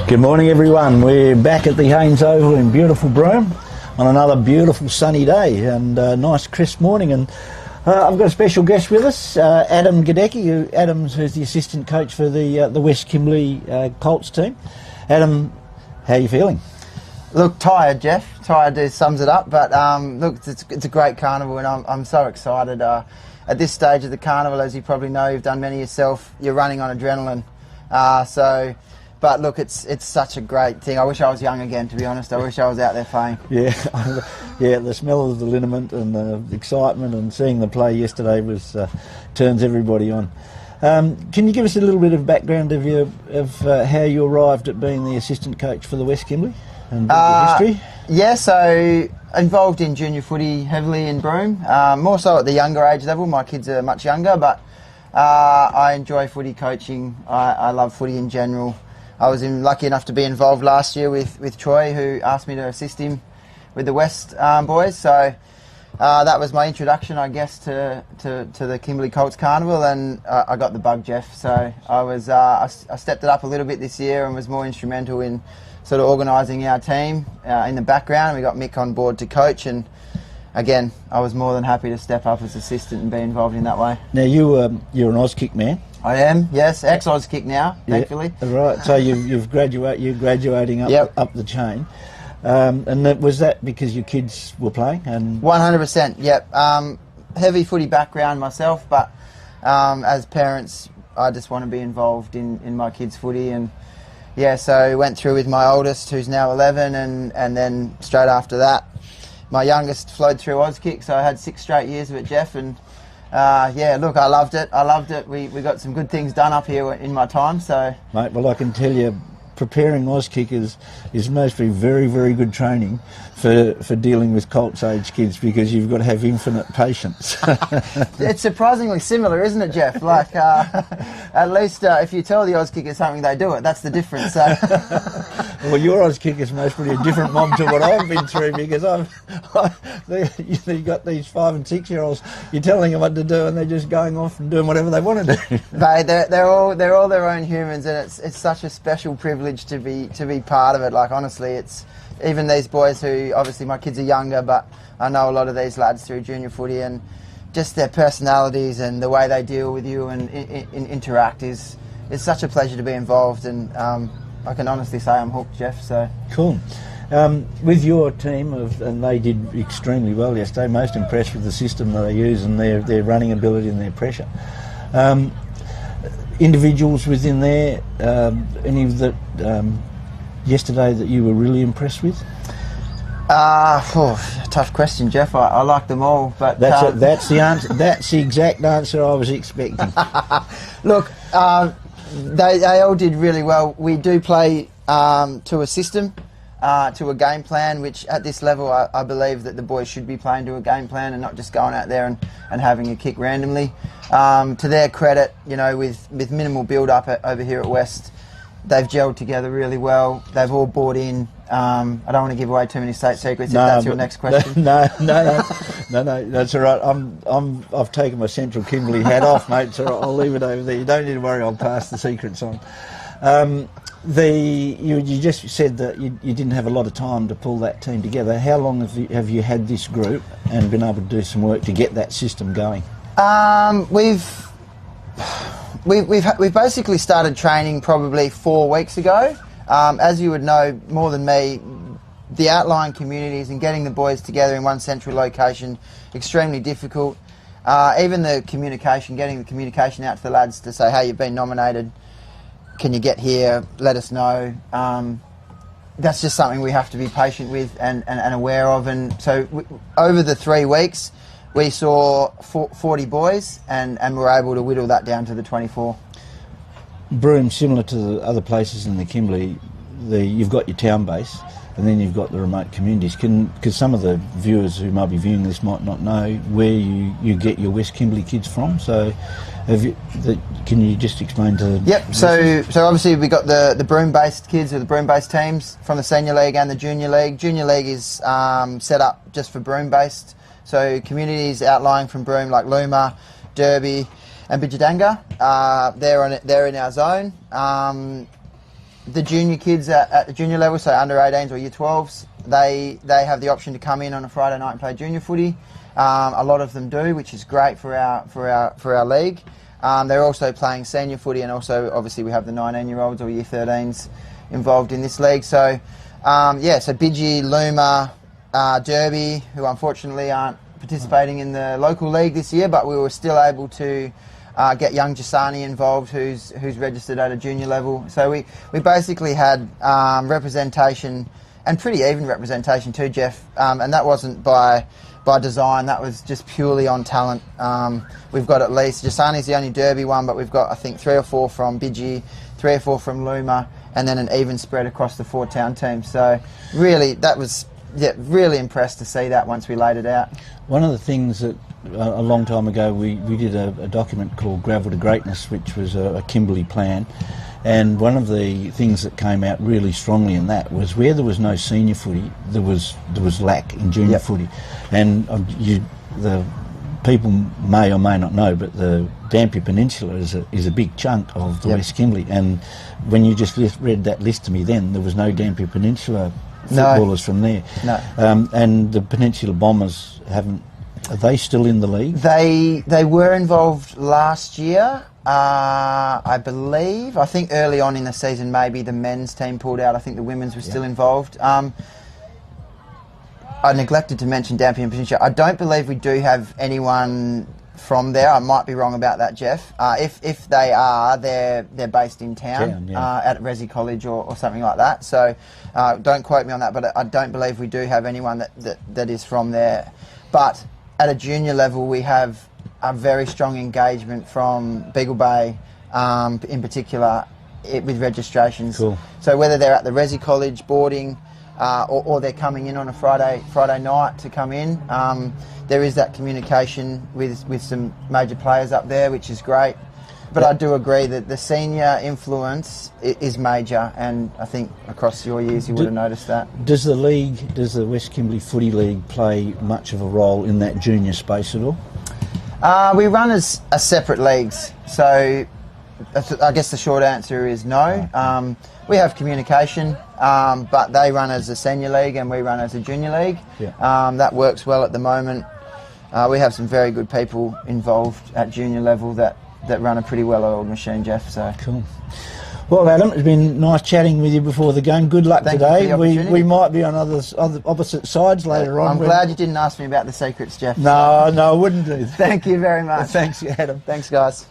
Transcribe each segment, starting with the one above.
Good morning, everyone. We're back at the Haynes Oval in beautiful Broome on another beautiful sunny day and nice crisp morning. And I've got a special guest with us, Adam Gadecki. Who's the assistant coach for the West Kimberley Colts team. Adam, how are you feeling? Look, tired, Jeff. Tired sums it up. But look, it's a great carnival, and I'm so excited. At this stage of the carnival, as you probably know, you've done many yourself. You're running on adrenaline. But look, it's such a great thing. I wish I was young again, to be honest. I wish I was out there playing. Yeah, yeah. The smell of the liniment and the excitement and seeing the play yesterday turns everybody on. Can you give us a little bit of background of how you arrived at being the assistant coach for the West Kimberley and the history? Yeah, so involved in junior footy heavily in Broome. More so at the younger age level. My kids are much younger, but I enjoy footy coaching. I love footy in general. I was lucky enough to be involved last year with Troy, who asked me to assist him with the West boys. So that was my introduction, I guess, to the Kimberley Colts Carnival, and I got the bug, Jeff. So I stepped it up a little bit this year and was more instrumental in sort of organising our team in the background. We got Mick on board to coach, and again, I was more than happy to step up as assistant and be involved in that way. Now you're an Auskick man. I am, yes, ex-Auskick now, thankfully. Yeah, right. So you're graduating up the chain, and was that because your kids were playing? And 100%. Yep. Heavy footy background myself, but as parents, I just want to be involved in my kids' footy, and yeah, so went through with my oldest, who's now 11, and then straight after that, my youngest flowed through Auskick, so I had 6 straight years of it, Jeff, and yeah, look, I loved it. We got some good things done up here in my time, so... Mate, well, I can tell you, preparing Auskick is mostly very, very good training for dealing with Colts age kids, because you've got to have infinite patience. It's surprisingly similar, isn't it, Jeff? Like, at least if you tell the Auskickers something, they do it. That's the difference. So. Well, your Auskick is mostly a different mob to what I've been through, because you've got these 5 and 6 year olds. You're telling them what to do, and they're just going off and doing whatever they want to do. They're all their own humans, and it's such a special privilege to be part of it. Like, honestly, it's even these boys who, obviously my kids are younger, but I know a lot of these lads through junior footy, and just their personalities and the way they deal with you and interact is such a pleasure to be involved, and I can honestly say I'm hooked, Jeff. So cool. With your team, and they did extremely well yesterday. Most impressed with the system that they use and their running ability and their pressure. Individuals within there, any that yesterday that you were really impressed with? Tough question, Jeff. I like them all, but that's the answer. That's the exact answer I was expecting. Look, they all did really well. We do play to a system, to a game plan, which at this level I believe that the boys should be playing to a game plan and not just going out there and having a kick randomly. To their credit, you know, with minimal build-up over here at West, they've gelled together really well. They've all bought in. I don't want to give away too many state secrets. If that's your next question. No, that's all right. I've taken my Central Kimberley hat off, mate. So I'll leave it over there. You don't need to worry. I'll pass the secrets on. You just said that you didn't have a lot of time to pull that team together. How long have you had this group and been able to do some work to get that system going? We've basically started training probably 4 weeks ago. As you would know more than me, the outlying communities and getting the boys together in one central location, extremely difficult. Even the communication, getting the communication out to the lads to say, hey, you've been nominated, can you get here, let us know. That's just something we have to be patient with and aware of. And so over the 3 weeks, we saw 40 boys and were able to whittle that down to the 24. Broome, similar to the other places in the Kimberley, you've got your town base and then you've got the remote communities. Because some of the viewers who might be viewing this might not know where you get your West Kimberley kids from. So can you just explain to... Yep, so obviously we got the Broome-based kids or the Broome-based teams from the Senior League and the Junior League. Junior League is set up just for Broome-based. So communities outlying from Broome like Luma, Derby and Bidjadanga, they're in our zone. the junior kids at the junior level, so under 18s or year 12s, they have the option to come in on a Friday night and play junior footy. A lot of them do, which is great for our league. They're also playing senior footy, and also obviously we have the 19-year-olds or year 13s involved in this league. So so Bidgie, Luma, Derby, who unfortunately aren't participating in the local league this year, but we were still able to get young Jasani involved, who's registered at a junior level. So we basically had representation, and pretty even representation too, Jeff. And that wasn't by design. That was just purely on talent. We've got at least Jasani's the only Derby one, but we've got I think 3 or 4 from Bidgie, 3 or 4 from Luma, and then an even spread across the 4 town teams. So really, that was really impressed to see that once we laid it out. One of the things that a long time ago we did a document called Gravel to Greatness, which was a Kimberley plan, and one of the things that came out really strongly in that was where there was no senior footy, there was lack in junior footy, and the people may or may not know, but the Dampier Peninsula is a big chunk of the West Kimberley, and when you just read that list to me, then there was no Dampier Peninsula footballers from there. No. And the Peninsula Bombers are they still in the league? They were involved last year, I believe. I think early on in the season maybe the men's team pulled out. I think the women's were still involved. I neglected to mention Dampier Peninsula. I don't believe we do have anyone from there. I might be wrong about that, Jeff. If they are, they're based in town, at Resi College or something like that. So don't quote me on that, but I don't believe we do have anyone that is from there. But at a junior level, we have a very strong engagement from Beagle Bay, in particular, with registrations. Cool. So whether they're at the Resi College boarding, or they're coming in on a Friday night to come in, there is that communication with some major players up there, which is great. But I do agree that the senior influence is major, and I think across your years you would have noticed that. Does the West Kimberley Footy League play much of a role in that junior space at all? We run as separate leagues, so I guess the short answer is no. We have communication, but they run as a senior league and we run as a junior league. That works well at the moment. We have some very good people involved at junior level that run a pretty well-oiled machine, Jeff. So cool. Well, Adam, it's been nice chatting with you before the game. Good luck today. We might be on other opposite sides later on. I'm glad you didn't ask me about the secrets, Jeff. No, I wouldn't do that. Thank you very much. Thanks, Adam. Thanks, guys.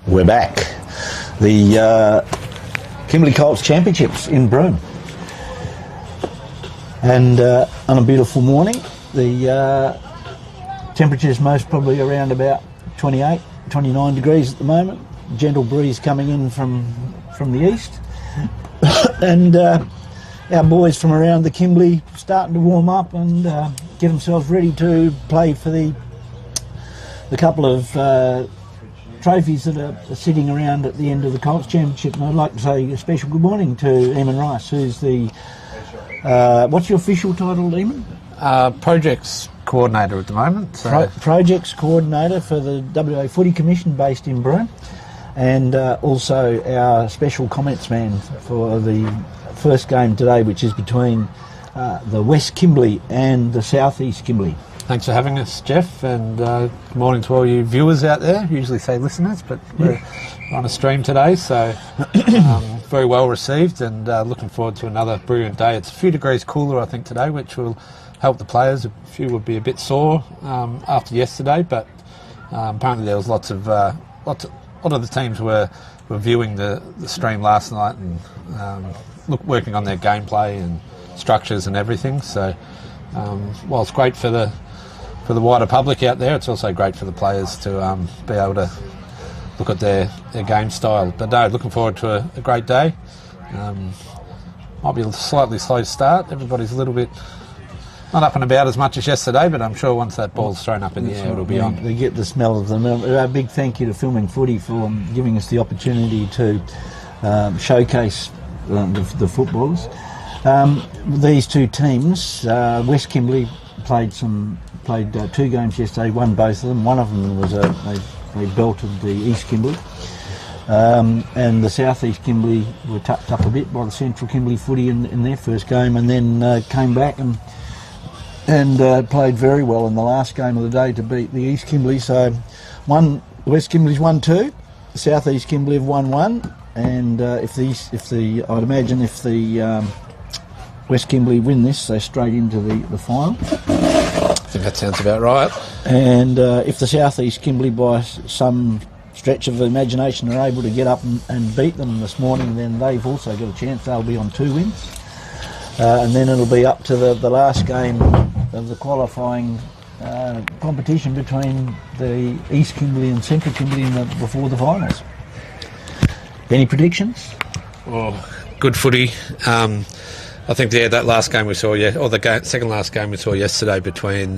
We're back. The Kimberley Colts Championships in Broome. And on a beautiful morning, the temperature's most probably around about 28, 29 degrees at the moment. Gentle breeze coming in from the east. And our boys from around the Kimberley starting to warm up and get themselves ready to play for the couple of trophies that are sitting around at the end of the Colts Championship. And I'd like to say a special good morning to Eamon Rice, who's the... what's your official title, Eamon? Projects Coordinator at the moment. So. Projects Coordinator for the WA Footy Commission based in Broome. And also our special comments man for the first game today, which is between the West Kimberley and the South East Kimberley. Thanks for having us, Jeff, and good morning to all you viewers out there. Usually say listeners, but we're on a stream today, so very well received, and looking forward to another brilliant day. It's a few degrees cooler, I think, today, which will help the players. A few would be a bit sore after yesterday, but apparently there was a lot of the teams were viewing the stream last night and working on their gameplay and structures and everything. So while it's great for the wider public out there, it's also great for the players to be able to look at their game style. But no, looking forward to a great day. Might be a slightly slow start. Everybody's a little bit not up and about as much as yesterday, but I'm sure once that ball's thrown up in the air, it'll be on. They get the smell of them. A big thank you to Filming Footy for giving us the opportunity to showcase the footballers. These two teams, West Kimberley played 2 games yesterday, won both of them. One of them was they belted the East Kimberley, and the South East Kimberley were tucked up a bit by the Central Kimberley footy in their first game, and then came back and played very well in the last game of the day to beat the East Kimberley. So West Kimberley's won 2, the South East Kimberley have won 1, and I'd imagine if the West Kimberley win this, they're straight into the final. I think that sounds about right. And if the South East Kimberley, by some stretch of the imagination, are able to get up and beat them this morning, then they've also got a chance. They'll be on 2 wins. And then it'll be up to the last game of the qualifying competition between the East Kimberley and Central Kimberley before the finals. Any predictions? Oh, good footy. I think that last game we saw, or the second last game we saw yesterday between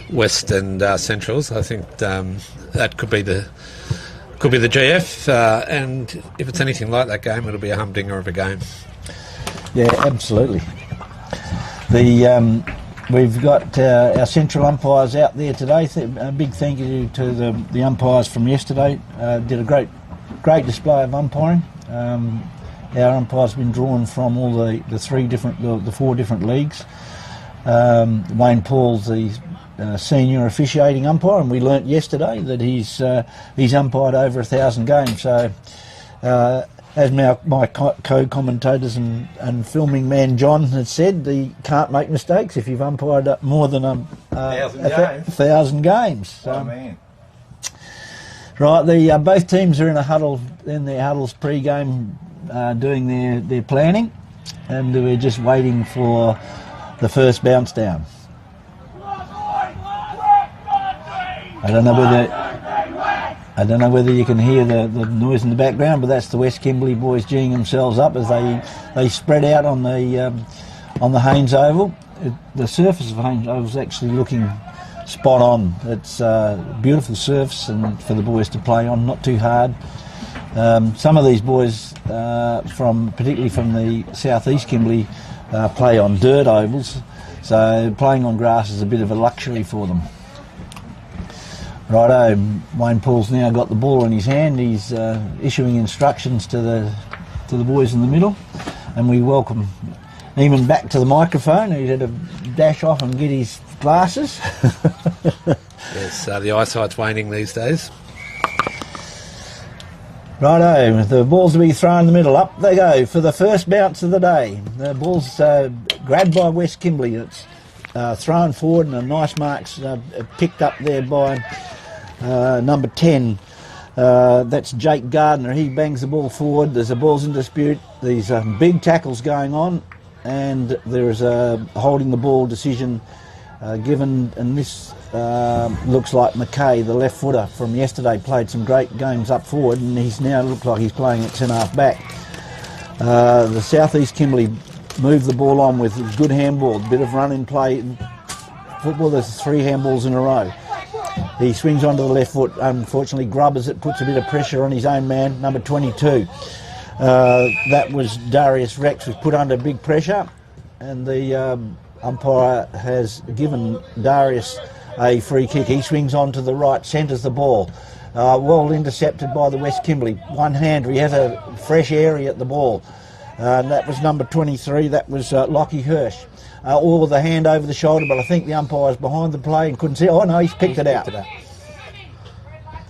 West and Centrals. I think that could be the GF, and if it's anything like that game, it'll be a humdinger of a game. Yeah, absolutely. We've got our central umpires out there today. A big thank you to the umpires from yesterday. Did a great display of umpiring. Our umpires have been drawn from all the 4 different leagues. Wayne Paul's the senior officiating umpire, and we learnt yesterday that he's umpired over 1,000 games. So, as my co-commentators and filming man John has said, you can't make mistakes if you've umpired more than 1,000 games. So, oh, man. Right, both teams are in their huddles pre-game, doing their planning, and we're just waiting for the first bounce down. I don't know whether you can hear the noise in the background, but that's the West Kimberley boys geeing themselves up as they spread out on the Haynes Oval. The surface of Haynes Oval is actually looking spot on. It's beautiful surface and for the boys to play on, not too hard. Some of these boys, particularly from the South East Kimberley, play on dirt ovals, so playing on grass is a bit of a luxury for them. Righto, Wayne Paul's now got the ball in his hand. He's issuing instructions to the boys in the middle, and we welcome Eamon back to the microphone. He had to dash off and get his glasses. Yes, the eyesight's waning these days. Righto, the ball's to be thrown in the middle. Up they go for the first bounce of the day. The ball's grabbed by West Kimberley. It's thrown forward, and a nice mark's picked up there by number 10, That's Jake Gardner. He bangs the ball forward. There's a ball's in dispute. These big tackles going on, and there is a holding the ball decision given, and this looks like McKay, the left footer from yesterday, played some great games up forward, and he's now looked like he's playing at centre-half back. The South East Kimberley moved the ball on with good handball, bit of run in play. In football, there's 3 handballs in a row. He swings onto the left foot. Unfortunately, Grubbers it, puts a bit of pressure on his own man, number 22. That was Darius Rex, was put under big pressure, and the umpire has given Darius a free kick. He swings on to the right, centres the ball. Well intercepted by the West Kimberley. One-hander, he has a fresh area at the ball. That was number 23, that was Lockie Hirsch. All with the hand over the shoulder, but I think the umpire's behind the play and couldn't see. Oh no, he's picked it out.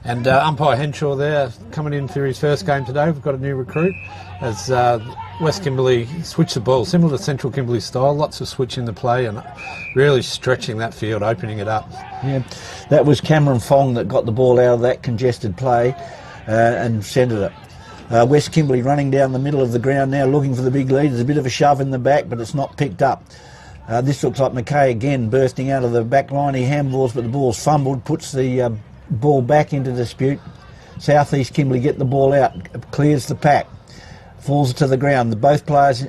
And umpire Henshaw there, coming in through his first game today. We've got a new recruit as West Kimberley switch the ball, similar to Central Kimberley style, lots of switching the play and really stretching that field, opening it up. Yeah, that was Cameron Fong that got the ball out of that congested play and centred it. West Kimberley running down the middle of the ground now, looking for the big lead. There's a bit of a shove in the back, but it's not picked up. This looks like McKay again bursting out of the back line. He handballs, but the ball's fumbled, puts the ball back into dispute. South East Kimberley get the ball out, clears the pack, falls to the ground. Both players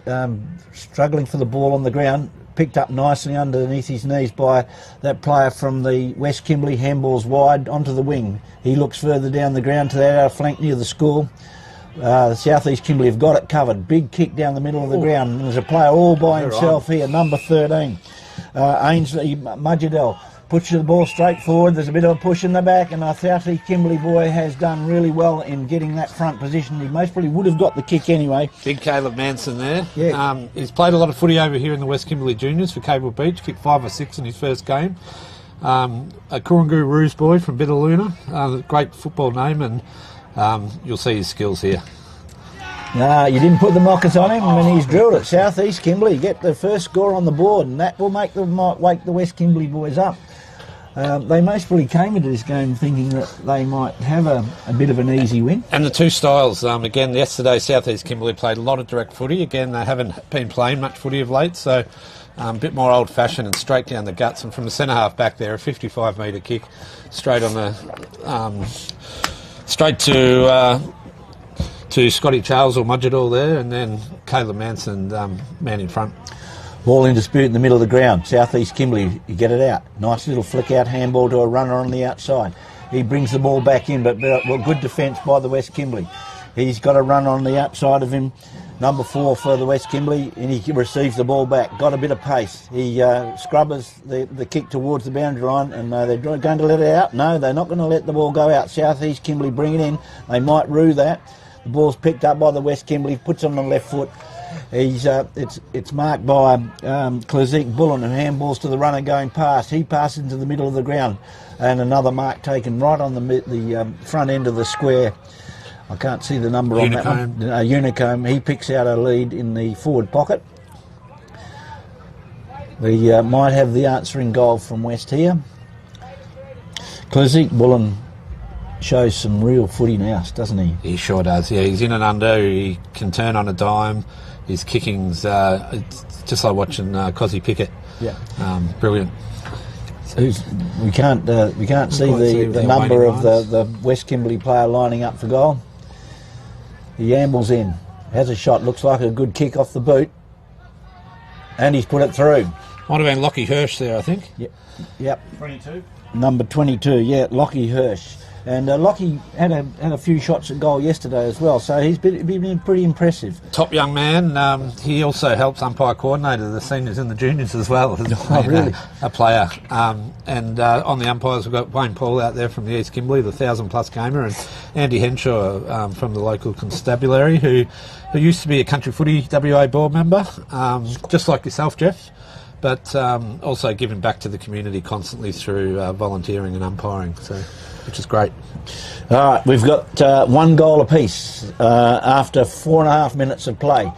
struggling for the ball on the ground, picked up nicely underneath his knees by that player from the West Kimberley. Handballs wide onto the wing. He looks further down the ground to that outer flank near the school. South East Kimberley have got it covered. Big kick down the middle of the ground. And there's a player all by himself here, number 13. Haynes Majidel puts the ball straight forward. There's a bit of a push in the back, and our South East Kimberley boy has done really well in getting that front position. He most probably would have got the kick anyway. Big Caleb Manson there. Yeah. He's played a lot of footy over here in the West Kimberley Juniors for Cable Beach, kicked 5 or 6 in his first game. A Kurungu Roos boy from Bitaluna, great football name, and you'll see his skills here. You didn't put the knockers on him when he's drilled it. South East Kimberley get the first score on the board, and that will wake the West Kimberley boys up. They most probably came into this game thinking that they might have a bit of an easy win. And the two styles, again, yesterday South East Kimberley played a lot of direct footy. Again, they haven't been playing much footy of late, so a bit more old-fashioned and straight down the guts. And from the centre half back there, a 55-metre kick straight on the straight to Scotty Charles or Mudgedall there, and then Caleb Manson, man in front. Ball in dispute in the middle of the ground. South East Kimberley, you get it out. Nice little flick out handball to a runner on the outside. He brings the ball back in, but good defence by the West Kimberley. He's got a run on the outside of him. Number 4 for the West Kimberley, and he receives the ball back. Got a bit of pace. He scrubbers the kick towards the boundary line, and they're going to let it out. No, they're not going to let the ball go out. South East Kimberley bring it in. They might rue that. The ball's picked up by the West Kimberley, puts on the left foot. It's marked by Klazik Bullen, and handballs to the runner going past. He passes into the middle of the ground, and another mark taken right on the front end of the square. I can't see the number on that one. Unicombe. He picks out a lead in the forward pocket. We might have the answering goal from West here. Klazik Bullen shows some real footy now, doesn't he? He sure does, yeah. He's in and under, he can turn on a dime. His kicking's it's just like watching Cozzy Pickett. Yeah. Brilliant. We can't see the number of the West Kimberley player lining up for goal. He ambles in, has a shot, looks like a good kick off the boot, and he's put it through. Might have been Lockie Hirsch there, I think. Yep. 22. Number 22, yeah, Lockie Hirsch. And Lockie had a few shots at goal yesterday as well, so he's been pretty impressive. Top young man. He also helps umpire coordinator the seniors and the juniors as well. Really? A player. And on the umpires, we've got Wayne Paul out there from the East Kimberley, the 1,000-plus gamer, and Andy Henshaw from the local constabulary, who used to be a country footy WA board member, just like yourself, Jeff, but also giving back to the community constantly through volunteering and umpiring. So, which is great. All right, we've got 1 goal apiece after 4.5 minutes of play.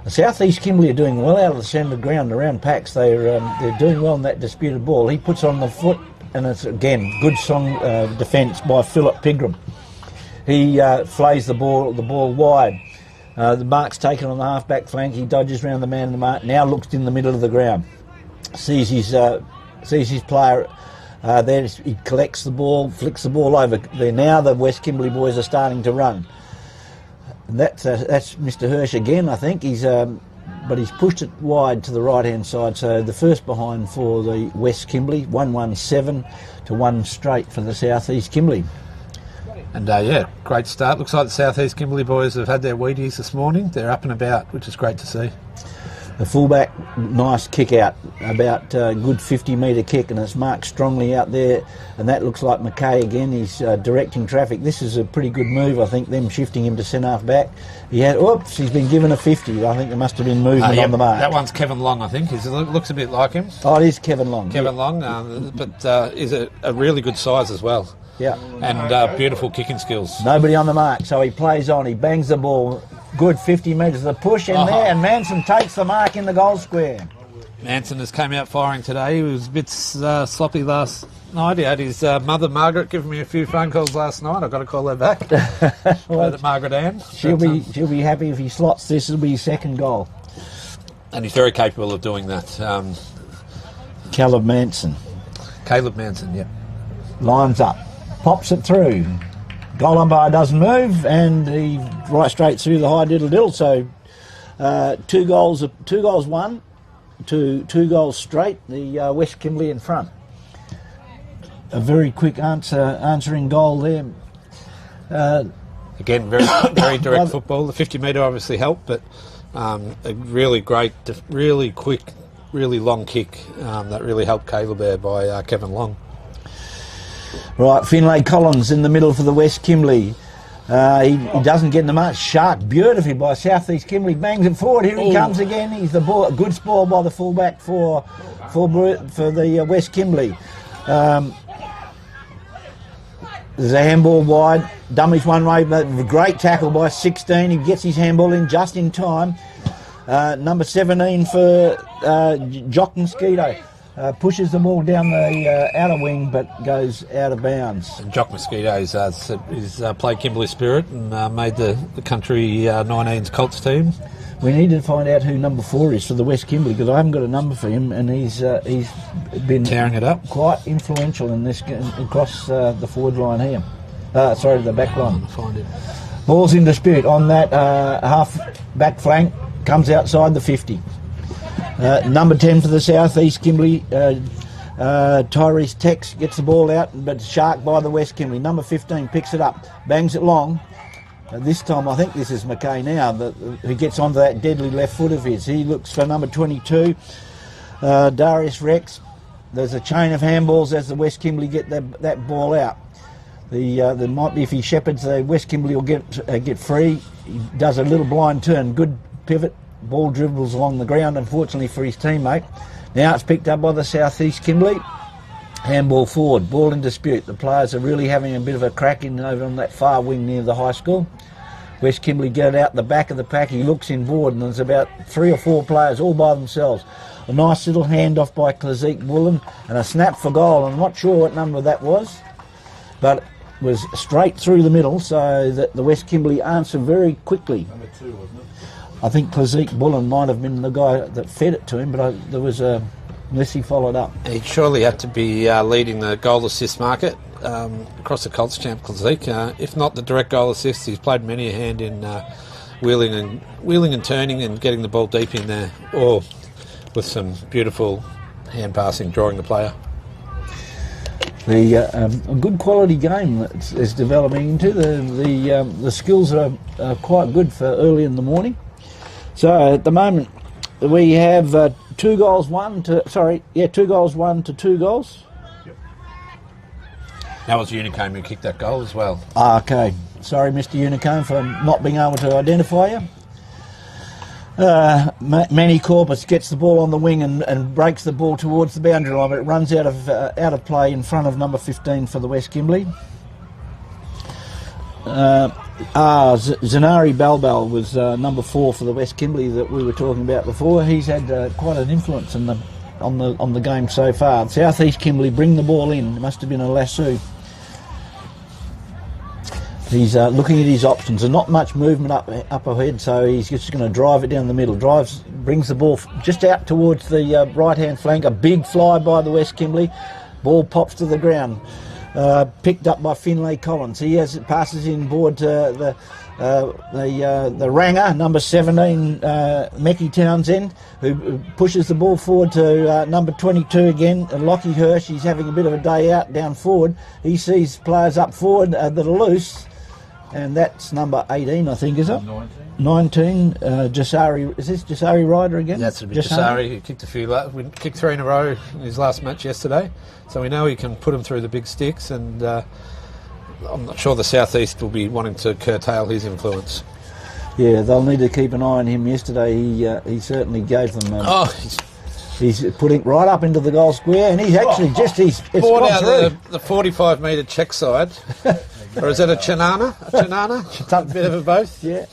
South East Kimberley are doing well out of the centre ground around packs. They're doing well in that disputed ball. He puts on the foot, and it's again good defence by Philip Pigram. he flays the ball wide. The mark's taken on the half-back flank. He dodges around the man in the mark. Now looks in the middle of the ground. Sees his player there. He collects the ball, flicks the ball over. There now the West Kimberley boys are starting to run. And that's Mr. Hirsch again, I think. But he's pushed it wide to the right-hand side. So the first behind for the West Kimberley, 1-1-7 to 1 straight for the South East Kimberley. And yeah, great start. Looks like the South East Kimberley boys have had their Wheaties this morning. They're up and about, which is great to see. The fullback, nice kick out, about a good 50-metre kick, and it's marked strongly out there. And that looks like McKay again. He's directing traffic. This is a pretty good move, I think, them shifting him to centre-half back. He's been given a 50. I think there must have been movement on the mark. That one's Kevin Long, I think. It looks a bit like him. Oh, it is Kevin Long. Kevin Long, but is a really good size as well. Yeah. And beautiful kicking skills. Nobody on the mark, so he plays on. He bangs the ball. Good 50 metres. The push in there, and Manson takes the mark in the goal square. Manson has came out firing today. He was a bit sloppy last night. He had his mother, Margaret, giving me a few phone calls last night. I've got to call her back. Margaret Ann. She'll be happy if he slots this. It'll be his second goal. And he's very capable of doing that. Caleb Manson. Caleb Manson, yeah. Lines up. Pops it through. Goal umpire doesn't move, and he right straight through the high diddle. So 2 goals won to 2 goals straight. The West Kimberley in front. A very quick answering goal there. Again, very direct football. The 50-metre obviously helped, but a really great, really quick, really long kick that really helped Caleb there by Kevin Long. Right, Finlay Collins in the middle for the West Kimberley. He doesn't get in the mark. Shark beautifully by South East Kimberley. Bangs it forward. Here he comes again. He's the ball. Good ball by the fullback for the West Kimberley. There's a handball wide. Dummies one way. But great tackle by 16. He gets his handball in just in time. Number 17 for Jock Mosquito. Pushes the ball down the outer wing, but goes out of bounds. And Jock Mosquito is played Kimberley Spirit and made the country 19's Colts team. We need to find out who number 4 is for the West Kimberley, because I haven't got a number for him, and he's been tearing it up. Quite influential in this across the forward line here. The back line. Find him. Ball's in dispute on that half back flank. Comes outside the 50. Number 10 for the South East Kimberley, Tyrese Tex gets the ball out, but Shark by the West Kimberley. Number 15 picks it up, bangs it long. This time I think this is McKay now, who gets onto that deadly left foot of his. He looks for number 22, Darius Rex. There's a chain of handballs as the West Kimberley get that ball out. There might be, if he shepherds, the West Kimberley will get free. He does a little blind turn, good pivot. Ball dribbles along the ground, unfortunately for his teammate. Now it's picked up by the South East Kimberley. Handball forward, ball in dispute. The players are really having a bit of a crack over on that far wing near the high school. West Kimberley get it out the back of the pack. He looks inboard, and there's about 3 or 4 players all by themselves. A nice little handoff by Klazik Bullen and a snap for goal. I'm not sure what number that was, but it was straight through the middle, so that the West Kimberley answered very quickly. Number 2, wasn't it? I think Klazik Bullen might have been the guy that fed it to him, but there was unless he followed up. He surely had to be leading the goal assist market across the Colts champ, Klazik. If not the direct goal assist, he's played many a hand in wheeling and turning and getting the ball deep in there, or with some beautiful hand passing, drawing the player. A good quality game that is developing into. The skills are quite good for early in the morning. So at the moment we have 2 goals won to 2 goals. Yep. That was Unicombe who kicked that goal as well. Okay, sorry Mr. Unicombe for not being able to identify you. Manny Corpus gets the ball on the wing and breaks the ball towards the boundary line, but it runs out of play in front of number 15 for the West Kimberley. Zanari Balbal was number 4 for the West Kimberley that we were talking about before. He's had quite an influence on the game so far. South East Kimberley bring the ball in. It must have been a lasso. He's looking at his options, and not much movement up ahead, so he's just going to drive it down the middle. Brings the ball just out towards the right-hand flank. A big fly by the West Kimberley. Ball pops to the ground. Picked up by Finlay Collins. He passes in board to the ranger, number 17, Mecky Townsend, who pushes the ball forward to number 22 again, Lockie Hirsch. He's having a bit of a day out down forward. He sees players up forward that are loose, and that's number 18, I think, is it? 19. Jasari. Is this Jasari Ryder again? That's a bit Jasari. He kicked a few. We kicked 3 in a row in his last match yesterday, so we know he can put them through the big sticks, and I'm not sure the South East will be wanting to curtail his influence. Yeah, they'll need to keep an eye on him. Yesterday he certainly gave them... he's putting right up into the goal square, and he's actually it's bought gone out through. the 45 metre check side. Or is that a Chanana? A bit of a both? Yeah.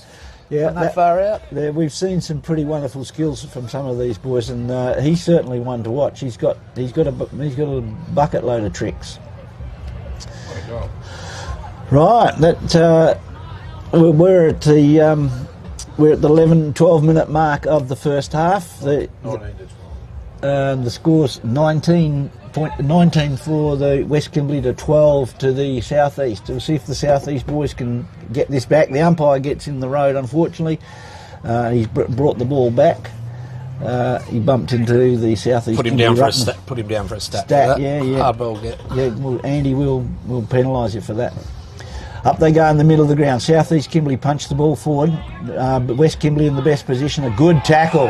That far out? We've seen some pretty wonderful skills from some of these boys, and he's certainly one to watch. He's got a bucket load of tricks. Right, we're at the 11-12 minute mark of the first half. The score's 19 for the West Kimberley to 12 to the South East. We'll see if the South East boys can get this back. The umpire gets in the road, unfortunately. He's brought the ball back. He bumped into the South East. Put him down for a stat. Yeah. Hard ball get. Yeah, well, Andy will penalise you for that. Up they go in the middle of the ground. South East Kimberley punch the ball forward. But West Kimberley in the best position. A good tackle.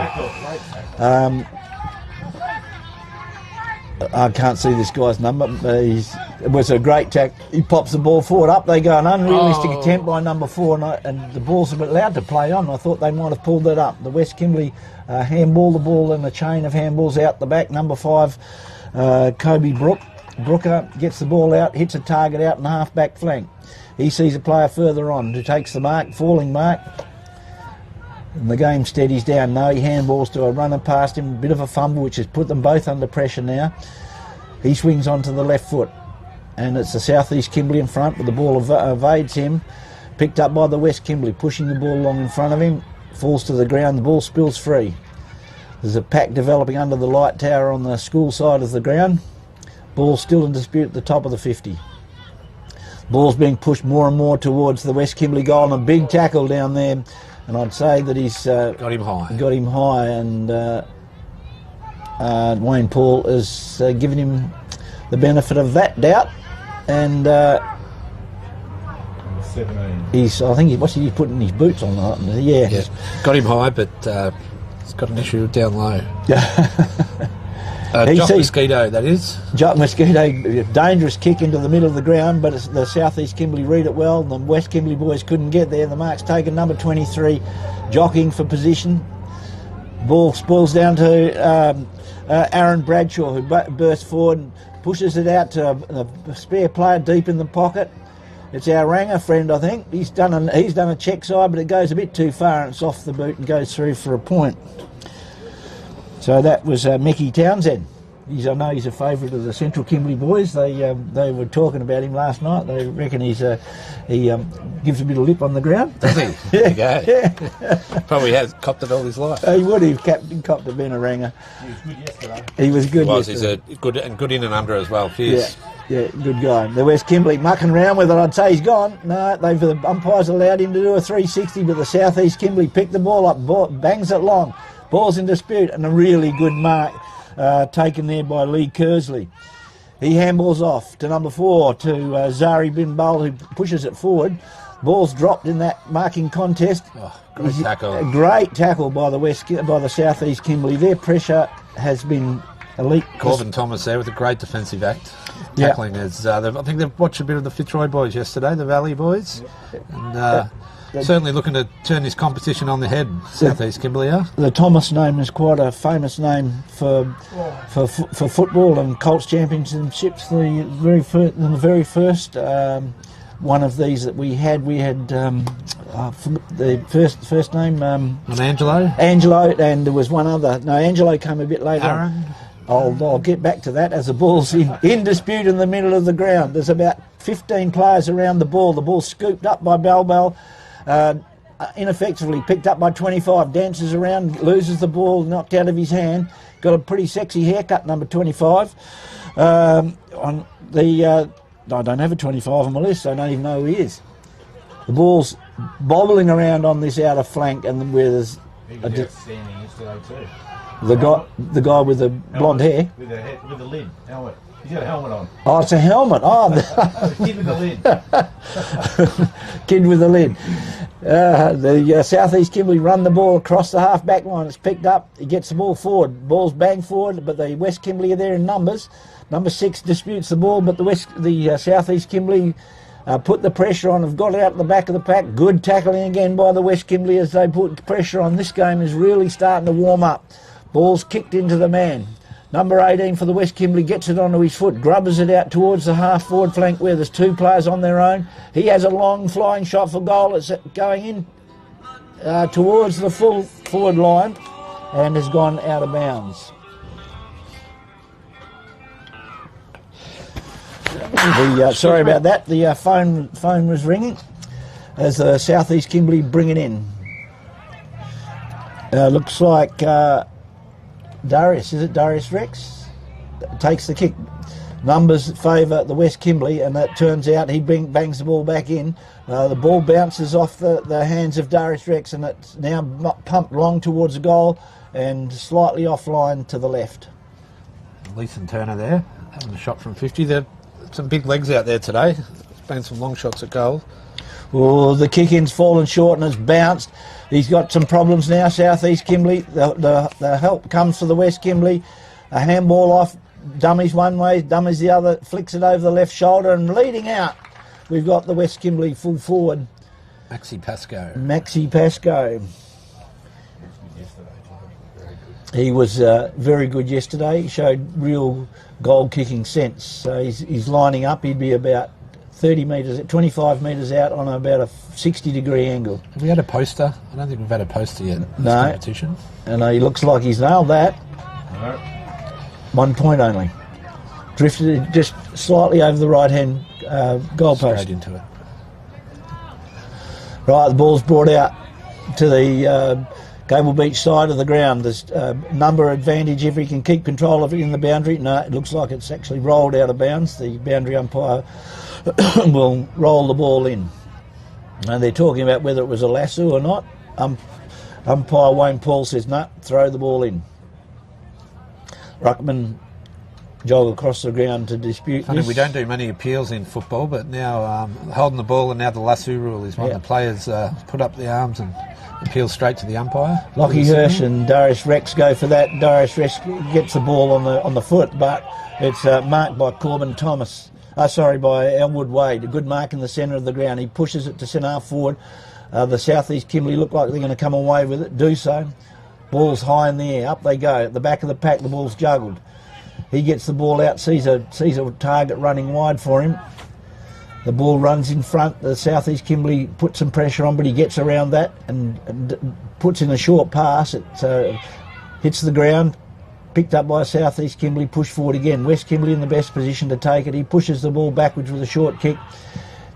I can't see this guy's number, but it was a great tackle. He pops the ball forward. Up they go. An unrealistic attempt by number 4, and the ball's allowed to play on. I thought they might have pulled that up. The West Kimberley handball the ball in a chain of handballs out the back. Number 5, Kobe Brooker gets the ball out, hits a target out in the half-back flank. He sees a player further on who takes the mark, falling mark. And the game steadies down. No, he handballs to a runner past him. A bit of a fumble, which has put them both under pressure now. He swings onto the left foot. And it's the South East Kimberley in front, but the ball evades him. Picked up by the West Kimberley, pushing the ball along in front of him. Falls to the ground. The ball spills free. There's a pack developing under the light tower on the school side of the ground. Ball still in dispute at the top of the 50. Ball's being pushed more and more towards the West Kimberley goal, and a big tackle down there. And I'd say that he's got him high, and Wayne Paul has given him the benefit of that doubt. And 17. I think what's he putting his boots on? Yeah. Got him high, but he's got an issue down low. Jock Mosquito, that is. Jock Mosquito, dangerous kick into the middle of the ground, but the South East Kimberley read it well. The West Kimberley boys couldn't get there. The mark's taken. Number 23, jockeying for position. Ball spills down to Aaron Bradshaw, who bursts forward and pushes it out to a spare player deep in the pocket. It's our Ranger friend, I think. He's done a check side, but it goes a bit too far, and it's off the boot and goes through for a point. So that was Mecky Townsend. I know he's a favourite of the Central Kimberley boys. They were talking about him last night. They reckon he gives a bit of lip on the ground. Does he? There you go. Yeah. Probably has copped it all his life. He would have copped a been a Ranger. He was good yesterday. He was good yesterday. He's good in and under as well. Fierce. Yeah, good guy. The West Kimberley mucking around with it. I'd say he's gone. No, the umpires allowed him to do a 360, but the South East Kimberley picked the ball up, bangs it long. Ball's in dispute, and a really good mark taken there by Lee Kersley. He handballs off to number 4, to Zari Bin Bal, who pushes it forward. Ball's dropped in that marking contest. Great tackle. A great tackle by the South East Kimberley. Their pressure has been elite. Corbin Thomas there with a great defensive act. Tackling I think they've watched a bit of the Fitzroy boys yesterday, the Valley boys. And certainly looking to turn this competition on the head, South East Kimberley are. The Thomas name is quite a famous name for football and Colts championships. The very first one of these that we had the first name. Angelo. Angelo, and there was one other. No, Angelo came a bit later. Aaron. I'll get back to that as the ball's in dispute in the middle of the ground. There's about 15 players around the ball. The ball's scooped up by Balbal, ineffectively picked up by 25, dances around, loses the ball, knocked out of his hand. Got a pretty sexy haircut, number 25. I don't have a 25 on my list, so I don't even know who he is. The ball's bobbling around on this outer flank, and where there's He was outstanding yesterday too. the guy with the blonde hair. With the lid, helmet. He's got a helmet on. Oh, it's a helmet. Oh, The kid with the lid. kid with the lid. The South East Kimberley run the ball across the half-back line. It's picked up. He gets the ball forward. Ball's banged forward, but the West Kimberley are there in numbers. Number 6 disputes the ball, but the South East Kimberley put the pressure on. Have got it out at the back of the pack. Good tackling again by the West Kimberley as they put pressure on. This game is really starting to warm up. Ball's kicked into the man. Number 18 for the West Kimberley gets it onto his foot, grubbers it out towards the half-forward flank where there's 2 players on their own. He has a long flying shot for goal. It's going in towards the full forward line and has gone out of bounds. Sorry about that. The phone was ringing as the South East Kimberley bring it in. Looks like Darius, is it Darius Rex? Takes the kick. Numbers favour the West Kimberley, and that turns out he bangs the ball back in. The ball bounces off the hands of Darius Rex, and it's now pumped long towards the goal and slightly offline to the left. Leeson Turner there, having a shot from 50. There some big legs out there today. There's been some long shots at goal. Oh, the kick-in's fallen short and has bounced. He's got some problems now, South East Kimberley. The help comes for the West Kimberley. A handball off, dummies one way, dummies the other, flicks it over the left shoulder, and leading out, we've got the West Kimberley full forward. Maxi Pascoe. He was very good yesterday. He showed real goal-kicking sense. So he's lining up. He'd be about 30 metres, 25 metres out on about a 60-degree angle. Have we had a poster? I don't think we've had a poster yet in this competition. And he looks like he's nailed that. No. 1 point only. Drifted just slightly over the right-hand goalpost. Straight into it. Right, the ball's brought out to the Cable Beach side of the ground. There's number advantage if he can keep control of it in the boundary. No, it looks like it's actually rolled out of bounds. The boundary umpire will roll the ball in. And they're talking about whether it was a lasso or not. Umpire Wayne Paul says, no, throw the ball in. Ruckman jog across the ground to dispute Funny, this. we don't do many appeals in football, but now holding the ball and now the lasso rule is when the players put up the arms and appeal straight to the umpire. Lockie Hirsch and Darius Rex go for that. Darius Rex gets the ball on the foot, but it's marked by Corbin Thomas. By Elwood Wade. A good mark in the centre of the ground. He pushes it to centre half forward. The South East Kimberley look like they're going to come away with it. Do so. Ball's high in the air. Up they go. At the back of the pack, the ball's juggled. He gets the ball out, sees a target running wide for him. The ball runs in front. The South East Kimberley puts some pressure on, but he gets around that and puts in a short pass. It hits the ground. Picked up by South East Kimberley, pushed forward again. West Kimberley in the best position to take it. He pushes the ball backwards with a short kick,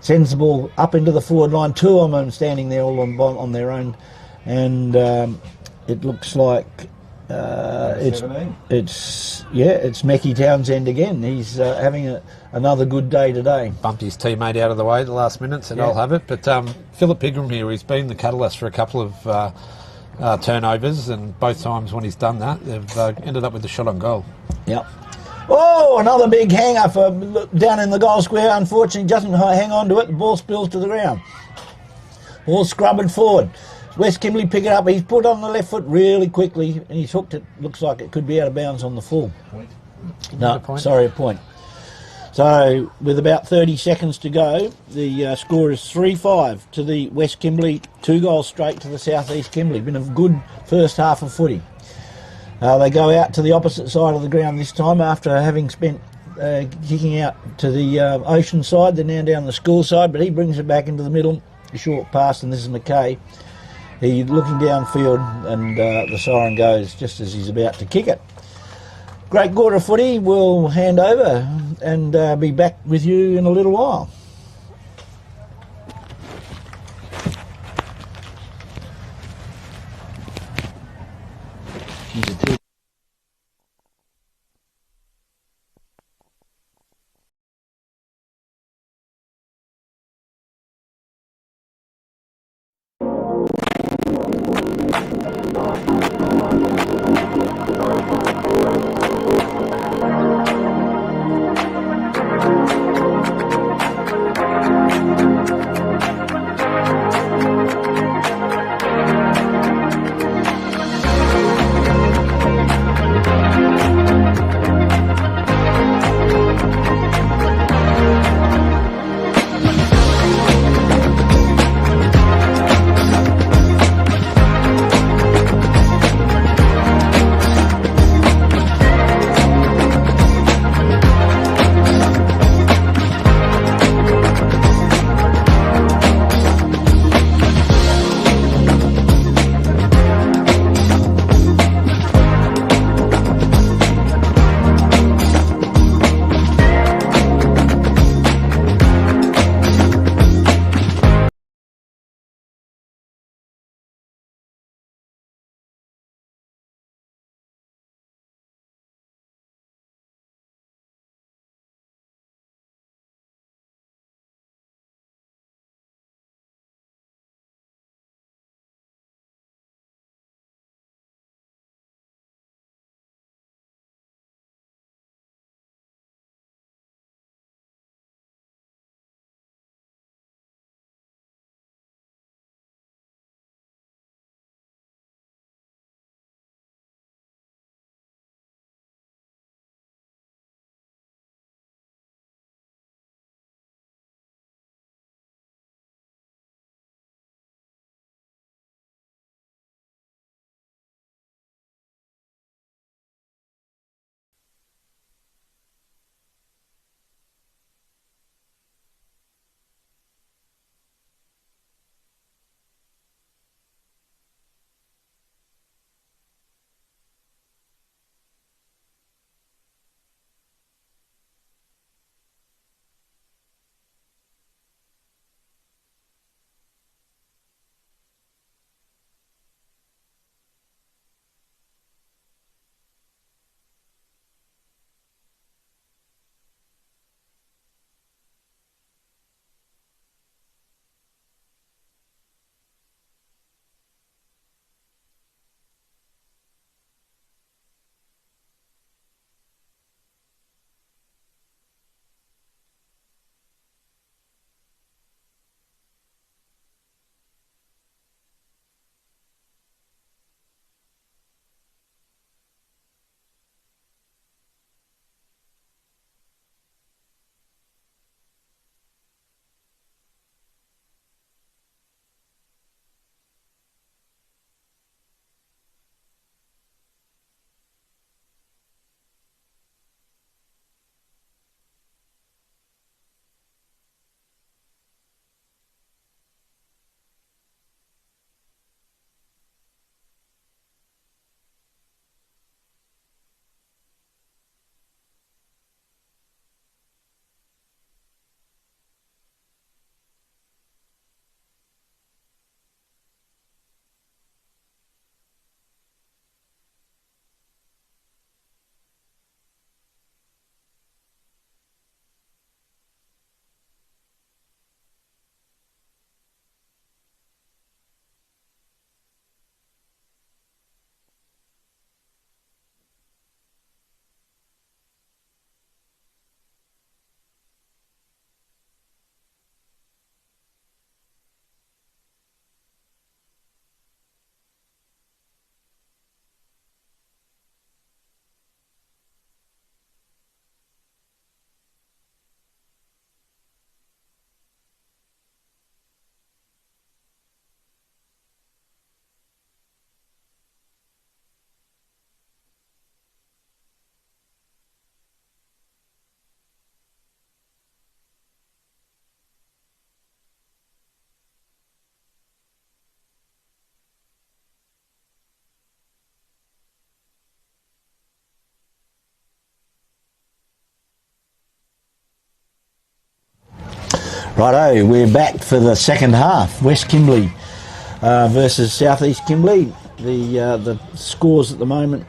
sends the ball up into the forward line. 2 of them standing there all on their own, and it looks like it's Mecky Townsend again. He's having another good day today. Bumped his teammate out of the way at the last minute, said I'll have it. But Philip Pigram here, he's been the catalyst for a couple of turnovers, and both times when he's done that, they've ended up with the shot on goal. Yep. Oh, another big hanger for down in the goal square. Unfortunately, doesn't hang on to it. The ball spills to the ground. Ball scrubbing forward. West Kimberley pick it up. He's put on the left foot really quickly, and he's hooked it. Looks like it could be out of bounds on the full. Point. No, sorry, a point. So, with about 30 seconds to go, the score is 3-5 to the West Kimberley, 2 goals straight to the South East Kimberley. Been a good first half of footy. They go out to the opposite side of the ground this time after having spent kicking out to the ocean side. They're now down the school side, but he brings it back into the middle. A short pass, and this is McKay. He's looking downfield, and the siren goes just as he's about to kick it. Great quarter of footy. We'll hand over and be back with you in a little while. Righto, we're back for the second half. West Kimberley versus South East Kimberley. The scores at the moment,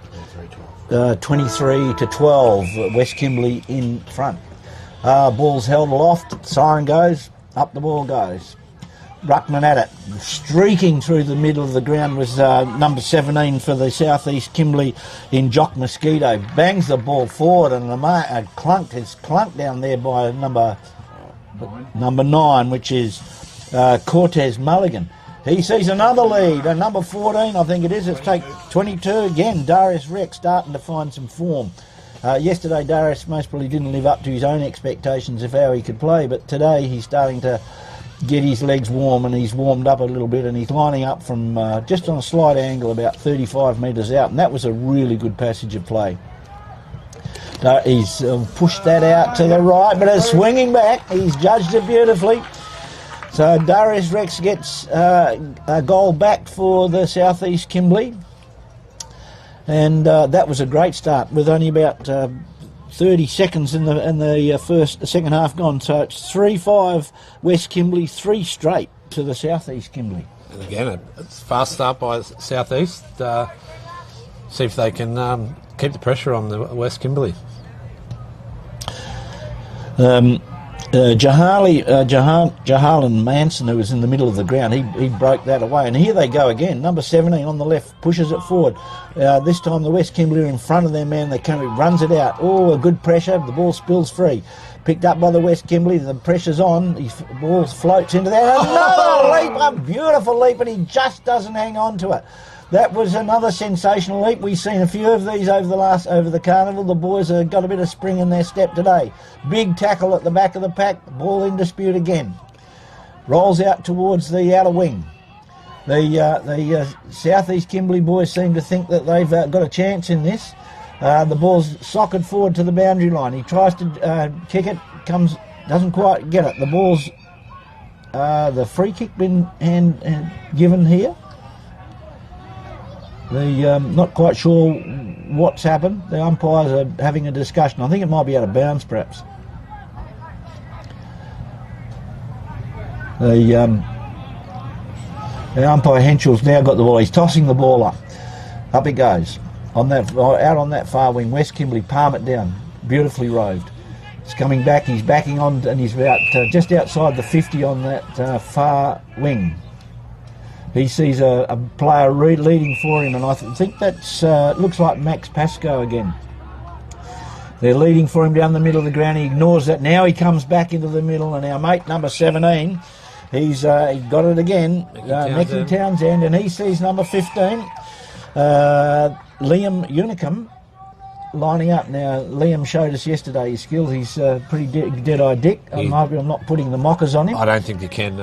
23-12. West Kimberley in front. Ball's held aloft. Siren goes. Up the ball goes. Ruckman at it. Streaking through the middle of the ground was number 17 for the South East Kimberley in Jock Mosquito. Bangs the ball forward and a clunk is clunked down there by number 9, which is Cortez Mulligan. He sees another lead, and number 14, I think it is. It's take 22 again. Darius Rex starting to find some form. Yesterday, Darius most probably didn't live up to his own expectations of how he could play, but today he's starting to get his legs warm, and he's warmed up a little bit, and he's lining up from just on a slight angle about 35 metres out, and that was a really good passage of play. He's pushed that out to the right, but it's swinging back. He's judged it beautifully. So Darius Rex gets a goal back for the South East Kimberley. And that was a great start with only about 30 seconds in the second half gone. So it's 3-5 West Kimberley, 3 straight to the South East Kimberley. And again, it's a fast start by South East. See if they can keep the pressure on the West Kimberley. Jahalan Manson, who was in the middle of the ground, he broke that away. And here they go again. Number 17 on the left pushes it forward. This time the West Kimberley are in front of their man. They runs it out. Oh, a good pressure. The ball spills free. Picked up by the West Kimberley. The pressure's on. The ball floats into there. Another leap, a beautiful leap, and he just doesn't hang on to it. That was another sensational leap. We've seen a few of these over the carnival. The boys have got a bit of spring in their step today. Big tackle at the back of the pack. Ball in dispute again. Rolls out towards the outer wing. The South East Kimberley boys seem to think that they've got a chance in this. The ball's socked forward to the boundary line. He tries to kick it, doesn't quite get it. The ball's the free kick been given here. Not quite sure what's happened. The umpires are having a discussion. I think it might be out of bounds, perhaps. The umpire Henschel's now got the ball. He's tossing the ball up. Up it goes. Out on that far wing. West Kimberley palm it down. Beautifully roved. It's coming back. He's backing on, and he's about just outside the 50 on that far wing. He sees a player leading for him, and I think that's looks like Max Pascoe again. They're leading for him down the middle of the ground. He ignores that. Now he comes back into the middle, and our mate number 17, he got it again, Nicky Townsend, and he sees number 15, Liam Unicum, lining up. Now, Liam showed us yesterday his skills. He's pretty dead-eyed dick. I'm hoping I'm not putting the mockers on him. I don't think you can.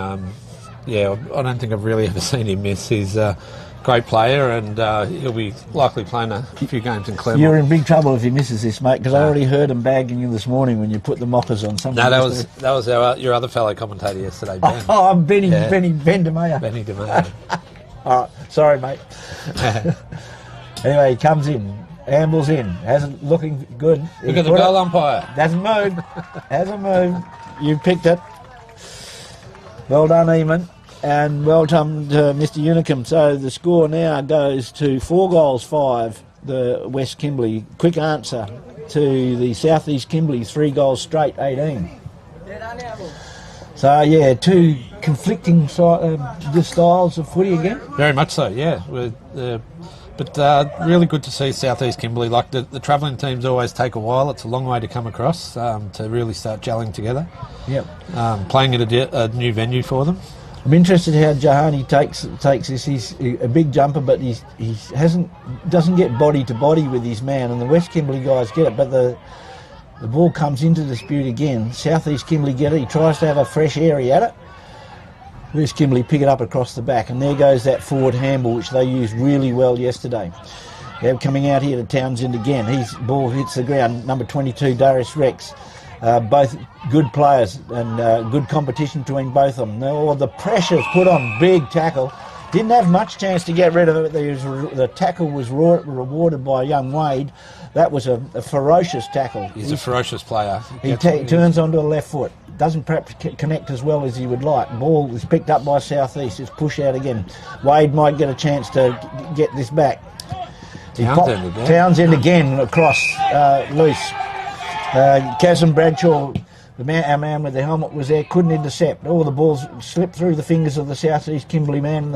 I don't think I've really ever seen him miss. He's a great player, and he'll be likely playing a few games in Claremont. You're in big trouble if he misses this, mate, because I already heard him bagging you this morning when you put the mockers on. No, that was your other fellow commentator yesterday, Ben. Oh, Ben DeMeyer. Benny DeMeyer. All right, sorry, mate. Anyway, he comes in, ambles in, hasn't looking good. Look at the goal umpire. Hasn't moved. You picked it. Well done, Eamon, and well done to Mr. Unicum. So the score now goes to 4-5, the West Kimberley. Quick answer to the South East Kimberley, 3 goals straight, 18. So, yeah, 2 conflicting styles of footy again. Very much so, yeah. But really good to see South East Kimberley. Like the travelling teams always take a while. It's a long way to come across to really start gelling together. Yep. Playing at a new venue for them. I'm interested how Jahani takes this. He's a big jumper, but he doesn't get body to body with his man, and the West Kimberley guys get it, but the ball comes into dispute again. South East Kimberley get it. He tries to have a fresh area at it. West Kimberley pick it up across the back, and there goes that forward handball, which they used really well yesterday. They're coming out here to Townsend again. His ball hits the ground. Number 22, Darius Rex. Both good players and good competition between both of them. The pressure's put on. Big tackle. Didn't have much chance to get rid of it. The tackle was rewarded by young Wade. That was a ferocious tackle. He's a ferocious player. He turns onto a left foot. Doesn't perhaps connect as well as he would like. Ball is picked up by Southeast. It's push out again. Wade might get a chance to get this back. Townsend again across loose. Kazim Bradshaw, our man with the helmet, was there, couldn't intercept. All the balls slipped through the fingers of the Southeast Kimberley man.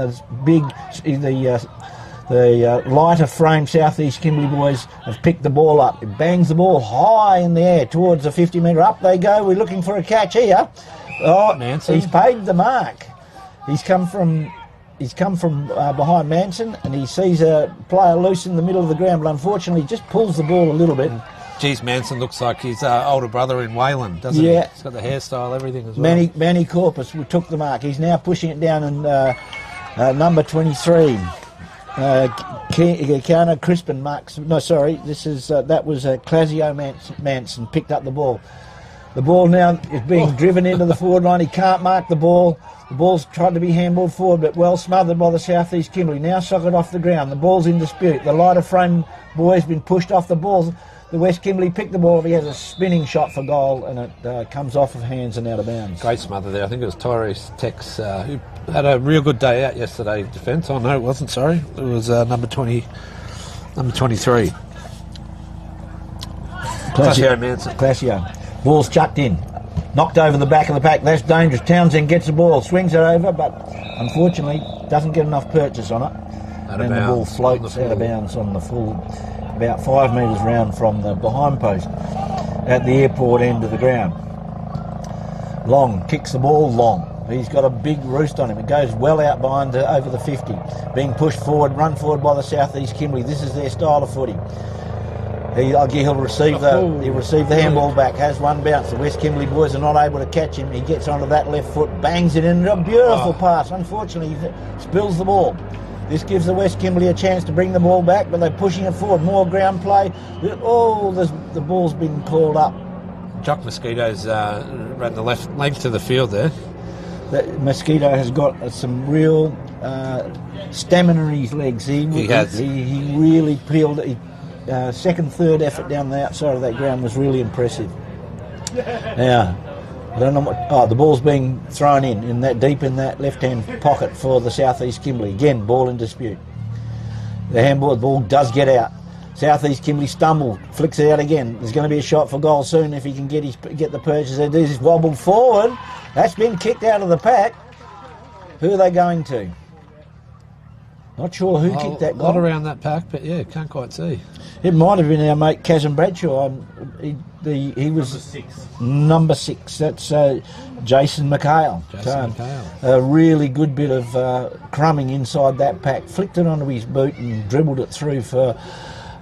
The lighter frame Southeast Kimberley boys have picked the ball up. It bangs the ball high in the air towards the 50 metre. Up they go. We're looking for a catch here. Oh, Manson. He's paid the mark. He's come from behind Manson, and he sees a player loose in the middle of the ground, but unfortunately he just pulls the ball a little bit. Geez, Manson looks like his older brother in Wayland, doesn't he? Yeah. He's got the hairstyle, everything as well. Manny Corpus took the mark. He's now pushing it down, and number 23, Keanu Crispin marks. No, sorry, that was Clasio Manson picked up the ball. The ball now is being driven into the forward line. He can't mark the ball. The ball's tried to be handballed forward, but well smothered by the Southeast Kimberley. Now socket off the ground. The ball's in dispute. The lighter frame boy's been pushed off the ball. The West Kimberley picked the ball. He has a spinning shot for goal, and it comes off of hands and out of bounds. Great smother there. I think it was Tyrese Tex who had a real good day out yesterday. Defence. Oh no, it wasn't. Sorry, it was number 23. Clasio Manson. Clasio. Ball's chucked in. Knocked over the back of the pack. That's dangerous. Townsend gets the ball, swings it over, but unfortunately doesn't get enough purchase on it. And the ball floats out of bounds on the full, about 5 metres round from the behind post at the airport end of the ground. Long kicks the ball long. He's got a big roost on him. It goes well out behind over the 50. Being pushed forward, run forward by the Southeast Kimberley. This is their style of footy. He'll receive the handball back. Has one bounce. The West Kimberley boys are not able to catch him. He gets onto that left foot, bangs it in. A beautiful pass. Unfortunately, he spills the ball. This gives the West Kimberley a chance to bring the ball back, but they're pushing it forward. More ground play. Oh, the ball's been called up. Jock Mosquito's ran the length of the field there. Mosquito has got some real stamina in his legs. He really peeled it. Second, third effort down the outside of that ground was really impressive. Now, I don't know what. The ball's being thrown in that deep in that left-hand pocket for the Southeast Kimberley. Again, ball in dispute. The ball does get out. Southeast Kimberley stumble, flicks it out again. There's going to be a shot for goal soon if he can get the purchase. He's wobbled forward. That's been kicked out of the pack. Who are they going to? Not sure who kicked that goal. Not around that pack, but yeah, can't quite see. It might have been our mate Kazim Bradshaw. He was number 6. That's Jason McHale. A really good bit of crumbing inside that pack. Flicked it onto his boot and dribbled it through for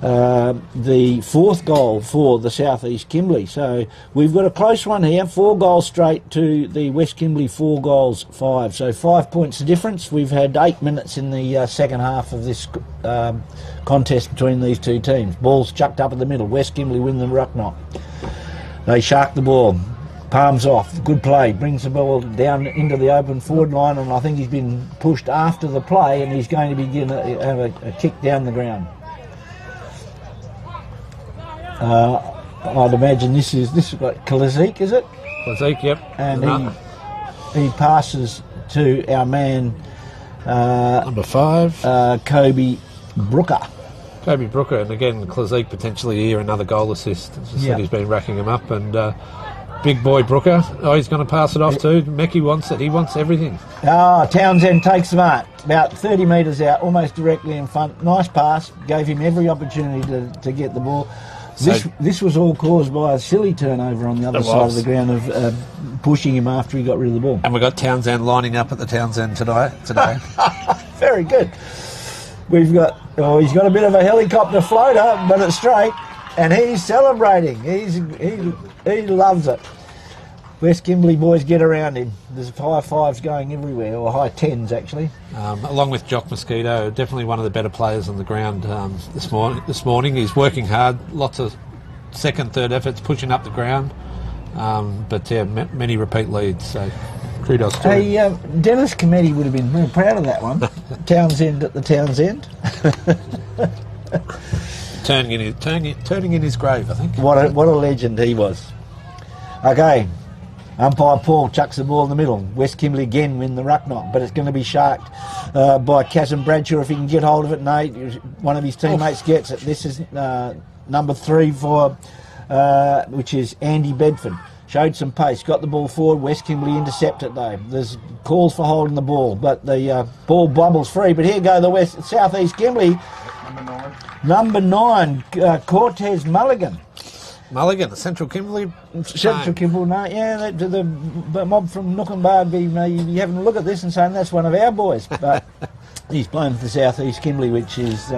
the 4th goal for the Southeast Kimberley. So we've got a close one here. 4 goals straight to the West Kimberley, 4 goals 5. So 5 points difference. We've had 8 minutes in the second half of this contest between these two teams. Ball's chucked up in the middle. West Kimberley win the ruck knock. They shark the ball. Palms off. Good play. Brings the ball down into the open forward line, and I think he's been pushed after the play, and he's going to begin have a kick down the ground. I'd imagine this is like Kalazik, is it? Kalazik, yep. And he passes to our man number 5, Kobe Brooker. Kobe Brooker, and again Kalazik potentially here another goal assist. As I said, he's been racking him up, and big boy Brooker. Oh, he's going to pass it off too. Meckie wants it. He wants everything. Townsend takes the mark. About 30 metres out, almost directly in front. Nice pass. Gave him every opportunity to get the ball. This was all caused by a silly turnover on the other side of the ground of pushing him after he got rid of the ball. And we got Townsend lining up at the Townsend today. Very good. He's got a bit of a helicopter floater, but it's straight, and he's celebrating. He loves it. West Kimberley boys get around him. There's high 5s going everywhere, or high 10s actually. Along with Jock Mosquito, definitely one of the better players on the ground this morning. He's working hard, lots of second, third efforts, pushing up the ground. But yeah, many repeat leads, so kudos to him. Dennis Cometti would have been very proud of that one. Townsend at the Townsend. turning in his grave, I think. What a legend he was. Okay, umpire Paul chucks the ball in the middle. West Kimberley again win the ruck knock, but it's going to be sharked by Kazim Bradshaw if he can get hold of it. Nate, one of his teammates gets it. This is number 3 for, which is Andy Bedford. Showed some pace, got the ball forward. West Kimberley intercepted though. There's calls for holding the ball, but the ball bubbles free. But here go the South East Kimberley. Number 9, Cortez Mulligan. Mulligan, the Central Kimberley. Central Kimberley, no, yeah, the mob from Nookenbar may be having a look at this and saying that's one of our boys. But he's playing for the South East Kimberley, which is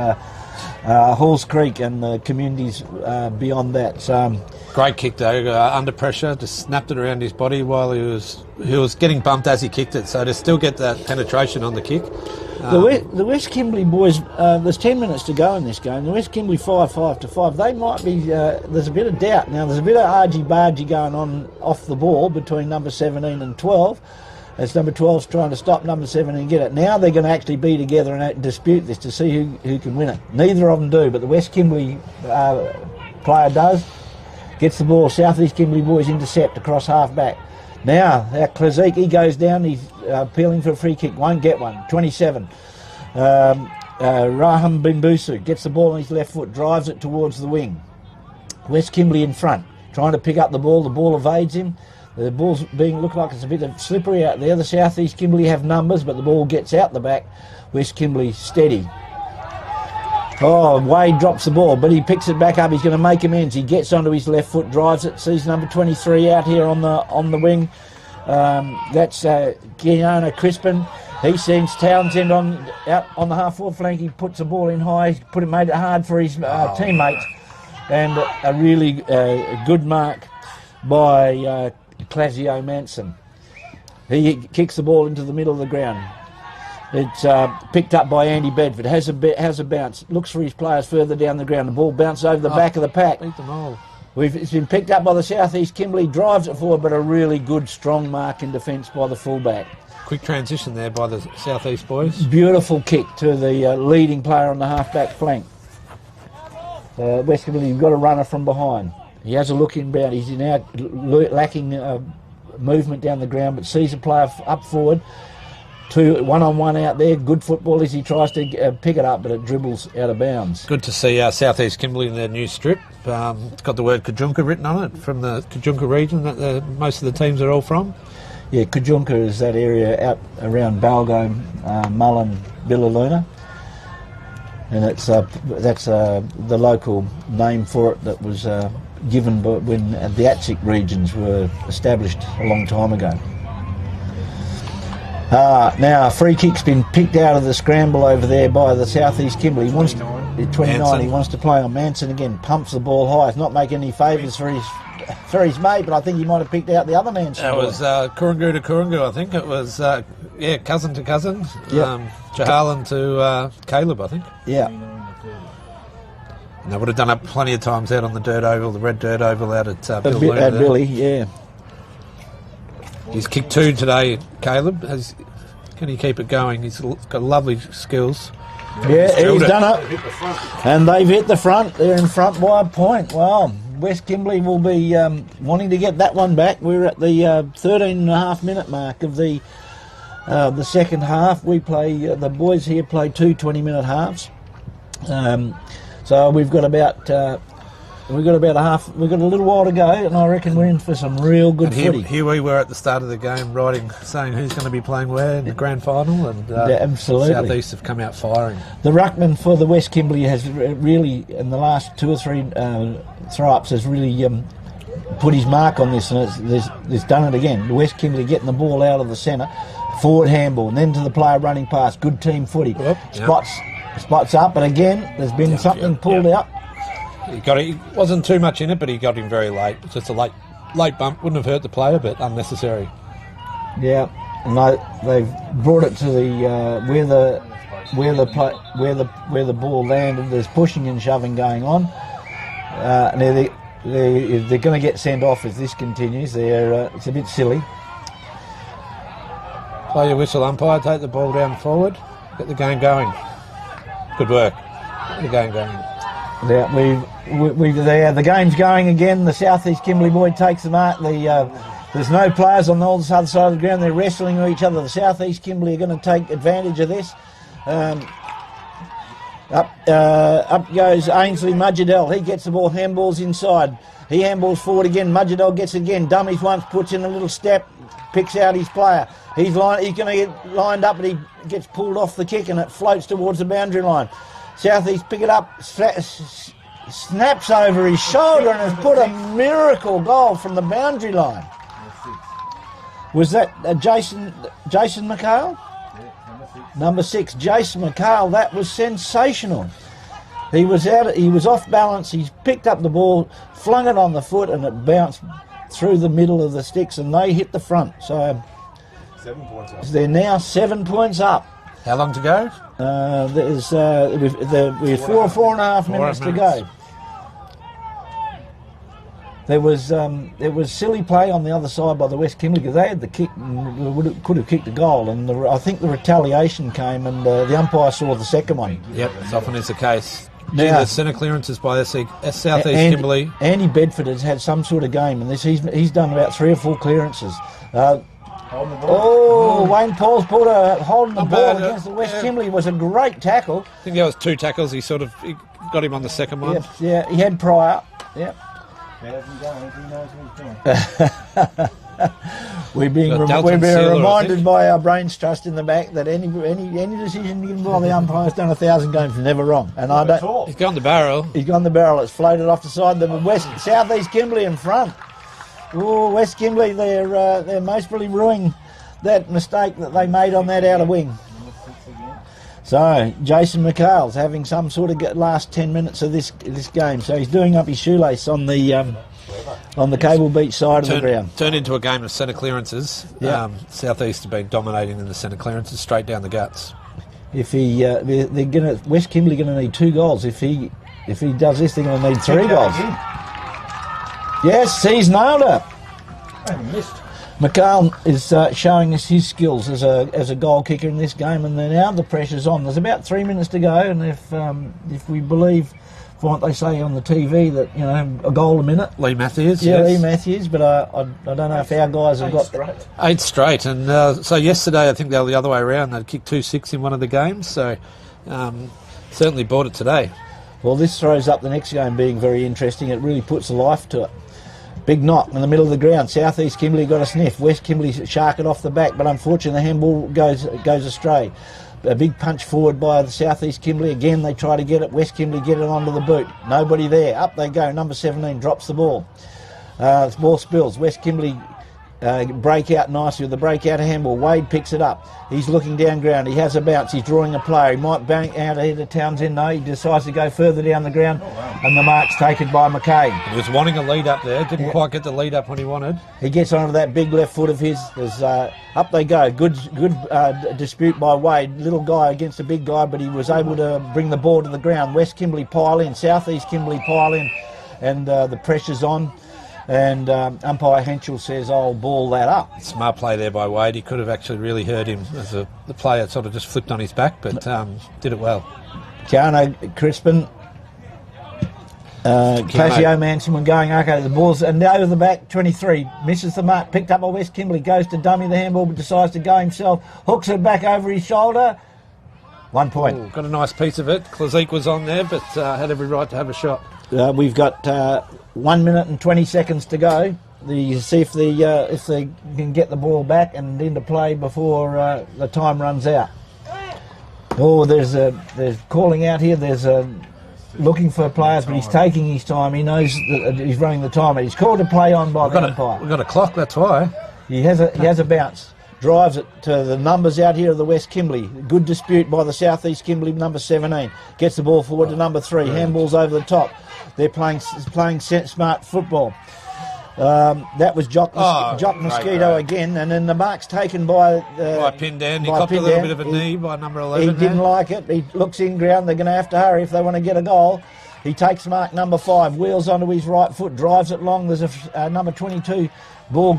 Halls Creek and the communities beyond that. So, great kick though, under pressure, just snapped it around his body while he was getting bumped as he kicked it. So to still get that penetration on the kick. The West Kimberley boys, there's 10 minutes to go in this game. The West Kimberley 5-5. They might be, there's a bit of doubt. Now, there's a bit of argy-bargy going on off the ball between number 17 and 12. As number 12's trying to stop number 17 and get it. Now they're going to actually be together and dispute this to see who can win it. Neither of them do, but the West Kimberley player does. Gets the ball. South East Kimberley boys intercept across half-back. Now, Klazik, he goes down, he's appealing for a free kick, won't get one, 27. Raham Bimbusu gets the ball on his left foot, drives it towards the wing. West Kimberley in front, trying to pick up the ball evades him. The ball's look like it's a bit slippery out there. The South East Kimberley have numbers, but the ball gets out the back. West Kimberley steady. Oh, Wade drops the ball, but he picks it back up. He's going to make amends. He gets onto his left foot, drives it, sees number 23 out here on the wing. That's Guiana Crispin. He sends Townsend out on the half-forward flank. He puts the ball in high, made it hard for his teammates. And a really good mark by Clasio Manson. He kicks the ball into the middle of the ground. It's picked up by Andy Bedford. Has a bounce. Looks for his players further down the ground. The ball bounces over the back of the pack. Beat them all. It's been picked up by the South East Kimberley. Drives it forward, but a really good, strong mark in defence by the fullback. Quick transition there by the South East boys. Beautiful kick to the leading player on the half-back flank. West Kimberley, you've got a runner from behind. He has a look inbound. He's now lacking movement down the ground, but sees a player up forward. 2 one-on-one out there. Good football as he tries to pick it up, but it dribbles out of bounds. Good to see South East Kimberley in their new strip. It's got the word Kajunka written on it, from the Kajunka region that most of the teams are all from. Yeah, Kajunka is that area out around Balgo, Mullen, Billaluna. And that's the local name for it that was given when the ATSIC regions were established a long time ago. Now a free kick's been picked out of the scramble over there by the South East Kimberley. He wants 29. He wants to play on Manson again. Pumps the ball high. It's not making any favours for his mate, but I think he might have picked out the other Manson. That was Kurungu to Kurungu. I think it was cousin to cousin. Yep. Jahalan to Caleb, I think. Yeah. And they would have done it plenty of times out on the dirt oval, the red dirt oval out at Billy. At Billy, yeah. He's kicked 2 today, Caleb. Can he keep it going? He's got lovely skills. Yeah, he's done it. And they've hit the front. They're in front by a point. Wow. West Kimberley will be wanting to get that one back. We're at the 13.5-minute mark of the second half. We play the boys here play 2 20-minute halves. So we've got about a half. We've got a little while to go, and I reckon we're in for some real good footy. Here we were at the start of the game, saying who's going to be playing where in the grand final, and absolutely. South East have come out firing. The ruckman for the West Kimberley has really, in the last 2 or 3 throw-ups, has really put his mark on this, and it's done it again. The West Kimberley getting the ball out of the centre, forward handball, and then to the player running past. Good team footy. Yep. Spots up, but again, there's been something pulled out. He wasn't too much in it, but he got him very late. Just a late bump. Wouldn't have hurt the player, but unnecessary. Yeah, and they've brought it to the where the ball landed. There's pushing and shoving going on, and they're going to get sent off if this continues. It's a bit silly. Play your whistle, umpire. Take the ball down forward. Get the game going. Good work. Get the game going. Yeah, the game's going again. The South East Kimberley boy takes the mark. There's no players on the other side of the ground. They're wrestling with each other. The South East Kimberley are going to take advantage of this. Up goes Ainsley Mudgedell. He gets the ball, handballs inside. He handballs forward again. Mudgedell gets it again. Dummies once, puts in a little step, picks out his player. He's going to get lined up, but he gets pulled off the kick and it floats towards the boundary line. South East pick it up, snaps over his shoulder and has put a miracle goal from the boundary line. Was that Jason McHale? Number 6, Jason McHale. That was sensational. He was off balance. He's picked up the ball, flung it on the foot, and it bounced through the middle of the sticks, and they hit the front. So 7 points up. they're now 7 points up. How long to go? There's 4.5 minutes to go. There was silly play on the other side by the West Kimberley because they had the kick and could have kicked a goal, and I think the retaliation came and the umpire saw the second one. Yep, it often is the case. Now, the centre clearances by South East Kimberley. Andy Bedford has had some sort of game, and he's done about 3 or 4 clearances. Wayne Paul's put a holding the ball against the West Kimberley was a great tackle. I think there was 2 tackles. He got him on the second one. Yep, yeah, he had prior. Yep. We're being reminded by our brains trust in the back that any decision given by the umpire's done 1,000 games never wrong. And I don't. He's gone the barrel. He's gone the barrel. It's floated off the side. The South East Kimberley in front. Oh, West Kimberley, they're mostly ruining that mistake that they made on that outer wing. So Jason McHale's having some sort of last 10 minutes of this game. So he's doing up his shoelace on the Cable Beach side of the ground. Turned into a game of centre clearances. Yeah. South East have been dominating in the centre clearances, straight down the guts. If West Kimberley going to need 2 goals. If he does this, they're going to need 3 goals. Yes, he's nailed it. Missed. McCall is showing us his skills as a goal kicker in this game, and now the pressure's on. There's about 3 minutes to go, and if we believe what they say on the TV that a goal a minute. Lee Matthews, yes. Lee Matthews, but I don't know if our guys have got 8 straight, and so yesterday I think they were the other way around. They kicked 2-6 in one of the games, so certainly bought it today. Well, this throws up the next game being very interesting. It really puts life to it. Big knock in the middle of the ground. South East Kimberley got a sniff. West Kimberley shark it off the back, but unfortunately the handball goes astray. A big punch forward by the South East Kimberley. Again, they try to get it. West Kimberley get it onto the boot. Nobody there. Up they go. Number 17 drops the ball. The ball spills. West Kimberley break out nicely with the breakout handball. Wade picks it up. He's looking down ground. He has a bounce. He's drawing a player. He might bang out ahead of Townsend. No, he decides to go further down the ground, and the mark's taken by McKay. He was wanting a lead up there. Didn't quite get the lead up when he wanted. He gets onto that big left foot of his. Up they go. Good dispute by Wade. Little guy against a big guy, but he was able to bring the ball to the ground. West Kimberley pile in. South East Kimberley pile in, and the pressure's on. And umpire Henschel says, I'll ball that up. Smart play there by Wade. He could have actually really hurt him as the player sort of just flipped on his back, but did it well. Keanu Crispin, Casio Manson were going, okay, the ball's and over the back, 23, misses the mark, picked up by West Kimberley, goes to dummy the handball, but decides to go himself, hooks it back over his shoulder. 1 point. Ooh, got a nice piece of it. Klazik was on there, but had every right to have a shot. We've got 1 minute and 20 seconds to go. See if they can get the ball back and into play before the time runs out. Oh, there's calling out here. There's looking for players, but he's taking his time. He knows that he's running the time. He's called to play on by the umpire. We've got a clock. That's why he has a bounce. Drives it to the numbers out here of the West Kimberley. Good dispute by the South East Kimberley, number 17. Gets the ball forward to number 3. Handballs over the top. They're playing smart football. That was Jock Mosquito again, and then the mark's taken by Pindan. He copped a little bit of a knee by number 11. He didn't like it. He looks in ground. They're going to have to hurry if they want to get a goal. He takes mark number 5, wheels onto his right foot, drives it long. There's a number 22. Ball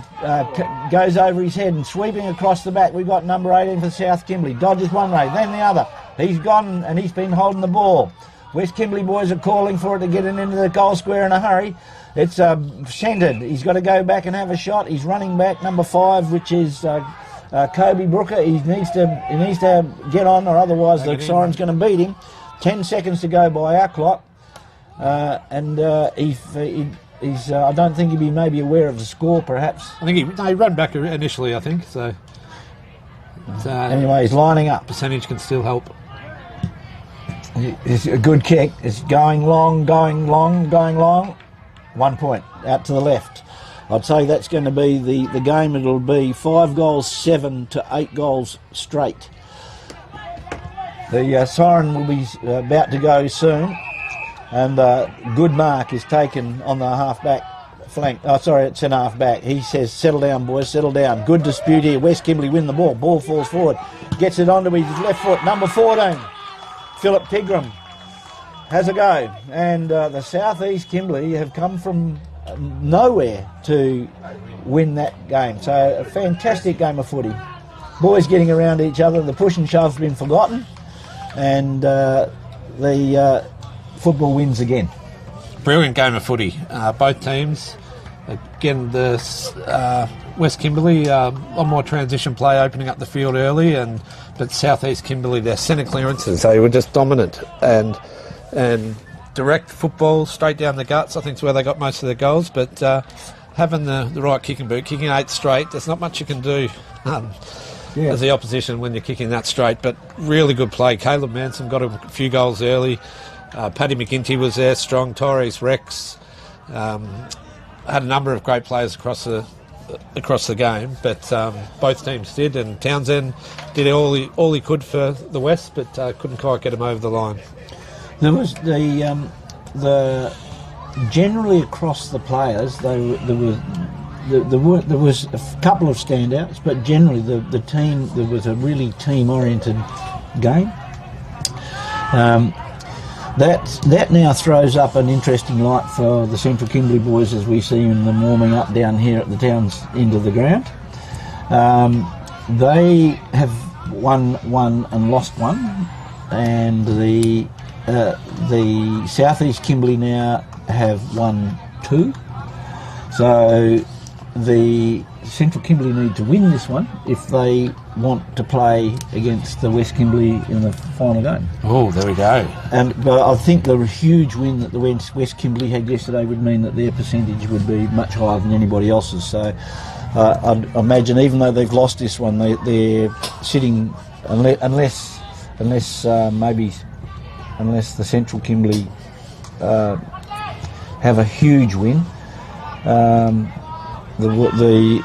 goes over his head and sweeping across the back. We've got number 18 for South Kimberley. Dodges one way, then the other. He's gone and he's been holding the ball. West Kimberley boys are calling for it to get it into the goal square in a hurry. It's centred. He's got to go back and have a shot. He's running back, number 5, which is Kobe Brooker. He needs to get on, or otherwise the siren's going to beat him. 10 seconds to go by our clock, he's. I don't think he'd be maybe aware of the score, perhaps. I think he ran back initially, I think, so... anyway, he's lining up. Percentage can still help. It's a good kick. It's going long. 1 point, out to the left. I'd say that's going to be the game. It'll be 5 goals, 7 to 8 goals straight. The siren will be about to go soon. And good mark is taken on the half-back flank. Oh, sorry, it's in half-back. He says, settle down, boys, settle down. Good dispute here. West Kimberley win the ball. Ball falls forward. Gets it onto his left foot. Number 14, Philip Tigram, has a go. And the South East Kimberley have come from nowhere to win that game. So a fantastic game of footy. Boys getting around each other. The push and shove's been forgotten. And the football wins again. Brilliant game of footy. Both teams. Again, the West Kimberley, a lot more transition play, opening up the field early, but South East Kimberley, their centre clearances, they were just dominant and direct football straight down the guts. I think is where they got most of their goals. But having the right kicking boot, kicking 8 straight, there's not much you can do. As the opposition when you're kicking that straight, but really good play. Caleb Manson got a few goals early. Paddy McGinty was there, strong. Torres Rex had a number of great players across the game, but both teams did, and Townsend did all he could for the West, but couldn't quite get him over the line. There was the generally across the players, there was a couple of standouts, but generally the team, there was a really team-oriented game. That now throws up an interesting light for the Central Kimberley boys as we see them warming up down here at the town's end of the ground. They have won 1 and lost 1, and the South East Kimberley now have won 2. So the Central Kimberley need to win this one if they want to play against the West Kimberley in the final game. Oh, there we go. But I think the huge win that the West Kimberley had yesterday would mean that their percentage would be much higher than anybody else's. So I'd imagine even though they've lost this one, they're sitting, unless the Central Kimberley have a huge win. The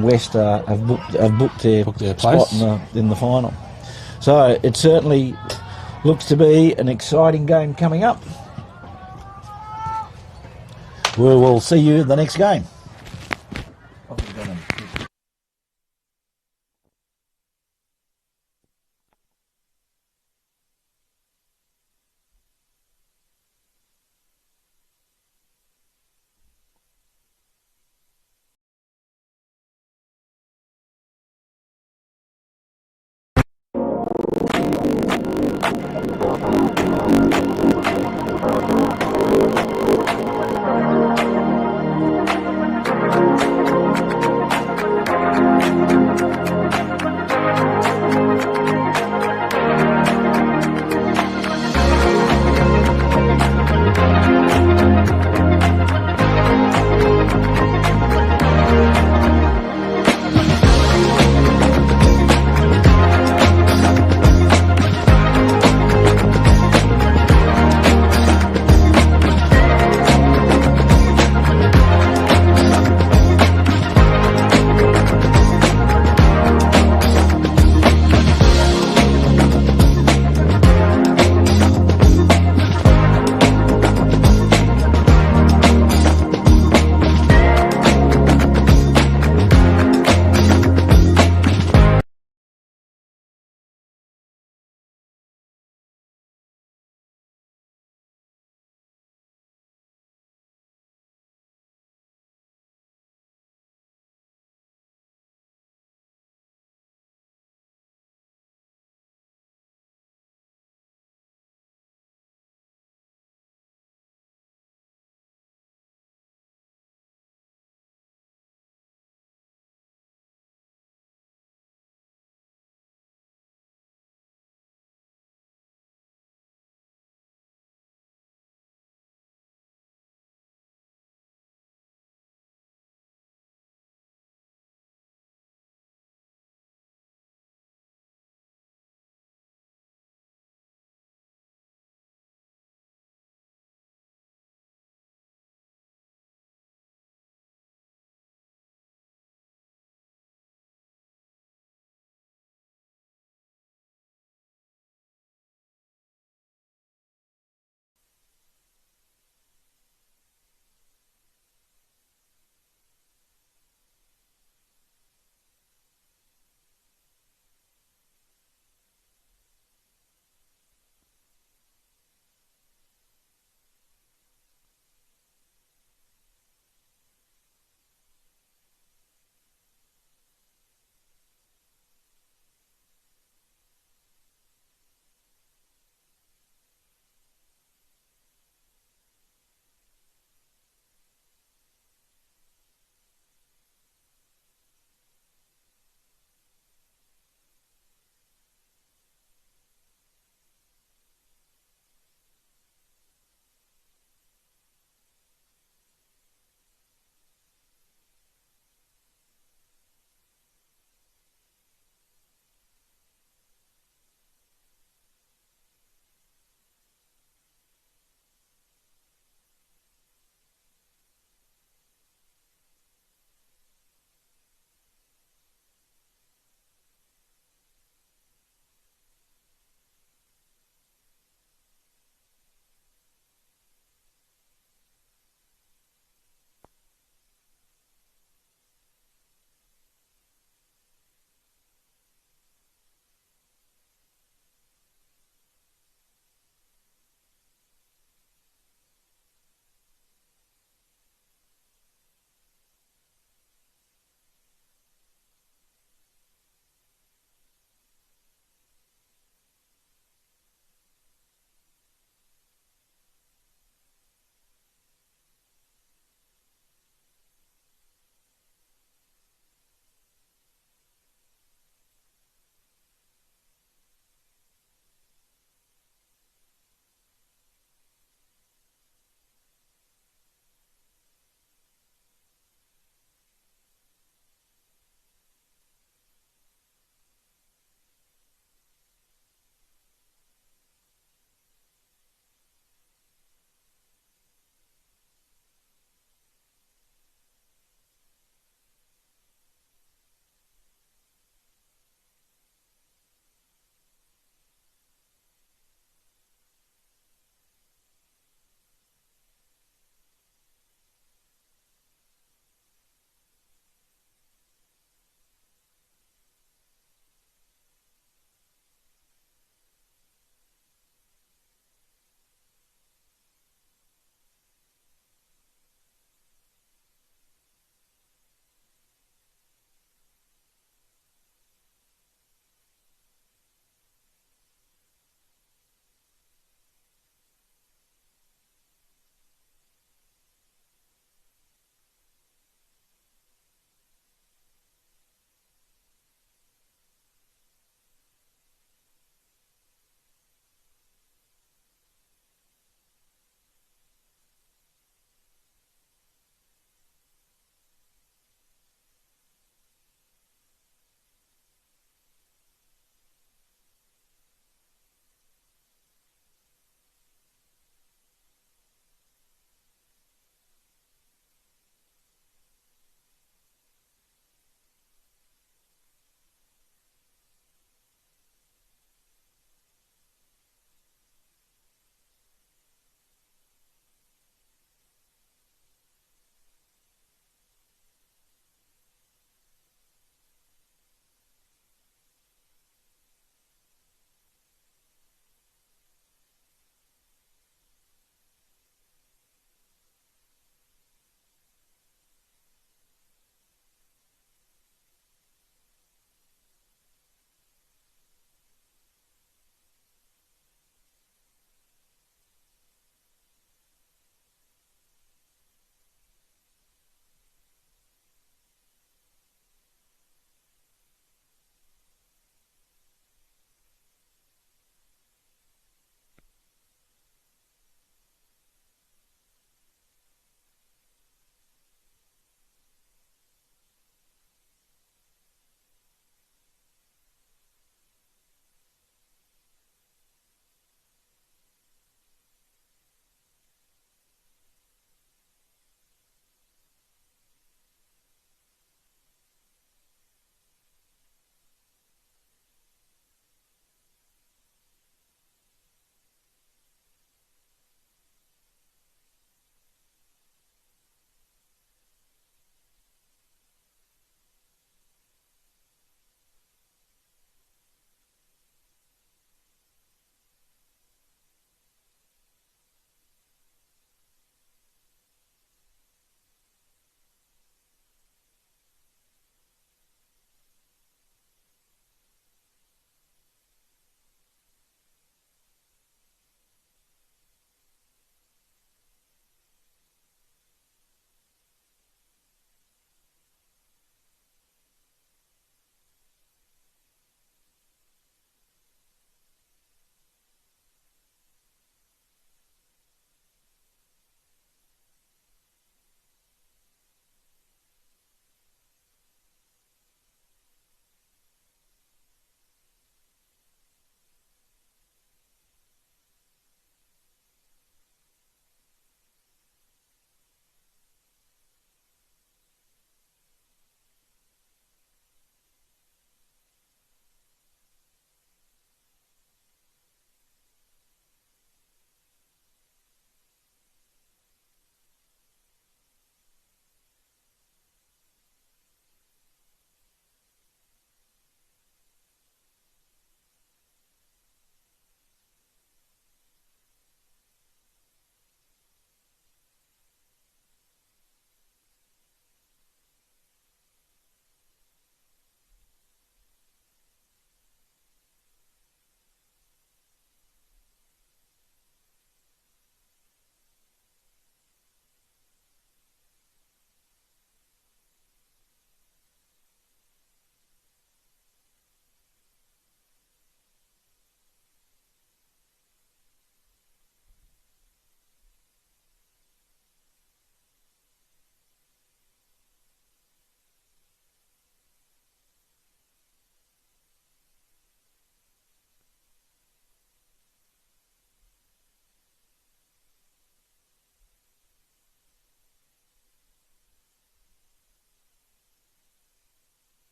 West have booked their spot in the final. So it certainly looks to be an exciting game coming up. We'll see you in the next game.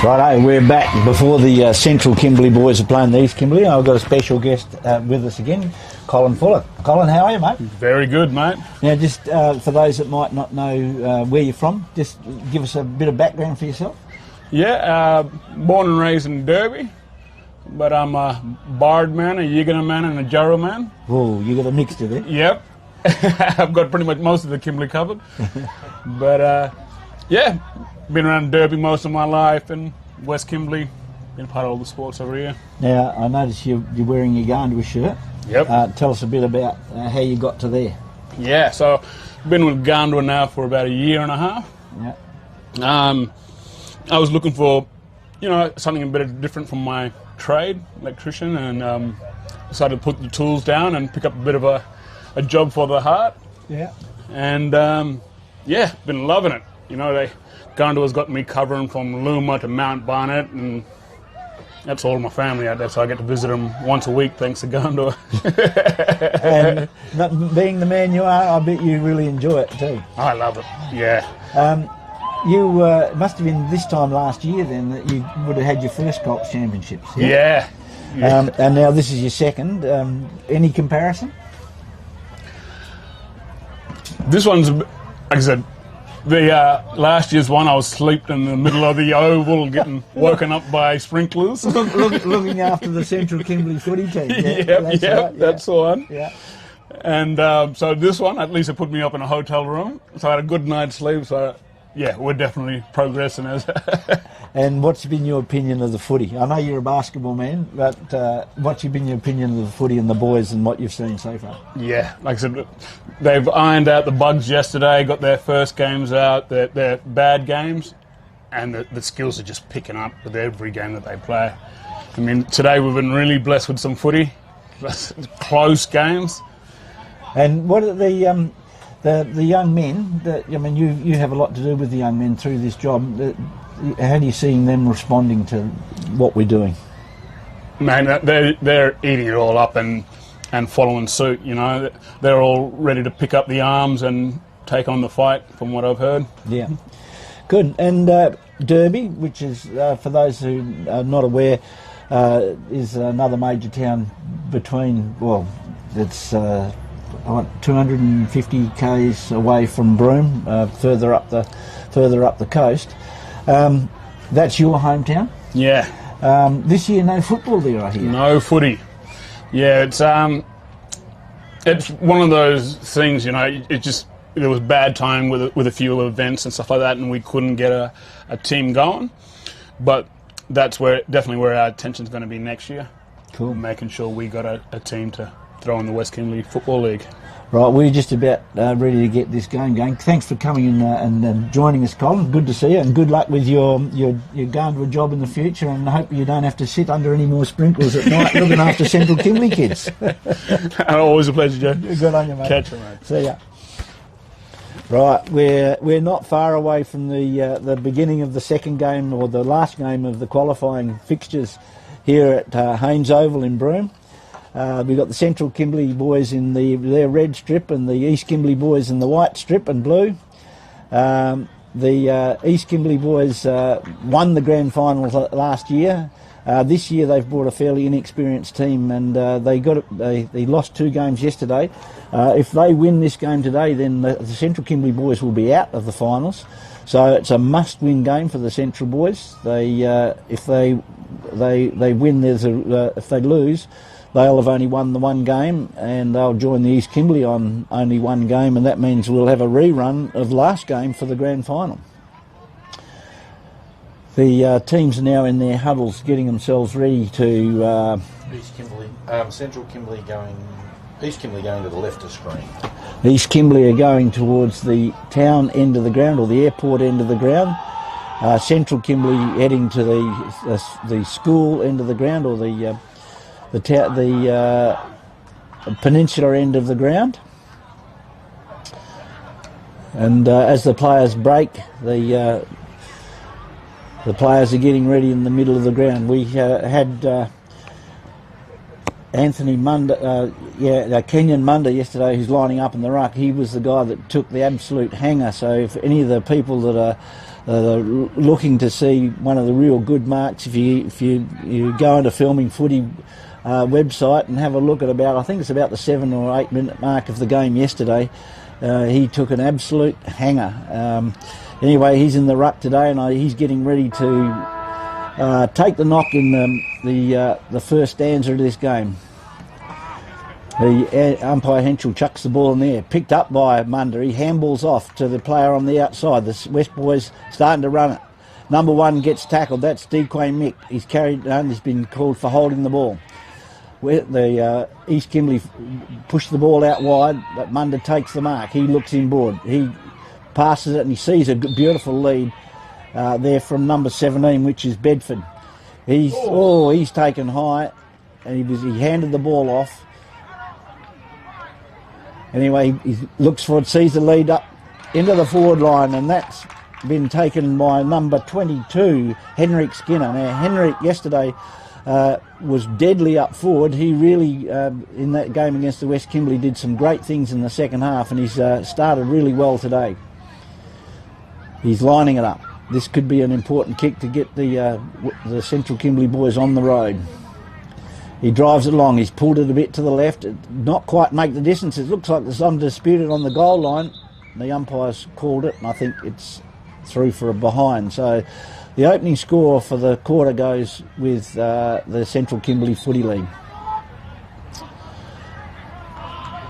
Righto, we're back before the Central Kimberley boys are playing the East Kimberley. I've got a special guest with us again, Colin Fuller. Colin, how are you, mate? Very good, mate. Now, just for those that might not know where you're from, just give us a bit of background for yourself. Yeah, born and raised in Derby, but I'm a Bard man, a Yigana man, and a Jarrow man. Oh, you got a mixture there. Yep. I've got pretty much most of the Kimberley covered. But, yeah, been around Derby most of my life, and West Kimberley, been part of all the sports over here. Now, I notice you're wearing your Gandua shirt. Yep. Tell us a bit about how you got to there. Yeah, so been with Gandua now for about a year and a half. Yeah. I was looking for, something a bit different from my trade, electrician, and decided to put the tools down and pick up a bit of a job for the heart. Yeah. And, been loving it. Gandua's got me covering from Luma to Mount Barnett, and that's all my family out there, so I get to visit them once a week thanks to Gandua. And being the man you are, I bet you really enjoy it too. I love it, yeah. You must have been this time last year then that you would have had your first Colts championships. Yeah. And now this is your second. Any comparison? This one's, like I said, the last year's one, I was sleeping in the middle of the oval, getting woken up by sprinklers. Looking after the Central Kimberley footy team. That's the one. Yeah. And so this one, at least it put me up in a hotel room, so I had a good night's sleep. So yeah, we're definitely progressing as. And what's been your opinion of the footy? I know you're a basketball man, but what's been your opinion of the footy and the boys and what you've seen so far? Yeah, like I said, they've ironed out the bugs yesterday, got their first games out, their bad games, and the skills are just picking up with every game that they play. I mean, today we've been really blessed with some footy, close games. And what are the young men? You have a lot to do with the young men through this job. How do you see them responding to what we're doing? Man, they're eating it all up and following suit. They're all ready to pick up the arms and take on the fight, from what I've heard. Yeah, good. And Derby, which is for those who are not aware, is another major town between. Well, it's 250 k's away from Broome, further up the coast. That's your hometown? Yeah. This year, no football there, I hear. No footy. Yeah, it's one of those things. There was bad time with a few events and stuff like that, and we couldn't get a team going. But that's definitely where our attention's going to be next year. Cool. Making sure we got a team to throw in the West Kimberley Football League. Right, we're just about ready to get this going. Thanks for coming in and joining us, Colin. Good to see you, and good luck with your Gandua job in the future, and I hope you don't have to sit under any more sprinklers at night looking after Central Kimberley kids. Always a pleasure, Joe. Good on you, mate. Catch you, mate. See ya. Right, we're not far away from the beginning of the second game, or the last game of the qualifying fixtures here at Haynes Oval in Broome. We've got the Central Kimberley boys in their red strip, and the East Kimberley boys in the white strip and blue. The East Kimberley boys won the grand finals last year. This year they've brought a fairly inexperienced team, and they lost 2 games yesterday. If they win this game today, then the Central Kimberley boys will be out of the finals. So it's a must-win game for the Central boys. If they win, if they lose, they'll have only won the 1 game, and they'll join the East Kimberley on only 1 game, and that means we'll have a rerun of last game for the grand final. The teams are now in their huddles, getting themselves ready to. East Kimberley, Central Kimberley going. East Kimberley going to the left of screen. East Kimberley are going towards the town end of the ground, or the airport end of the ground. Central Kimberley heading to the school end of the ground, or the peninsula end of the ground. And as the players break, the players are getting ready in the middle of the ground. We had Anthony Munda, Kenyon Munda yesterday, who's lining up in the ruck. He was the guy that took the absolute hanger. So if any of the people that looking to see one of the real good marks, if you go into Filming Footy website and have a look at I think it's about the 7 or 8 minute mark of the game yesterday, he took an absolute hanger. Anyway, he's in the ruck today, and he's getting ready to take the knock in the first stanza of this game. The umpire Henschel chucks the ball in there, picked up by Munda. He handballs off to the player on the outside. The West boys starting to run it. Number 1 gets tackled. That's Dequane Mick. He's carried on. He's been called for holding the ball. The East Kimberley pushed the ball out wide, but Munda takes the mark. He looks inboard. He passes it, and he sees a beautiful lead there from number 17, which is Bedford. He's taken high, and he handed the ball off. Anyway, he looks for it, sees the lead up into the forward line, and that's been taken by number 22, Henrik Skinner. Now, Henrik yesterday was deadly up forward. He really, in that game against the West Kimberley, did some great things in the second half, and he's started really well today. He's lining it up. This could be an important kick to get the Central Kimberley boys on the road. He drives it along. He's pulled it a bit to the left. Not quite make the distance. It looks like there's undisputed on the goal line. The umpires called it, and I think it's through for a behind. So the opening score for the quarter goes with the Central Kimberley Footy League.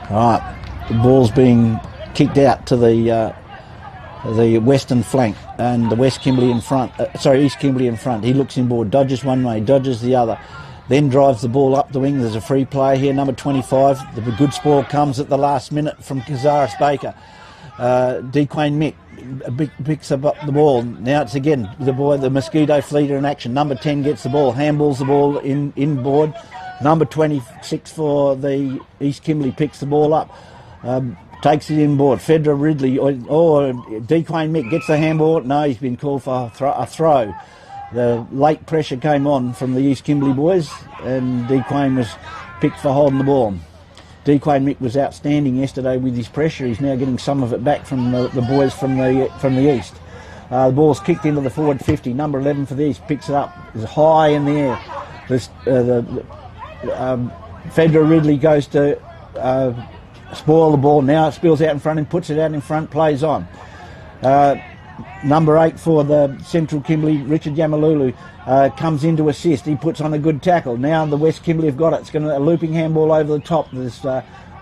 All right, the ball's being kicked out to the western flank, and the West Kimberley in front. East Kimberley in front. He looks inboard, dodges one way, dodges the other. Then drives the ball up the wing. There's a free player here, number 25. The good spoil comes at the last minute from Kazaris Baker. Dequane Mick picks up the ball. Now it's again the Mosquito Fleeter in action. Number 10 gets the ball, handballs the ball inboard. Number 26 for the East Kimberley picks the ball up, takes it inboard. Fedra Ridley or Dequane Mick gets the handball. No, he's been called for a throw. The late pressure came on from the East Kimberley boys, and Dequane was picked for holding the ball. Dequane Mick was outstanding yesterday with his pressure. He's now getting some of it back from the boys from the East. The ball's kicked into the forward 50. Number 11 for the East picks it up. It's high in the air. Fedra Ridley goes to spoil the ball. Now it spills out in front and puts it out in front, plays on. Number 8 for the Central Kimberley, Richard Yamalulu, comes in to assist. He puts on a good tackle. Now the West Kimberley have got it. It's going to a looping handball over the top. This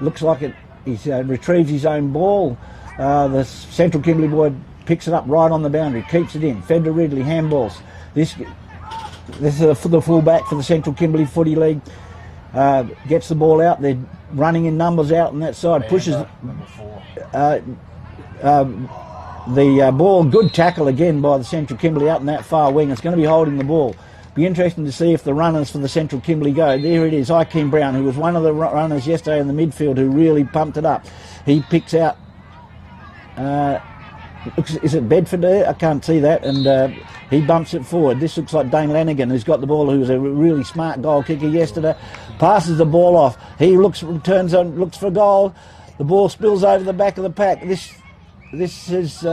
looks like it. He retrieves his own ball. The Central Kimberley boy picks it up right on the boundary, keeps it in. Fedra Ridley handballs. This is for the fullback for the Central Kimberley Footy League. Gets the ball out. They're running in numbers out on that side. Pushes. The ball, good tackle again by the Central Kimberley out in that far wing. It's going to be holding the ball. Be interesting to see if the runners for the Central Kimberley go. There it is, Ikeem Brown, who was one of the runners yesterday in the midfield who really pumped it up. He picks out, is it Bedford there? I can't see that. And he bumps it forward. This looks like Dane Lanigan, who's got the ball, who was a really smart goal kicker yesterday. Passes the ball off. He looks for goal. The ball spills over the back of the pack. This is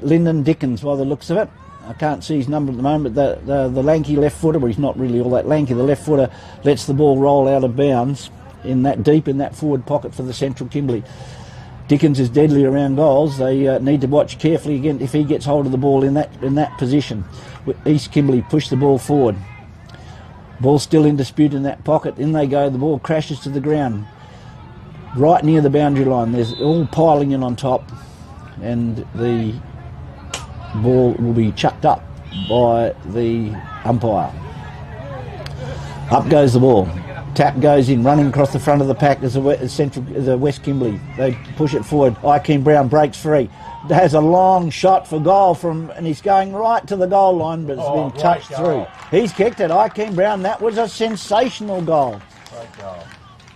Lyndon Dickens by the looks of it. I can't see his number at the moment, but the lanky left footer, well, he's not really all that lanky, the left footer lets the ball roll out of bounds deep in that forward pocket for the Central Kimberley. Dickens is deadly around goals. They need to watch carefully again if he gets hold of the ball in that position. East Kimberley push the ball forward. Ball still in dispute in that pocket. In they go. The ball crashes to the ground. Right near the boundary line, there's all piling in on top, and the ball will be chucked up by the umpire. Up goes the ball. Tap goes in, running across the front of the pack as the West Kimberley. They push it forward. Ikeem Brown breaks free. Has a long shot for goal and he's going right to the goal line, but it's been touched through. He's kicked it. Ikeem Brown, that was a sensational goal. Great goal.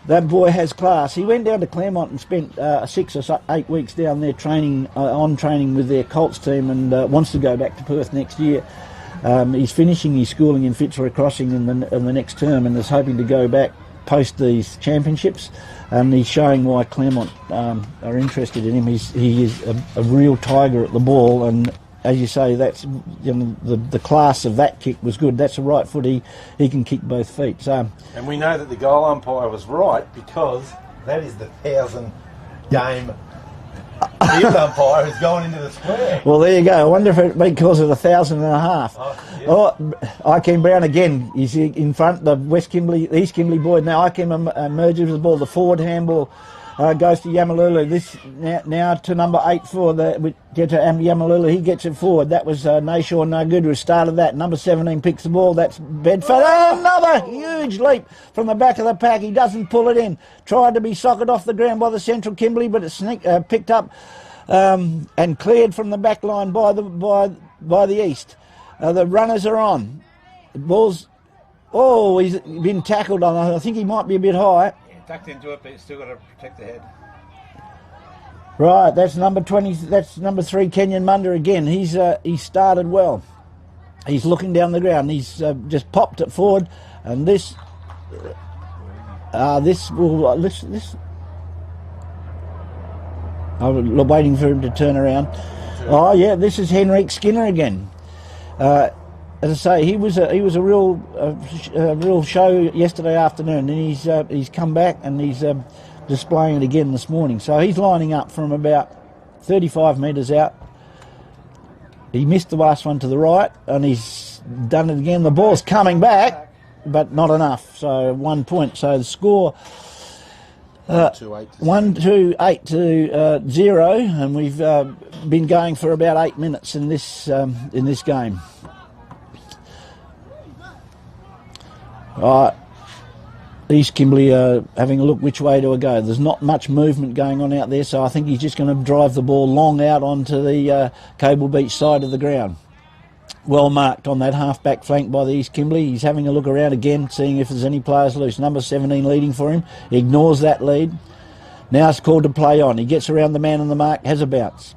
That boy has class. He went down to Claremont and spent 6 or 8 weeks down there training with their Colts team, and wants to go back to Perth next year. He's finishing his schooling in Fitzroy Crossing in the next term, and is hoping to go back post these championships. And he's showing why Claremont are interested in him. He is a real tiger at the ball, and as you say, that's the class of that kick was good. That's a right foot. He can kick both feet. So, and we know that the goal umpire was right because that is the 1,000 game field umpire who's going into the square. Well, there you go. I wonder if it because of 1,500. Oh, Ikem Brown again. He's in front. The East Kimberley boy. Now Ikem emerges with the ball. The forward handball goes to Yamalulu. This now to number 8 for the get to Yamalulu. He gets it forward. That was Nashaw no good who started that. Number 17 picks the ball. That's Bedford. Oh, another huge leap from the back of the pack. He doesn't pull it in. Tried to be socket off the ground by the Central Kimberley, but it's picked up and cleared from the back line by the East. The runners are on. The ball's... Oh, he's been tackled on. I think he might be a bit high. Tucked into it, but he's still got to protect the head. Right, that's number 20. That's number 3, Kenyon Munda again. He started well. He's looking down the ground. He's just popped it forward, and this. I'm waiting for him to turn around. Oh yeah, this is Henrik Skinner again. As I say, he was a real show yesterday afternoon, and he's come back and he's displaying it again this morning. So he's lining up from about 35 metres out. He missed the last one to the right, and he's done it again. The ball's coming back, but not enough. So 1 point. So the score 1-2-8 to 0, and we've been going for about 8 minutes in this game. East Kimberley are having a look which way to go. There's not much movement going on out there, so I think he's just going to drive the ball long out onto the Cable Beach side of the ground. Well marked on that half-back flank by the East Kimberley. He's having a look around again, seeing if there's any players loose. Number 17 leading for him. He ignores that lead. Now it's called to play on. He gets around the man on the mark, has a bounce.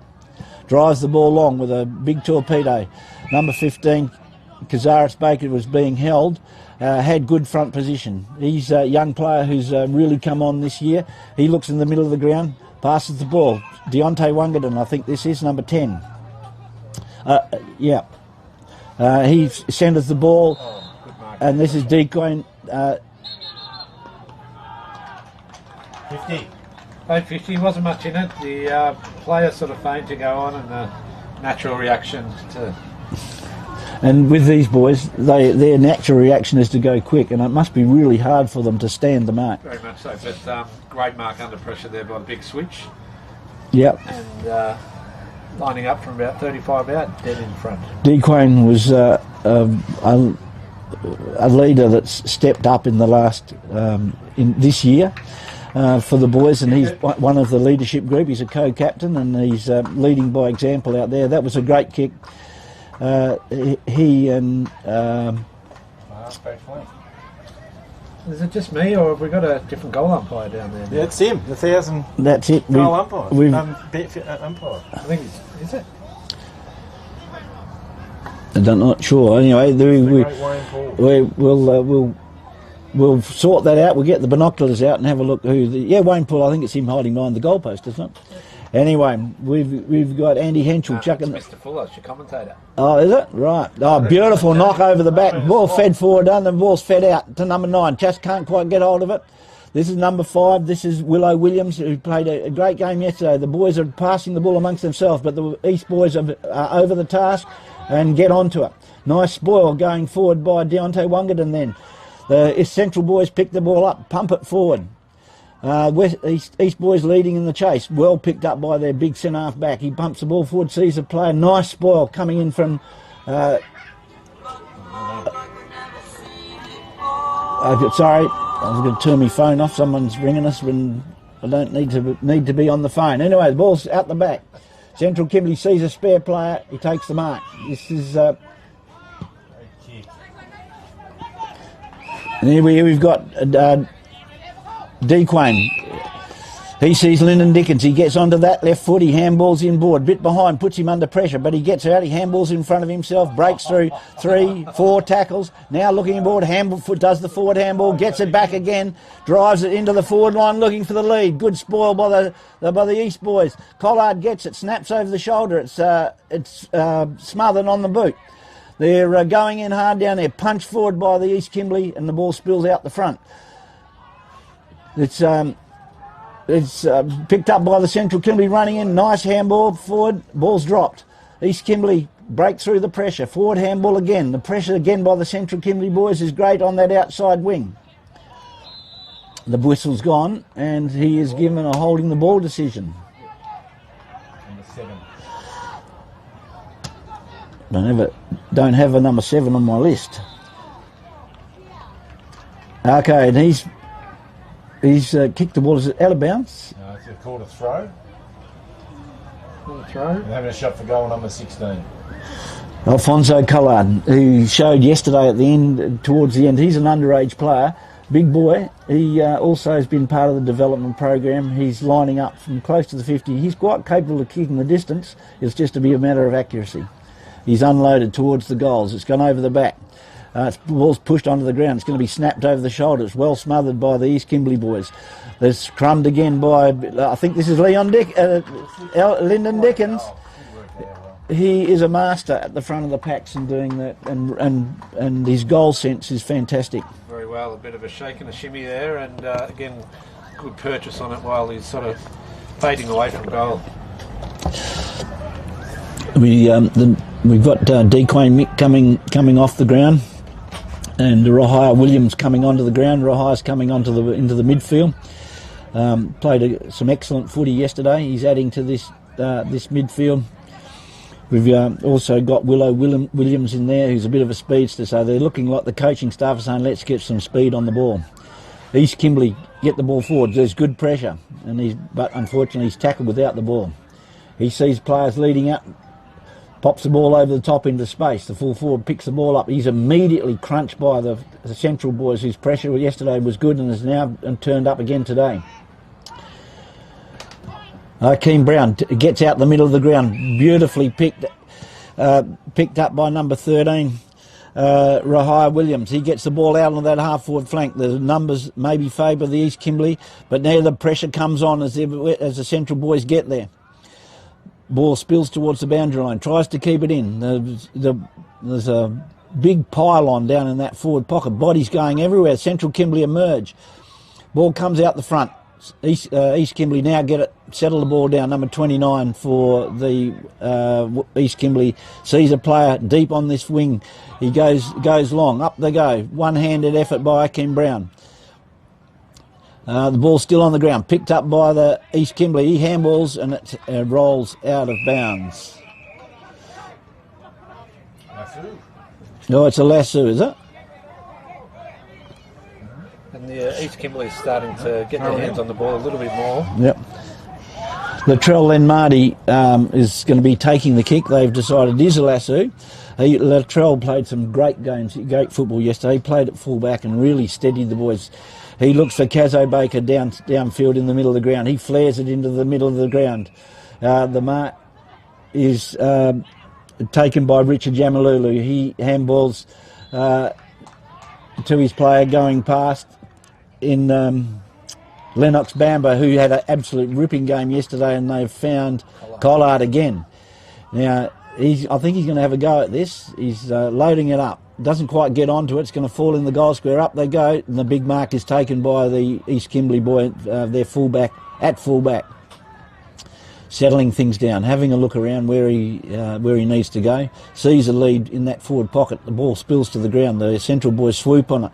Drives the ball long with a big torpedo. Number 15, Kazaris Baker, was being held. Had good front position. He's a young player who's really come on this year. He looks in the middle of the ground, passes the ball. Deontay Wungerton, I think this is number 10. He centres the ball, and this is Dequane. 50. 50 wasn't much in it. The player sort of feigned to go on, and the natural reaction to... And with these boys, their natural reaction is to go quick, and it must be really hard for them to stand the mark. Very much so, but great mark under pressure there by Big Switch. Yep. And lining up from about 35 out, dead in front. Dequane was a leader that's stepped up in the last in this year for the boys, and he's one of the leadership group. He's a co-captain, and he's leading by example out there. That was a great kick. He and is it just me, or have we got a different goal umpire down there? Yeah, it's him. The 1,000. That's it. Goal umpire. Umpire. I think is it? I'm not sure. Anyway, we'll sort that out. We'll get the binoculars out and have a look. Wayne Paul. I think it's him hiding behind the goalpost, isn't it? Anyway, we've got Andy Henschel chucking. Mr. Fuller, your commentator. Oh, is it? Right. Oh, beautiful knock over the back. Ball fed forward, and the ball's fed out to number 9. Just can't quite get hold of it. This is number 5. This is Willow Williams, who played a great game yesterday. The boys are passing the ball amongst themselves, but the East boys are over the task and get onto it. Nice spoil going forward by Deontay Wungerton then. The Central boys pick the ball up, pump it forward. East boys leading in the chase. Well picked up by their big centre half back. He pumps the ball forward, sees a player. Nice spoil coming in from... sorry, I was going to turn my phone off. Someone's ringing us when I don't need to be on the phone. Anyway, the ball's out the back. Central Kimberley sees a spare player. He takes the mark. This is... and here we've got... Dequane. He sees Lyndon Dickens. He gets onto that left foot. He handballs inboard. Bit behind, puts him under pressure, but he gets out. He handballs in front of himself. Breaks through 3, 4 tackles. Now looking inboard. Handball foot does the forward handball. Gets it back again. Drives it into the forward line, looking for the lead. Good spoil by the East boys. Collard gets it. Snaps over the shoulder. It's smothered on the boot. They're going in hard down there. Punched forward by the East Kimberley, and the ball spills out the front. It's picked up by the Central Kimberley running in. Nice handball forward. Ball's dropped. East Kimberley break through the pressure. Forward handball again. The pressure again by the Central Kimberley boys is great on that outside wing. The whistle's gone, and he is given a holding the ball decision. Number 7. Don't have a number 7 on my list. Okay, and he's kicked the ball. Is it out of bounds? No, it's called a throw. Throw. And having a shot for goal number 16. Alfonso Collard, who showed yesterday at the end, towards the end. He's an underage player, big boy. He also has been part of the development program. He's lining up from close to the 50. He's quite capable of kicking the distance. It's just to be a matter of accuracy. He's unloaded towards the goals. It's gone over the back. The ball's pushed onto the ground. It's going to be snapped over the shoulder. It's well smothered by the East Kimberley boys. There's crumbed again by, I think this is Lyndon Dickens. He is a master at the front of the packs and doing that, and his goal sense is fantastic. Very well, a bit of a shake and a shimmy there, and again, good purchase on it while he's sort of fading away from goal. We've got Dequane Mick coming off the ground, and Rahia Williams coming onto the ground. Rahia's coming into the midfield. Played some excellent footy yesterday. He's adding to this midfield. We've also got Willow Williams in there, who's a bit of a speedster. So they're looking like the coaching staff are saying, let's get some speed on the ball. East Kimberley get the ball forward. There's good pressure, but unfortunately he's tackled without the ball. He sees players leading up. Pops the ball over the top into space. The full forward picks the ball up. He's immediately crunched by the Central boys, whose pressure yesterday was good and is now turned up again today. Keane Brown gets out the middle of the ground, beautifully picked up by number 13, Rahia Williams. He gets the ball out on that half-forward flank. The numbers maybe favour the East Kimberley, but now the pressure comes on as the Central boys get there. Ball spills towards the boundary line, tries to keep it in. There's a big pylon down in that forward pocket. Bodies going everywhere. Central Kimberley emerge. Ball comes out the front. East Kimberley now get it, settle the ball down. Number 29 for the East Kimberley sees a player deep on this wing. He goes long. Up they go. One-handed effort by Akeem Brown. The ball's still on the ground, picked up by the East Kimberley. He handballs and it rolls out of bounds. Lasso. No, it's a lasso, is it? And the East Kimberley is starting to get their hands on the ball a little bit more. Yep. Latrell Lenmarty is going to be taking the kick. They've decided it is a lasso. Latrell played some great games, great football yesterday. He played at full-back and really steadied the boys. He looks for Cazzo Baker downfield in the middle of the ground. He flares it into the middle of the ground. The mark is taken by Richard Yamalulu. He handballs to his player going past in Lennox Bamba, who had an absolute ripping game yesterday, and they've found Collard again. Now, I think he's going to have a go at this. He's loading it up. Doesn't quite get onto it. It's going to fall in the goal square. Up they go, and the big mark is taken by the East Kimberley boy, their fullback, at fullback. Settling things down, having a look around where he needs to go. Sees a lead in that forward pocket. The ball spills to the ground. The Central boys swoop on it.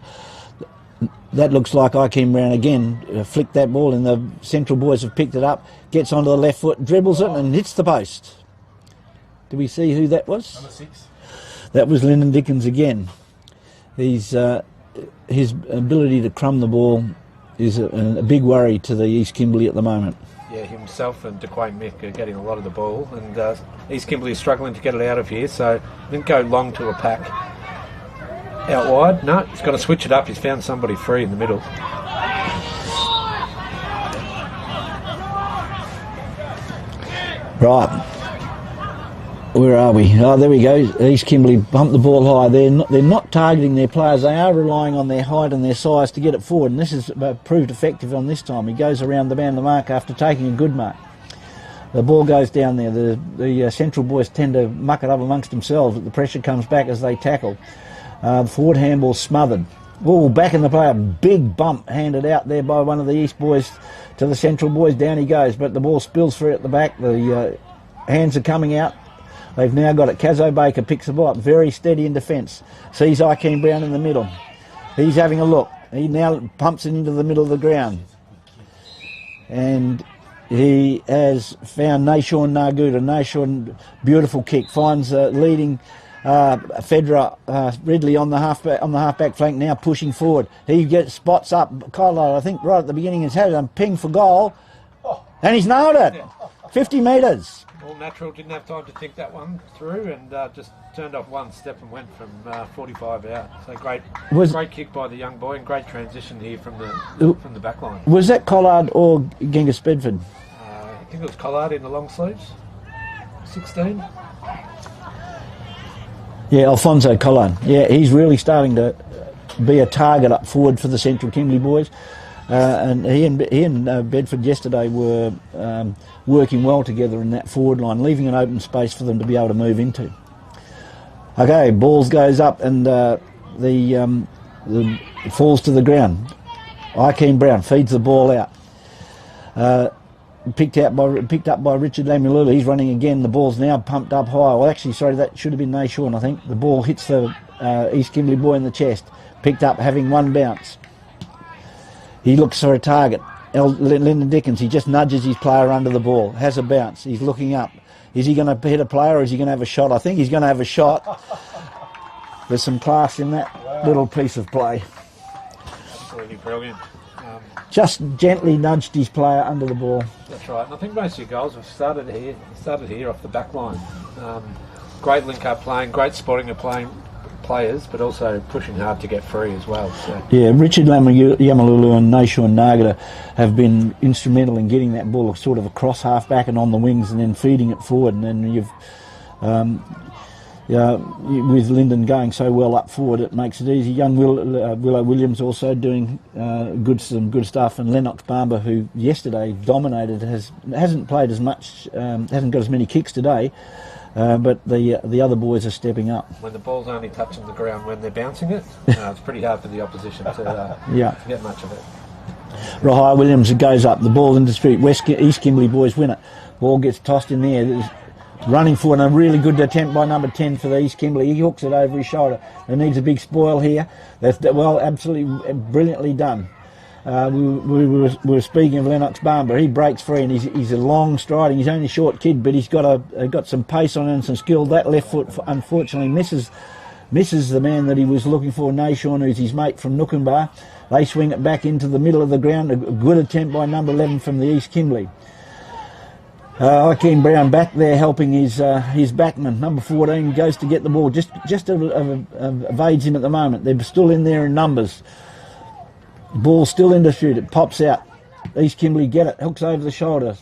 That looks like Akeem Brown again. Flicked that ball, and the Central boys have picked it up. Gets onto the left foot, dribbles it, and hits the post. Do we see who that was? Number 6. That was Lyndon Dickens again. His ability to crumb the ball is a big worry to the East Kimberley at the moment. Yeah, himself and Dequane Mick are getting a lot of the ball, and East Kimberley is struggling to get it out of here, so didn't go long to a pack. Out wide, no, he's got to switch it up. He's found somebody free in the middle. Right. Where are we? Oh, there we go. East Kimberley bumped the ball high. They're not targeting their players. They are relying on their height and their size to get it forward, and this has proved effective on this time. He goes around the man of the mark after taking a good mark. The ball goes down there. The Central boys tend to muck it up amongst themselves, but the pressure comes back as they tackle. The forward handball smothered. Oh, back in the play, a big bump handed out there by one of the East boys to the Central boys. Down he goes, but the ball spills through at the back. The hands are coming out. They've now got it. Cazzo Baker picks the ball up, very steady in defence. Sees Ikem Brown in the middle. He's having a look. He now pumps it into the middle of the ground. And he has found Nashon Naguda. Nashon, beautiful kick, finds leading Fedra Ridley on the halfback flank, now pushing forward. He spots up Kyle, I think right at the beginning, has had a ping for goal, and he's nailed it. 50 metres. All natural, didn't have time to think that one through, and just turned off one step and went from 45 out. So great kick by the young boy, and great transition here from the back line. Was that Collard or Genghis Bedford? I think it was Collard in the long sleeves. 16. Yeah, Alfonso Collard. Yeah, he's really starting to be a target up forward for the Central Kimberley boys. And he and Bedford yesterday were working well together in that forward line, leaving an open space for them to be able to move into. Okay, balls goes up and the falls to the ground. Ikem Brown feeds the ball out. Picked up by Richard Lamulula. He's running again. The ball's now pumped up high. Well, actually, sorry, that should have been Nashon, I think. The ball hits the East Kimberley boy in the chest. Picked up, having one bounce. He looks for a target. Lyndon Dickens, he just nudges his player under the ball. Has a bounce. He's looking up. Is he going to hit a player or is he going to have a shot? I think he's going to have a shot. There's some class in that little piece of play. Absolutely brilliant. Just gently nudged his player under the ball. That's right. And I think most of your goals have started here off the back line. Great link-up playing, great spotting of players, but also pushing hard to get free as well. So. Yeah, Richard Yamalulu and Nashon Nagata have been instrumental in getting that ball sort of across half-back and on the wings and then feeding it forward. And then you've... with Lyndon going so well up forward, it makes it easy. Young Willow Williams also doing some good stuff, and Lennox Barber, who yesterday dominated, hasn't played as much, hasn't got as many kicks today, but the other boys are stepping up. When the ball's only touching the ground when they're bouncing it, it's pretty hard for the opposition to get much of it. Rahai Williams goes up, the ball in dispute. East Kimberley boys win it. Ball gets tossed in there. Running forward, and a really good attempt by number 10 for the East Kimberley. He hooks it over his shoulder. It needs a big spoil here. That's absolutely brilliantly done. We were speaking of Lennox Barber. He breaks free, and he's a long striding. He's only a short kid, but he's got some pace on him and some skill. That left foot unfortunately misses the man that he was looking for, Nashon, who's his mate from Nookumba. They swing it back into the middle of the ground. A good attempt by number 11 from the East Kimberley. Ikem Brown back there helping his backman. Number 14 goes to get the ball. Just evades him at the moment. They're still in there in numbers. Ball still in dispute. It pops out. East Kimberley get it. Hooks over the shoulder.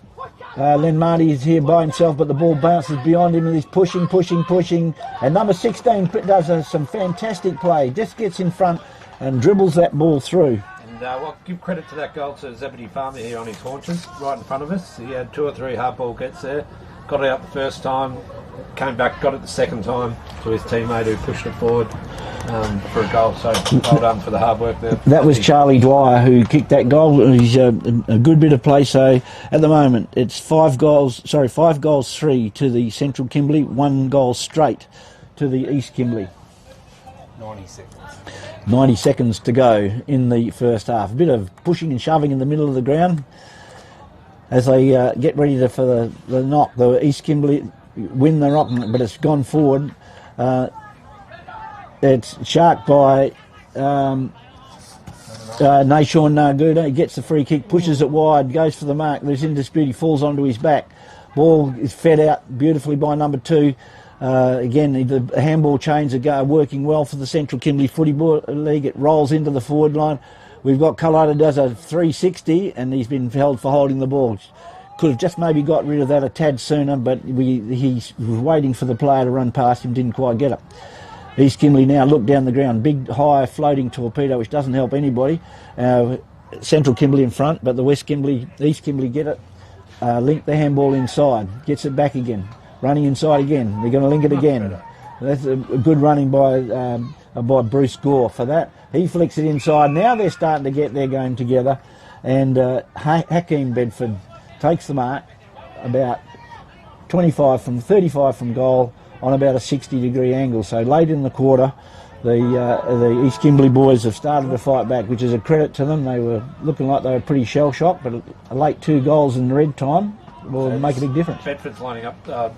Len Marty is here by himself, but the ball bounces beyond him and he's pushing. And number 16 does some fantastic play. Just gets in front and dribbles that ball through. Well, give credit to that goal to Zebedee Farmer here on his haunches, right in front of us. He had 2 or 3 hard ball gets there, got it out the first time, came back, got it the second time to his teammate who pushed it forward for a goal. So well done for the hard work there. That was Charlie Dwyer who kicked that goal. He's a good bit of play. So at the moment it's 5 goals 3 to the Central Kimberley, 1 goal straight to the East Kimberley. 90 seconds to go in the first half. A bit of pushing and shoving in the middle of the ground as they get ready for the knock. The East Kimberley win the knock, but it's gone forward. It's sharked by Nashon Naguda. He gets the free kick, pushes it wide, goes for the mark. There's in dispute. He falls onto his back. Ball is fed out beautifully by number 2. Again, the handball chains are working well for the Central Kimberley Footy League. It rolls into the forward line. We've got Collard who does a 360 and he's been held for holding the ball. could have just maybe got rid of that a tad sooner, but he was waiting for the player to run past him, didn't quite get it. East Kimberley now look down the ground, big high floating torpedo which doesn't help anybody. Central Kimberley in front, but the East Kimberley get it, link the handball inside, gets it back again, running inside again, they're going to link it again. That's a good running by Bruce Gore for that. He flicks it inside, now they're starting to get their game together, and Hakeem Bedford takes the mark about 35 from goal on about a 60-degree angle. So late in the quarter, the East Kimberley boys have started to fight back, which is a credit to them. They were looking like they were pretty shell-shocked, but a late 2 goals in red time will make a big difference. Bedford's lining up. I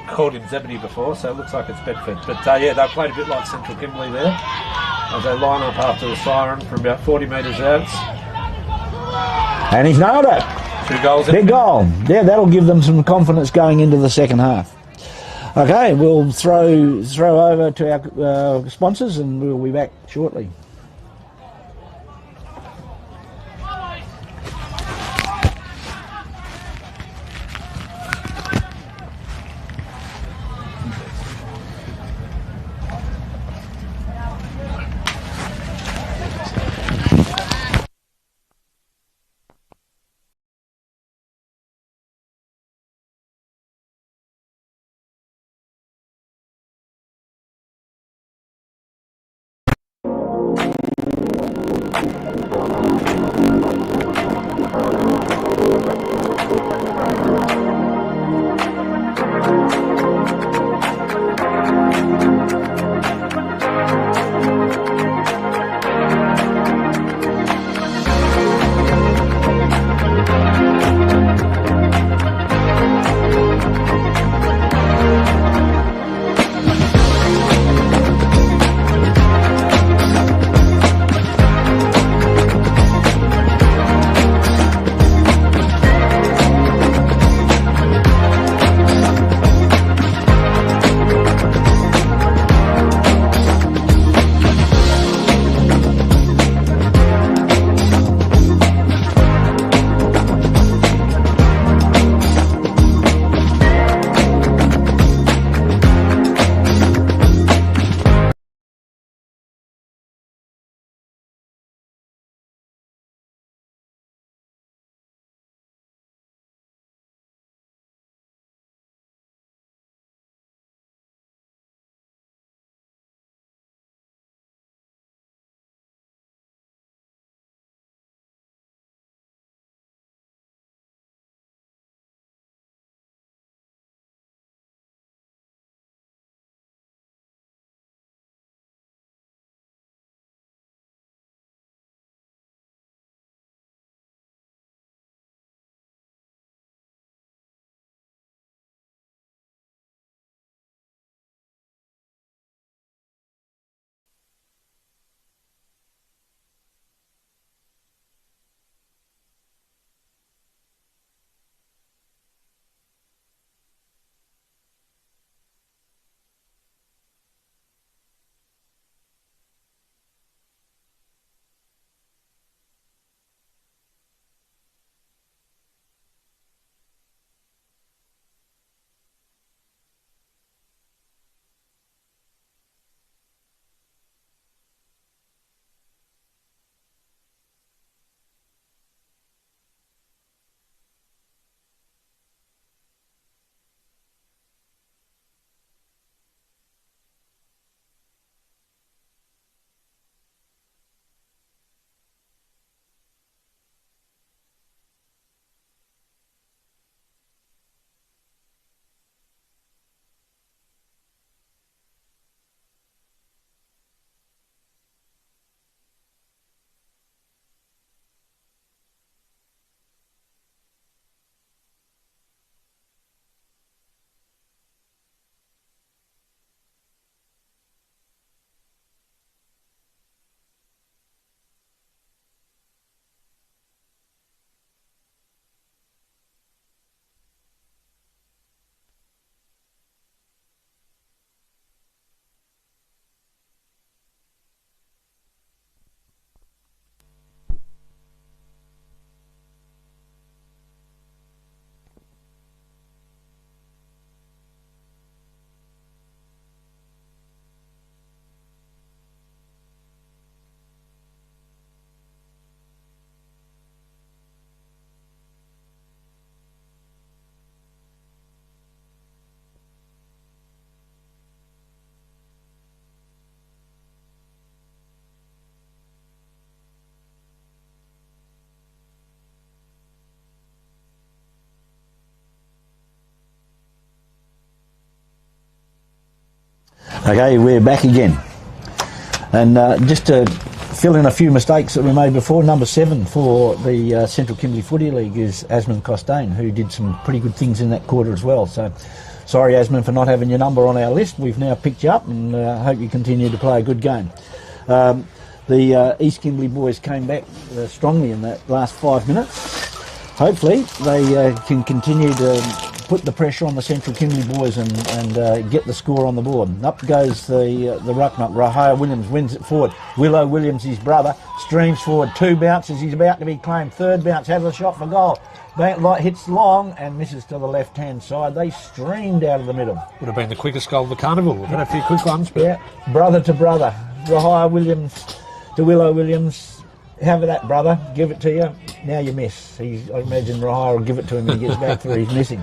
called him Zebedee before, so it looks like it's Bedford. But yeah, they played a bit like Central Kimberley there, as they line up after the siren from about 40 metres out. And he's nailed it. 2 goals. Big goal. Yeah, that'll give them some confidence going into the second half. Okay, we'll throw over to our sponsors, and we'll be back shortly. Okay, we're back again. And just to fill in a few mistakes that we made before, number 7 for the Central Kimberley Footy League is Asman Costain, who did some pretty good things in that quarter as well. So sorry, Asman, for not having your number on our list. We've now picked you up and hope you continue to play a good game. The East Kimberley boys came back strongly in that last 5 minutes. Hopefully they can continue to put the pressure on the Central Kimberley boys and get the score on the board. Up goes the ruckman. Rahaya Williams wins it forward. Willow Williams, his brother, streams forward. 2 bounces. He's about to be claimed. 3rd bounce, has a shot for goal. Hits long and misses to the left-hand side. They streamed out of the middle. Would have been the quickest goal of the carnival. We've had a few quick ones. But yeah, brother to brother. Rahaya Williams to Willow Williams. Have that, brother. Give it to you. Now you miss. I imagine Rahaya will give it to him and he gets back through. He's missing.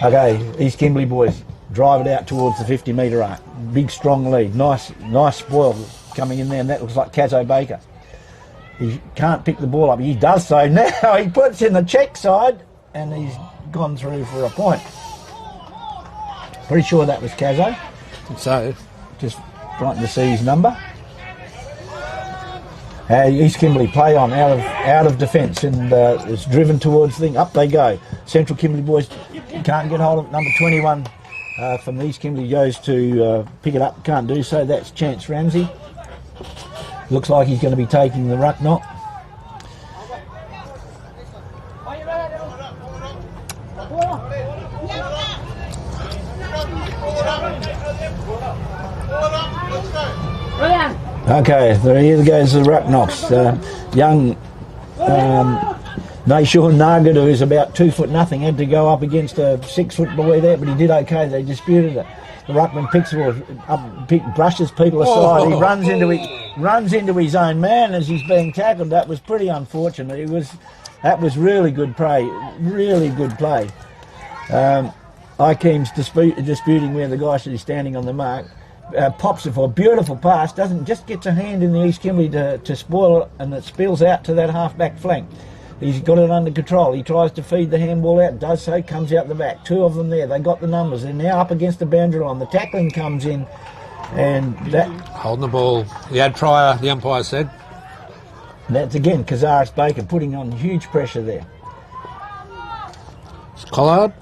Okay, East Kimberley boys drive it out towards the 50-metre arc. Big, strong lead. Nice spoil coming in there, and that looks like Cazzo Baker. He can't pick the ball up. He does so now. He puts in the check side, and he's gone through for a point. Pretty sure that was Cazzo. So, just trying to see his number. East Kimberley play on out of defence, and it's driven towards the thing. Up they go. Central Kimberley boys can't get hold of it. Number 21 from the East Kimberley goes to pick it up. Can't do so. That's Chance Ramsey. Looks like he's going to be taking the ruck knock. Okay, here goes the ruck knocks. Young Naishun Nagadu, who's about 2 foot nothing, had to go up against a 6 foot boy there, but he did okay. They disputed it. The ruckman picks it up, brushes people aside. He runs into his own man as he's being tackled. That was pretty unfortunate. That was really good play. Really good play. Ikeem's disputing where the guy should be standing on the mark. Pops it for a beautiful pass, doesn't just gets a hand in the East Kimberley to spoil it, and it spills out to that half-back flank. He's got it under control. He tries to feed the handball out, does so, comes out the back. 2 of them there. They got the numbers. They're now up against the boundary line. The tackling comes in, and that... Holding the ball. He had prior, the umpire said. That's again Kazaris Baker putting on huge pressure there. It's Collard,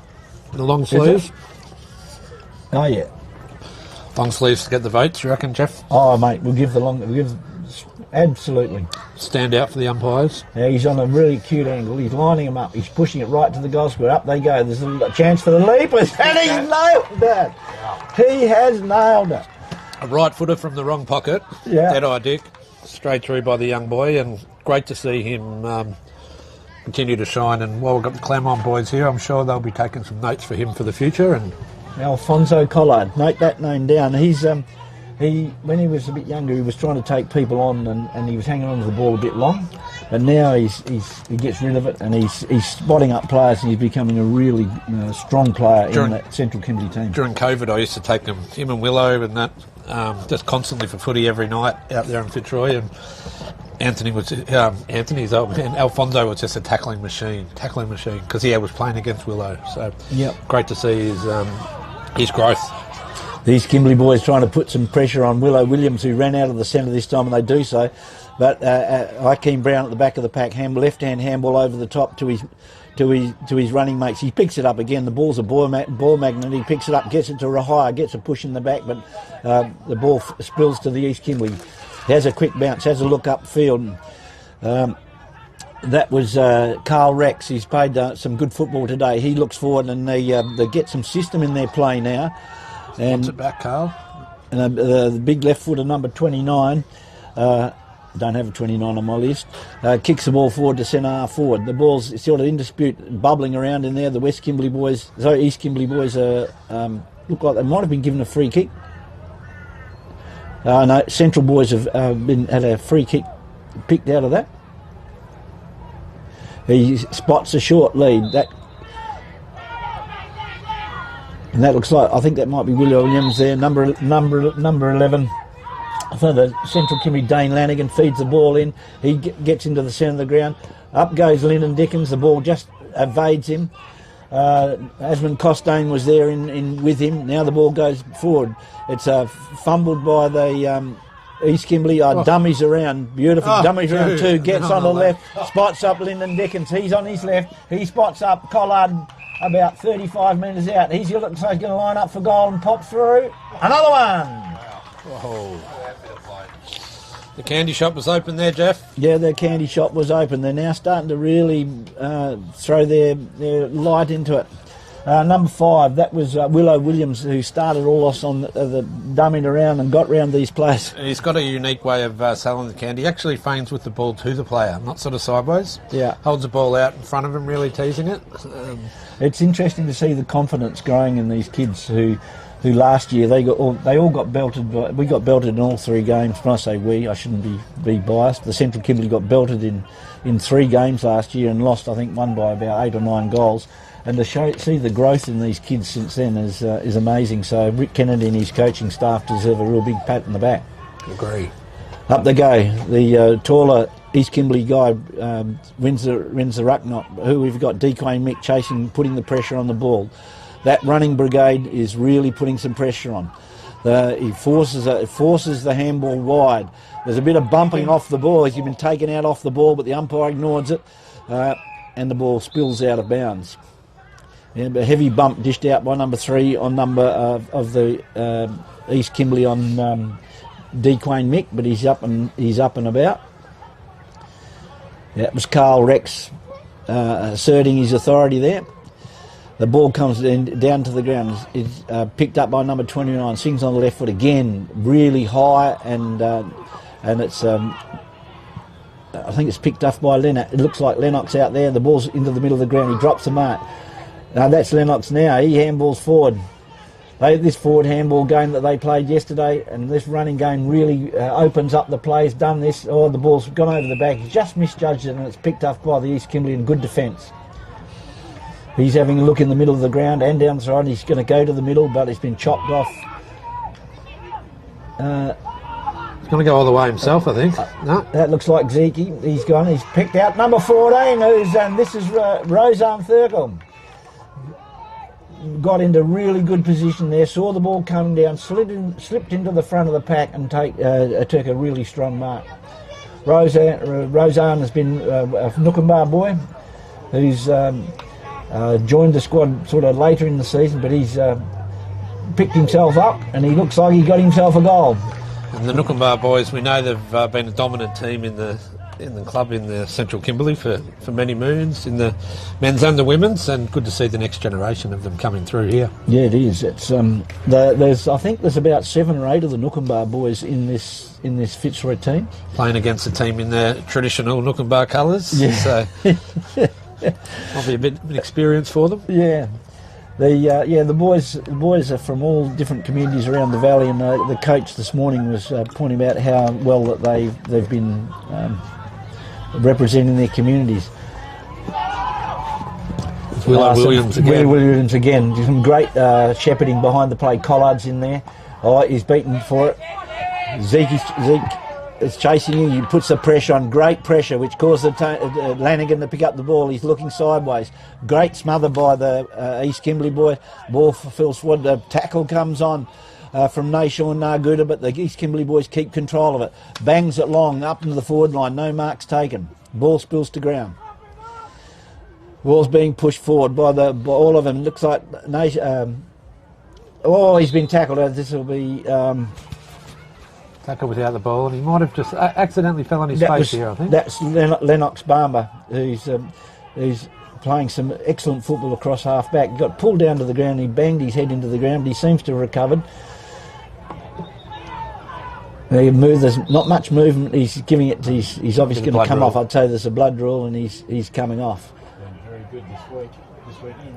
the long sleeves. Oh, yeah. Long sleeves to get the votes, you reckon, Jeff? Oh, mate, absolutely. Stand out for the umpires. Now he's on a really cute angle. He's lining them up. He's pushing it right to the goal square. Up they go. There's a chance for the leapers, and he's nailed that. He has nailed it. A right footer from the wrong pocket. Yeah. Dead-eye Dick. Straight through by the young boy, and great to see him continue to shine. And while we've got the Claremont boys here, I'm sure they'll be taking some notes for him for the future. And Alfonso Collard, note that name down. When he was a bit younger, he was trying to take people on, and he was hanging on to the ball a bit long. But now he gets rid of it, and he's spotting up players, and he's becoming a really strong player in that Central Kimberley team. During COVID, I used to take him and Willow and that just constantly for footy every night out there in Fitzroy. And Anthony's old man, Alfonso was just a tackling machine, because he was playing against Willow. So great to see his growth. These Kimberley boys trying to put some pressure on Willow Williams, who ran out of the centre this time, and they do so. But Ikeem Brown at the back of the pack, left-hand handball over the top to his running mates. He picks it up again. The ball's a ball magnet. He picks it up, gets it to Rahaya, gets a push in the back, but the ball spills to the East Kimberley. Has a quick bounce, has a look upfield. That was Carl Rex. He's played some good football today. He looks forward, and they get some system in their play now. And what's it back, Carl? And the big left footer, number 29, don't have a 29 on my list, kicks the ball forward to centre half forward. The ball's sort of in dispute, bubbling around in there. The East Kimberley boys look like they might have been given a free kick. No, Central boys have had a free kick picked out of that. He spots a short lead. And that looks like, I think that might be Willow Williams there, number 11. For the Central Kimberley, Dane Lanigan feeds the ball in. He gets into the centre of the ground. Up goes Lyndon Dickens. The ball just evades him. Asmund Costain was there with him. Now the ball goes forward. It's fumbled by the East Kimberley. Dummies around. Beautiful. Dummies around too. Gets on the left. Spots up Lyndon Dickens. He's on his left. He spots up Collard about 35 metres out. He looks like he's going to line up for goal and pop through. Another one. Whoa. The candy shop was open there, Jeff? Yeah, the candy shop was open. They're now starting to really throw their light into it. Number 5, that was Willow Williams, who started all us on the dumming around and got round these players. He's got a unique way of selling the candy. He actually feigns with the ball to the player, not sort of sideways. Yeah. Holds the ball out in front of him, really teasing it. It's interesting to see the confidence growing in these kids who last year they all got belted. We got belted in all 3 games. When I say we, I shouldn't be biased. The Central Kimberley got belted in 3 games last year and lost, I think, one by about 8 or 9 goals. And to see the growth in these kids since then is amazing. So Rick Kennedy and his coaching staff deserve a real big pat on the back. Agree. Up they go. The taller East Kimberley guy wins the ruck knot. Who we've got? Dequane Mick chasing, putting the pressure on the ball. That running brigade is really putting some pressure on. He forces the handball wide. There's a bit of bumping off the ball. He's been taken out off the ball, but the umpire ignores it, and the ball spills out of bounds. Yeah, a heavy bump dished out by number 3 on number of the East Kimberley on Dequane Mick, but he's up and about. Yeah, it was Carl Rex asserting his authority there. The ball comes down to the ground. It's picked up by number 29. Swings on the left foot again, really high, and it's. I think it's picked up by Lennox. It looks like Lennox out there. The ball's into the middle of the ground. He drops the mark. That's Lennox now. He handballs forward. This forward handball game that they played yesterday and this running game really opens up the play. He's done this. The ball's gone over the back. He's just misjudged it and it's picked up by the East Kimberley in good defence. He's having a look in the middle of the ground and down the side. He's going to go to the middle, but he's been chopped off. He's going to go all the way himself, I think. No. That looks like Zeke. He's gone. He's picked out number 14, this is Roseanne Thurcombe. Got into really good position there, saw the ball coming down, slipped into the front of the pack and took a really strong mark. Roseanne has been a Nookumbar boy who's joined the squad sort of later in the season, but he's picked himself up and he looks like he got himself a goal. And the Nookumbar boys, we know they've been a dominant team in the club in the Central Kimberley for many moons, in the men's and the women's, and good to see the next generation of them coming through here. Yeah, it is. It's I think there's about 7 or 8 of the Nookumbar boys in this Fitzroy team playing against a team in their traditional Nookumbar colours. Yeah. So might be a bit of an experience for them. Yeah. The boys are from all different communities around the valley, and the coach this morning was pointing out how well that they've been representing their communities. Willow Williams again. Willow Williams again. Some great shepherding behind the play. Collard's in there. He's beaten for it. Zeke is chasing him. He puts the pressure on. Great pressure, which caused Lanigan to pick up the ball. He's looking sideways. Great smother by the East Kimberley boy. Ball fulfills forward. The tackle comes on from Nashawn Narguda, but the East Kimberley boys keep control of it. Bangs it long up into the forward line. No marks taken. Ball spills to ground. Ball's being pushed forward by all of them. Looks like he's been tackled. This will be tackle without the ball, and he might have just accidentally fell on his face here, I think. That's Lennox Barber, who's playing some excellent football across half back. He got pulled down to the ground. He banged his head into the ground. He seems to have recovered. There's not much movement. He's giving it to he's obviously going to come off. I'd say there's a blood draw and he's coming off. Very good this week.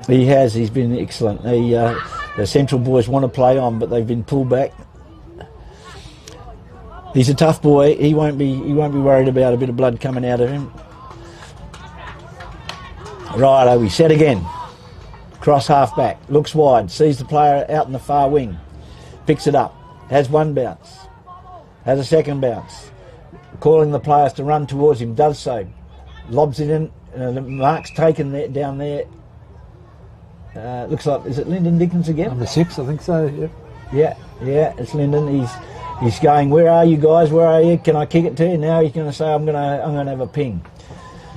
He has. He's been excellent. The Central boys want to play on, but they've been pulled back. He's a tough boy. He won't be worried about a bit of blood coming out of him. Righto, we set again. Cross half back. Looks wide. Sees the player out in the far wing. Picks it up. Has one bounce. Has a second bounce. Calling the players to run towards him. Does so. Lobs it in. The mark's taken down there. looks like, is it Lyndon Dickens again? Number 6, I think so. Yep. Yeah, it's Lyndon. He's going, where are you guys? Where are you? Can I kick it to you? Now he's going to say, I'm going to have a ping.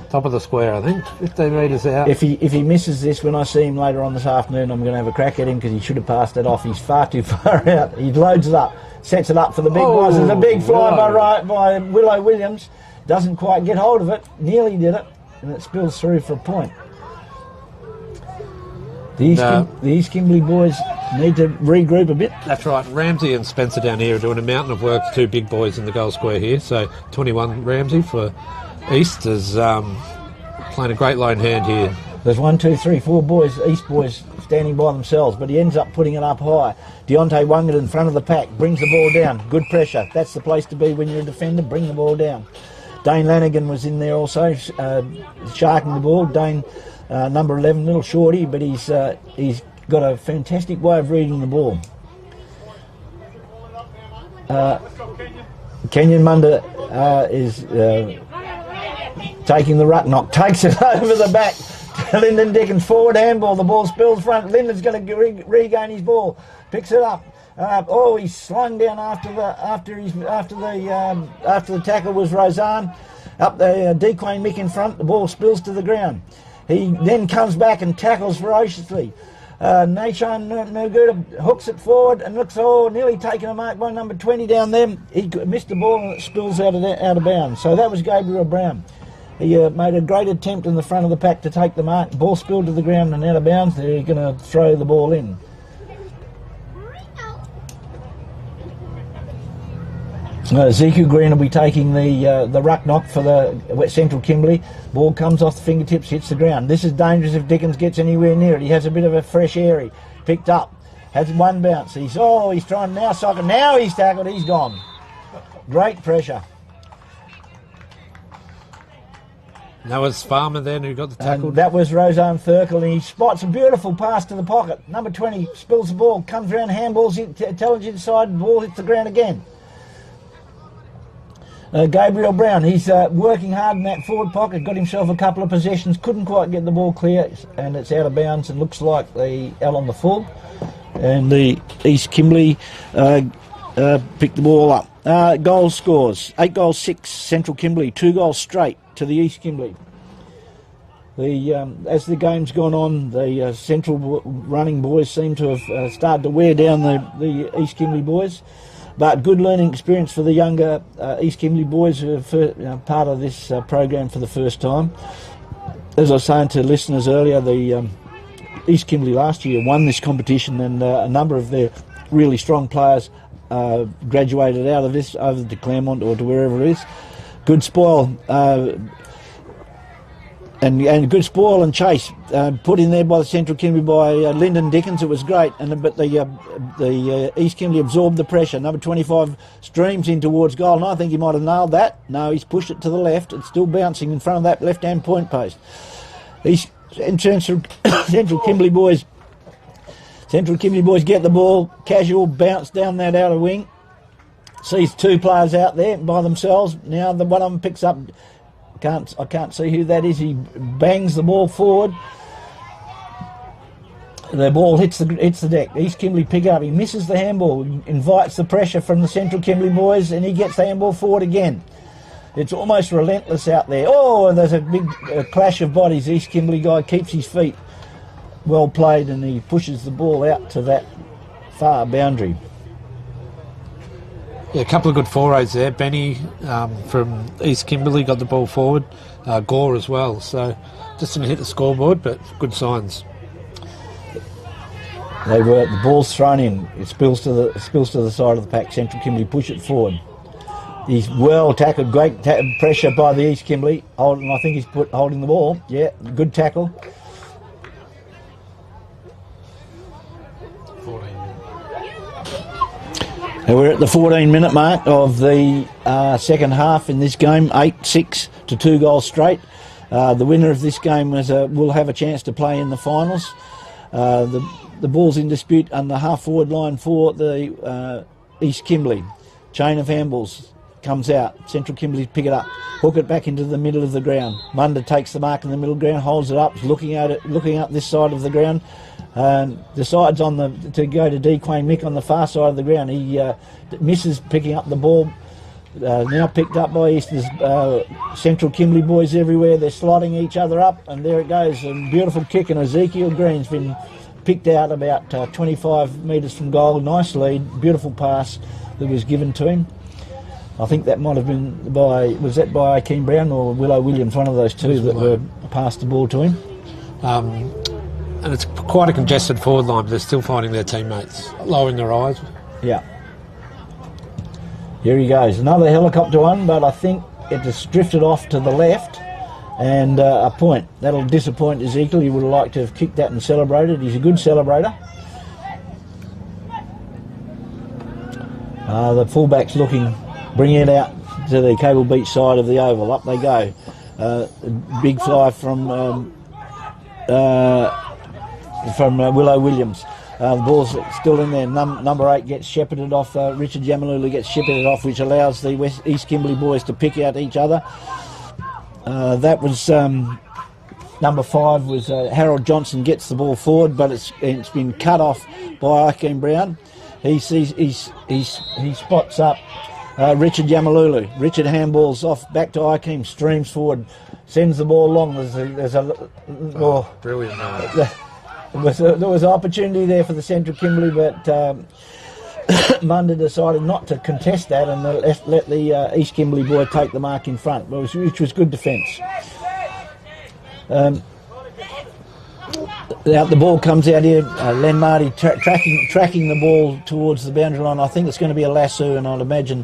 Top of the square, I think. 15 metres out. If he misses this, when I see him later on this afternoon, I'm going to have a crack at him because he should have passed it off. He's far too far out. He loads it up, sets it up for the big ones. There's a big fly by Willow Williams. Doesn't quite get hold of it. Nearly did it, and it spills through for a point. The East Kimberley boys need to regroup a bit. That's right. Ramsey and Spencer down here are doing a mountain of work. 2 big boys in the goal square here. So 21 Ramsey for East is playing a great lone hand here. There's 1, 2, 3, 4 boys, East boys standing by themselves, but he ends up putting it up high. Deontay Wungert in front of the pack, brings the ball down. Good pressure. That's the place to be when you're a defender. Bring the ball down. Dane Lanigan was in there also, sharking the ball. Dane, number 11, little shorty, but he's got a fantastic way of reading the ball. Kenyon Munda is taking the ruck knock, takes it over the back. Lyndon Dickens, forward handball, the ball spills front. Lyndon's going to regain his ball, picks it up. He's slung down after the tackle was Roseanne. Up the Dequane Mick in front, the ball spills to the ground. He then comes back and tackles ferociously. Nashan Nuguda hooks it forward and looks nearly taken a mark by number 20 down there. He missed the ball and it spills out of bounds. So that was Gabriel Brown. He made a great attempt in the front of the pack to take the mark. Ball spilled to the ground and out of bounds. They're going to throw the ball in. Ezekiel Green will be taking the ruck knock for the Central Kimberley. Ball comes off the fingertips, hits the ground. This is dangerous if Dickens gets anywhere near it. He has a bit of a fresh air. Picked up, has one bounce. He's trying now socket. Now he's tackled. He's gone. Great pressure. That was Farmer then who got the tackle. And that was Roseanne Thurkel, and he spots a beautiful pass to the pocket. Number 20 spills the ball, comes around, handballs intelligent side, ball hits the ground again. Gabriel Brown, he's working hard in that forward pocket, got himself a couple of possessions, couldn't quite get the ball clear, and it's out of bounds and looks like the L on the full. And the East Kimberley picked the ball up. Goal scores, 8 goals 6, Central Kimberley, 2 goals straight to the East Kimberley. As the game's gone on, the Central running boys seem to have started to wear down the East Kimberley boys. But good learning experience for the younger East Kimberley boys who are part of this program for the first time. As I was saying to listeners earlier, the East Kimberley last year won this competition, and a number of their really strong players graduated out of this over to Claremont or to wherever it is. Good spoil and good spoil and chase put in there by the Central Kimberley by Lyndon Dickens. It was great, but the East Kimberley absorbed the pressure. Number 25 streams in towards goal, and I think he might have nailed that. No, he's pushed it to the left. It's still bouncing in front of that left-hand point post. Central Kimberley boys get the ball, casual bounce down that outer wing. Sees 2 players out there by themselves. Now the one of them picks up. I can't see who that is. He bangs the ball forward. The ball hits the deck. East Kimberley pick it up. He misses the handball. Invites the pressure from the Central Kimberley boys, and he gets the handball forward again. It's almost relentless out there. And there's a big clash of bodies. East Kimberley guy keeps his feet. Well played, and he pushes the ball out to that far boundary. Yeah, a couple of good forays there. Benny from East Kimberley got the ball forward. Gore as well. So just didn't hit the scoreboard, but good signs. The ball's thrown in. It spills to the side of the pack. Central Kimberley push it forward. He's well tackled. Great pressure by the East Kimberley. I think he's holding the ball. Yeah, good tackle. 14 minutes. We're at the 14-minute mark of the second half in this game, 8-6 to 2 goals straight. The winner of this game will have a chance to play in the finals. The ball's in dispute on the half-forward line for the East Kimberley. Chain of handballs. comes out. Central Kimberley pick it up, hook it back into the middle of the ground. Munda takes the mark in the middle ground, holds it up, looking up this side of the ground. Decides to go to Dequane Mick on the far side of the ground. He misses picking up the ball. Now picked up by Eastern's Central Kimberley boys everywhere. They're slotting each other up, and there it goes. A beautiful kick, and Ezekiel Green's been picked out about 25 metres from goal. Nice lead, beautiful pass that was given to him. I think that might have been by Akeem Brown or Willow Williams, one of those two that were passed the ball to him. And it's quite a congested forward line, but they're still finding their teammates, lowering their eyes. Yeah. Here he goes. Another helicopter one, but I think it just drifted off to the left. And a point. That'll disappoint Ezekiel. He would have liked to have kicked that and celebrated. He's a good celebrator. The fullback's looking, bringing it out to the Cable Beach side of the oval. Up they go. Big fly from Willow Williams. The ball's still in there. Number 8 gets shepherded off. Richard Yamalulu gets shepherded off, which allows the East Kimberley boys to pick out each other. That was number 5 was Harold Johnson gets the ball forward, but it's been cut off by Akeem Brown. He spots up Richard Yamalulu. Richard handballs off back to Akeem, streams forward, sends the ball long. Brilliant. There was opportunity there for the Central Kimberley, but Munda decided not to contest that and let the East Kimberley boy take the mark in front, which was good defence. The ball comes out here. Len Marty tracking the ball towards the boundary line. I think it's going to be a lasso, and I'd imagine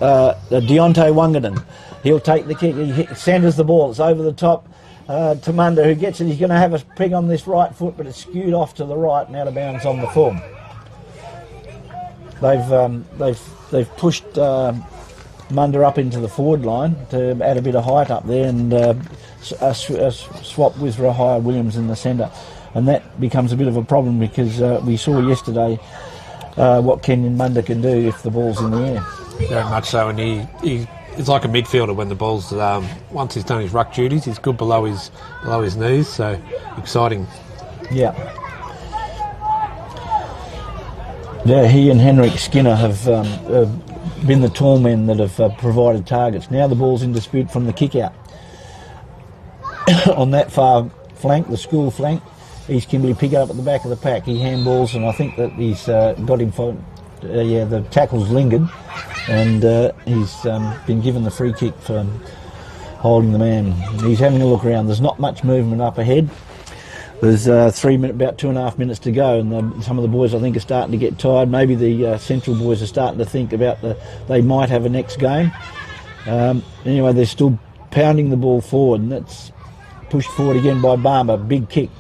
Deontay Wangaden. He'll take the kick. He centres the ball. It's over the top to Munda, who gets it. He's going to have a ping on this right foot, but it's skewed off to the right and out of bounds on the full. They've pushed Munda up into the forward line to add a bit of height up there, and swap with Rahia Williams in the centre, and that becomes a bit of a problem because we saw yesterday what Kenyon Munda can do if the ball's in the air. Very much so, and he's like a midfielder when the ball's once he's done his ruck duties, he's good below his knees. So exciting. Yeah. Yeah, he and Henrik Skinner have been the tall men that have provided targets. Now the ball's in dispute from the kick out. On that far flank, the school flank, East Kimberley pick it up at the back of the pack. He handballs, and I think that he's got him for... the tackle's lingered, and he's been given the free kick for holding the man. He's having a look around. There's not much movement up ahead. There's about 2.5 minutes to go, and some of the boys I think are starting to get tired. Maybe the Central boys are starting to think about they might have a next game. Anyway, they're still pounding the ball forward, and that's pushed forward again by Barber. Big kick,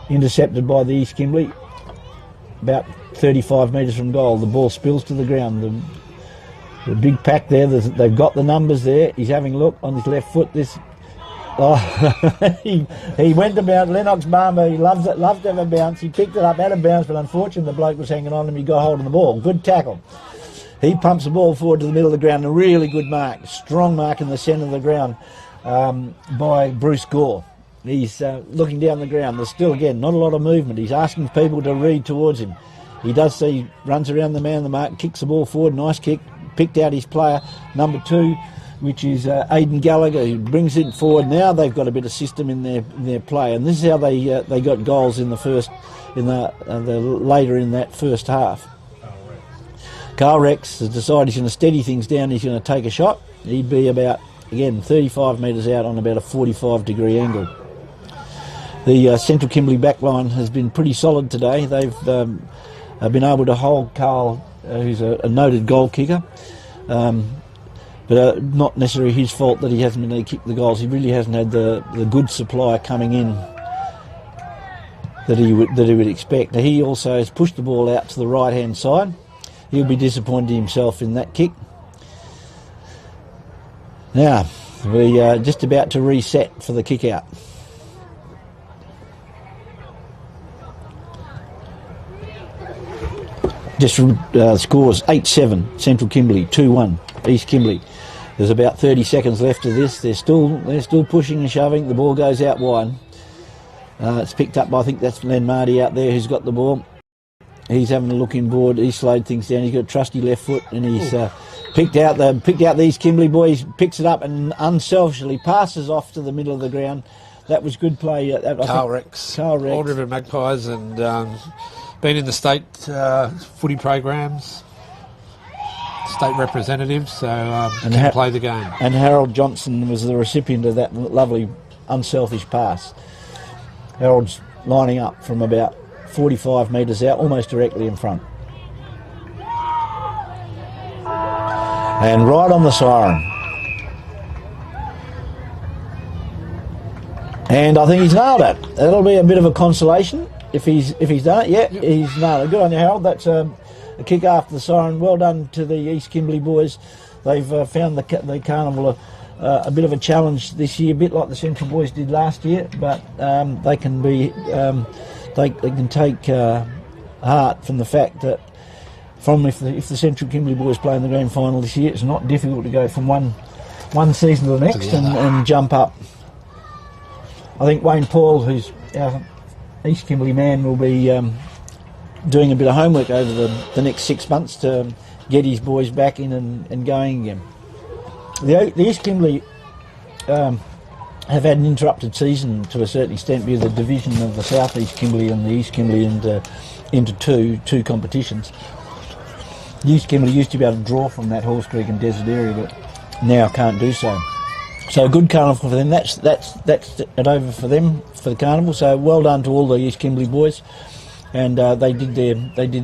intercepted by the East Kimberley. About 35 metres from goal, the ball spills to the ground. The big pack there, they've got the numbers there. He's having a look on his left foot. He went about Lennox Barber. He loves to have a bounce. He picked it up out of bounds, but unfortunately the bloke was hanging on him. He got hold of the ball. Good tackle. He pumps the ball forward to the middle of the ground. A really good mark, strong mark in the centre of the ground by Bruce Gore. He's looking down the ground. There's still, again, not a lot of movement. He's asking people to read towards him. He does see, runs around the man of the mark, kicks the ball forward, nice kick, picked out his player, number 2, which is Aidan Gallagher, who brings it forward. Now they've got a bit of system in their play, and this is how they got goals in the later in that first half. Carl Rex has decided he's going to steady things down. He's going to take a shot. He'd be about, again, 35 metres out on about a 45-degree angle. The Central Kimberley backline has been pretty solid today. They've been able to hold Carl, who's a noted goal kicker, but not necessarily his fault that he hasn't been able to kick the goals. He really hasn't had the good supply coming in that he would expect. Now, he also has pushed the ball out to the right-hand side. He'll be disappointed himself in that kick. Now, we're just about to reset for the kick out. Just scores 8-7, Central Kimberley, 2-1, East Kimberley. There's about 30 seconds left of this. They're still pushing and shoving. The ball goes out wide. It's picked up by, I think that's Len Marty out there who's got the ball. He's having a look inboard. He's slowed things down. He's got a trusty left foot, and he's picked out these Kimberley boys. Picks it up and unselfishly passes off to the middle of the ground. That was good play. Carl Rex, Old River Magpies, and been in the state footy programs, state representative, so can play the game. And Harold Johnson was the recipient of that lovely unselfish pass. Harold's lining up from about 45 metres out, almost directly in front. And right on the siren. And I think he's nailed it. That'll be a bit of a consolation if he's done it. Yeah, yep. He's nailed it. Good on you, Harold. That's a kick after the siren. Well done to the East Kimberley boys. They've found the carnival a bit of a challenge this year, a bit like the Central boys did last year, but they can be they can take heart from the fact that if the Central Kimberley boys play in the grand final this year, it's not difficult to go from one season to the next and jump up. I think Wayne Paul, who's our East Kimberley man, will be doing a bit of homework over the next 6 months to get his boys back in and going again. The East Kimberley have had an interrupted season to a certain extent with the division of the South East Kimberley and the East Kimberley into two competitions. The East Kimberley used to be able to draw from that Horse Creek and Desert area, but now can't do so. So a good carnival for them. That's it over for them for the carnival. So well done to all the East Kimberley boys, and they did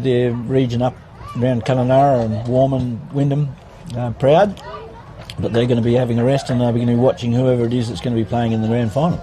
their region up around Kununurra and Warm and Wyndham proud. But they're going to be having a rest, and they're going to be watching whoever it is that's going to be playing in the grand final.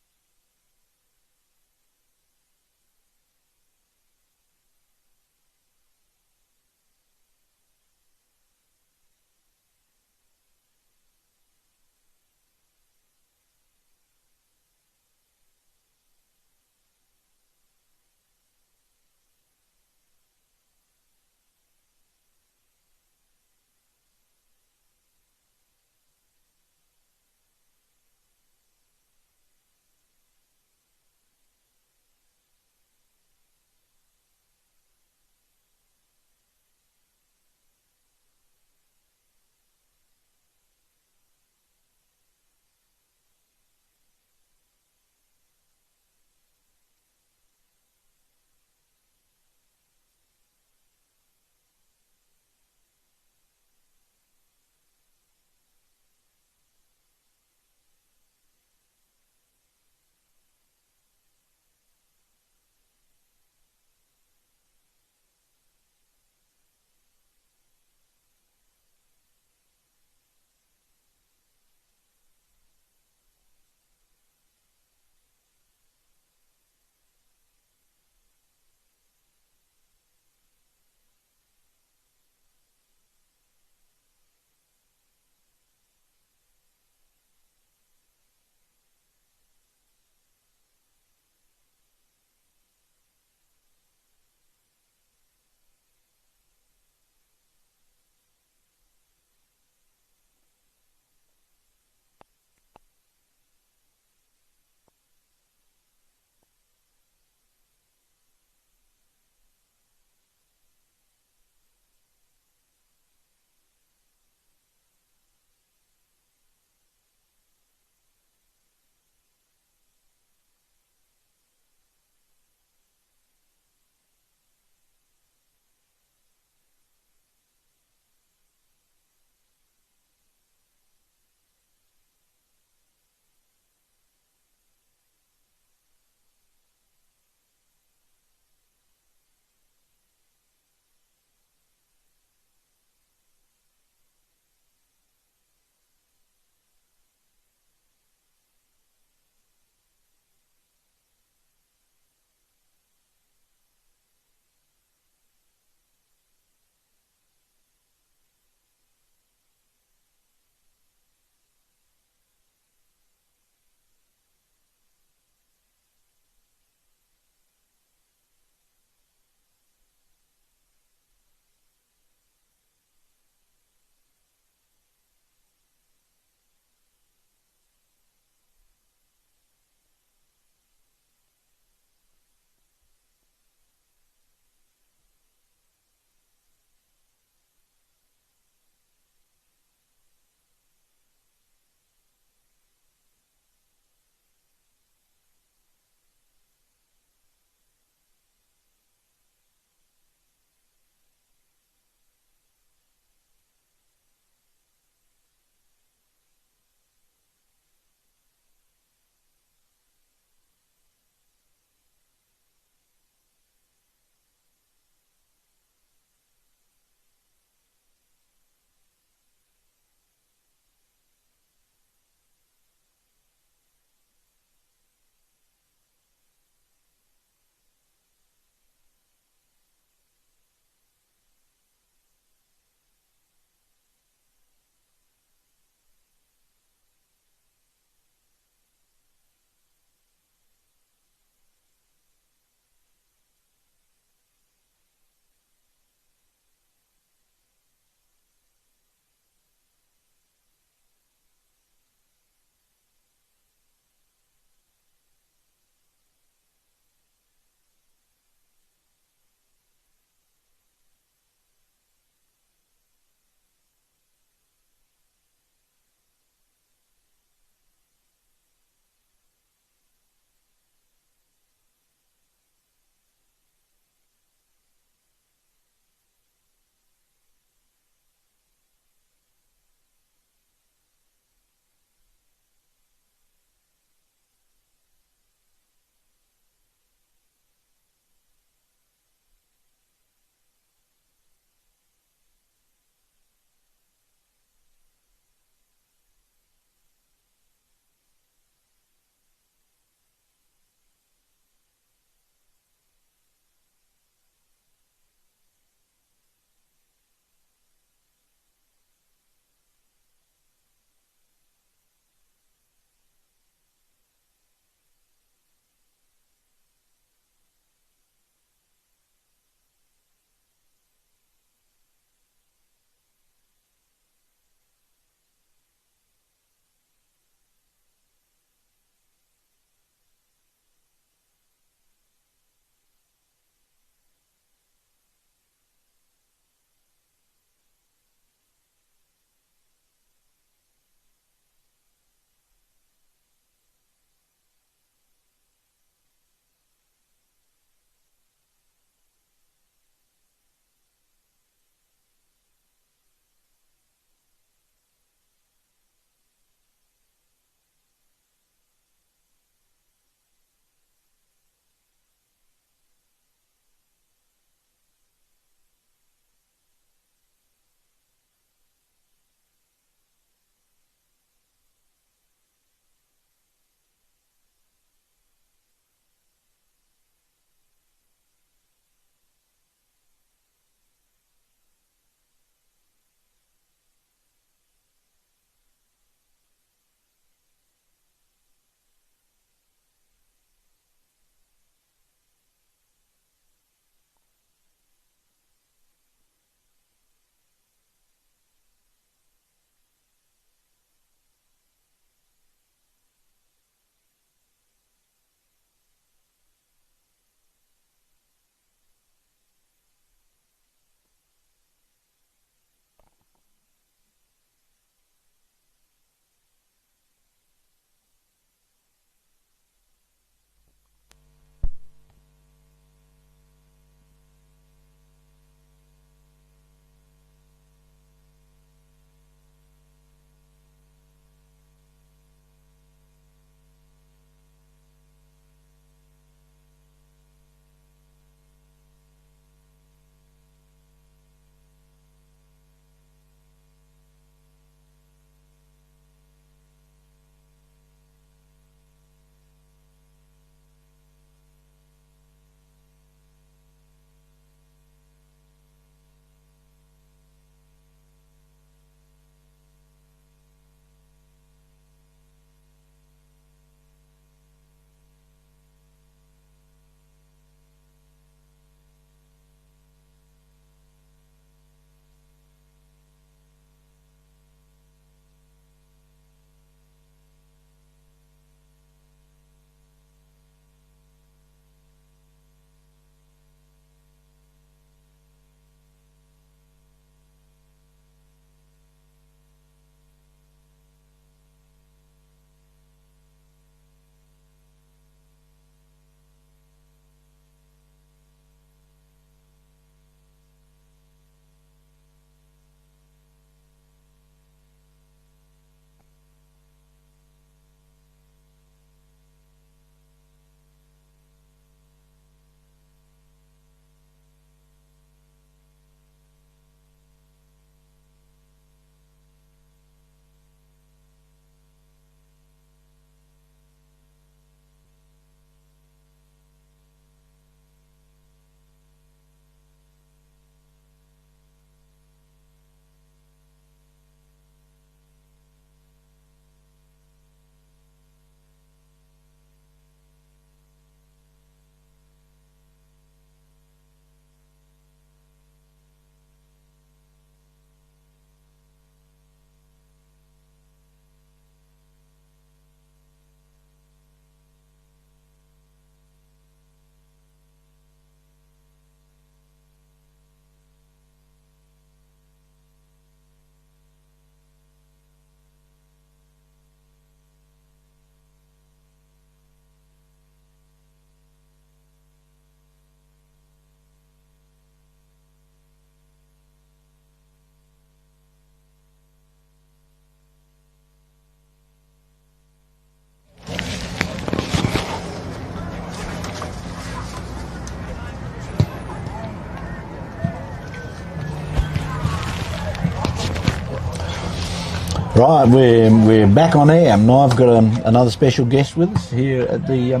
Right, we're back on air, and I've got another special guest with us here at the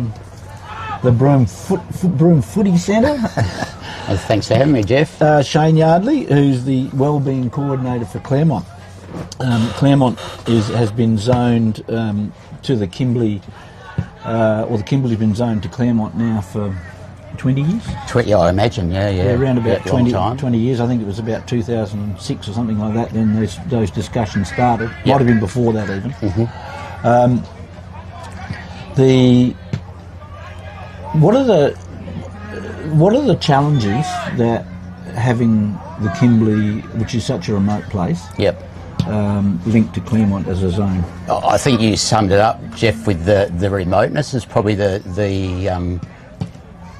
Broome Footy Centre. Thanks for having me, Jeff. Shane Yardley, who's the Wellbeing Coordinator for Claremont. Claremont has been zoned to the Kimberley, or the Kimberley's been zoned to Claremont now for 20 years? I imagine, yeah. Around about 20 years. I think it was about 2006 or something like that. Then those discussions started. Yep. Might have been before that even. Mm-hmm. What are the challenges that having the Kimberley, which is such a remote place, Yep. Linked to Claremont as a zone? I think you summed it up, Jeff, with the remoteness is probably the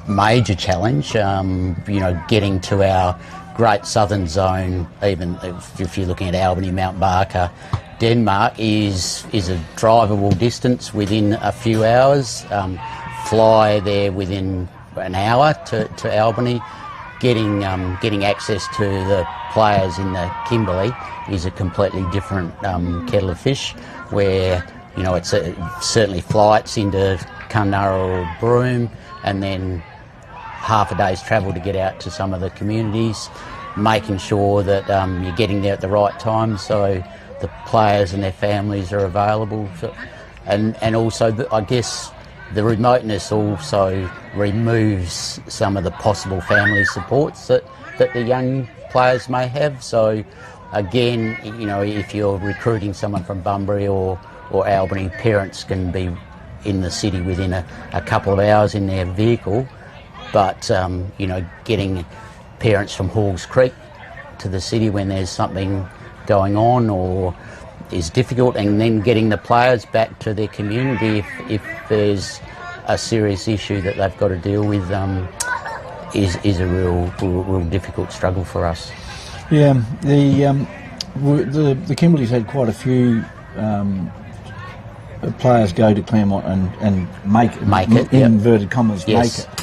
major challenge. Getting to our great southern zone, even if you're looking at Albany, Mount Barker, Denmark, is a drivable distance within a few hours. Fly there within an hour to Albany. Getting access to the players in the Kimberley is a completely different kettle of fish, where it's certainly flights into Cunnamulla or Broome, and then half a day's travel to get out to some of the communities, making sure that you're getting there at the right time so the players and their families are available. And also, I guess, the remoteness also removes some of the possible family supports that the young players may have. So again, if you're recruiting someone from Bunbury or Albany, parents can be in the city within a couple of hours in their vehicle. But, getting parents from Halls Creek to the city when there's something going on or is difficult, and then getting the players back to their community if there's a serious issue that they've got to deal with, is a real difficult struggle for us. Yeah, the Kimberley's had quite a few players go to Claremont and make it, in inverted commas, yes. Make it.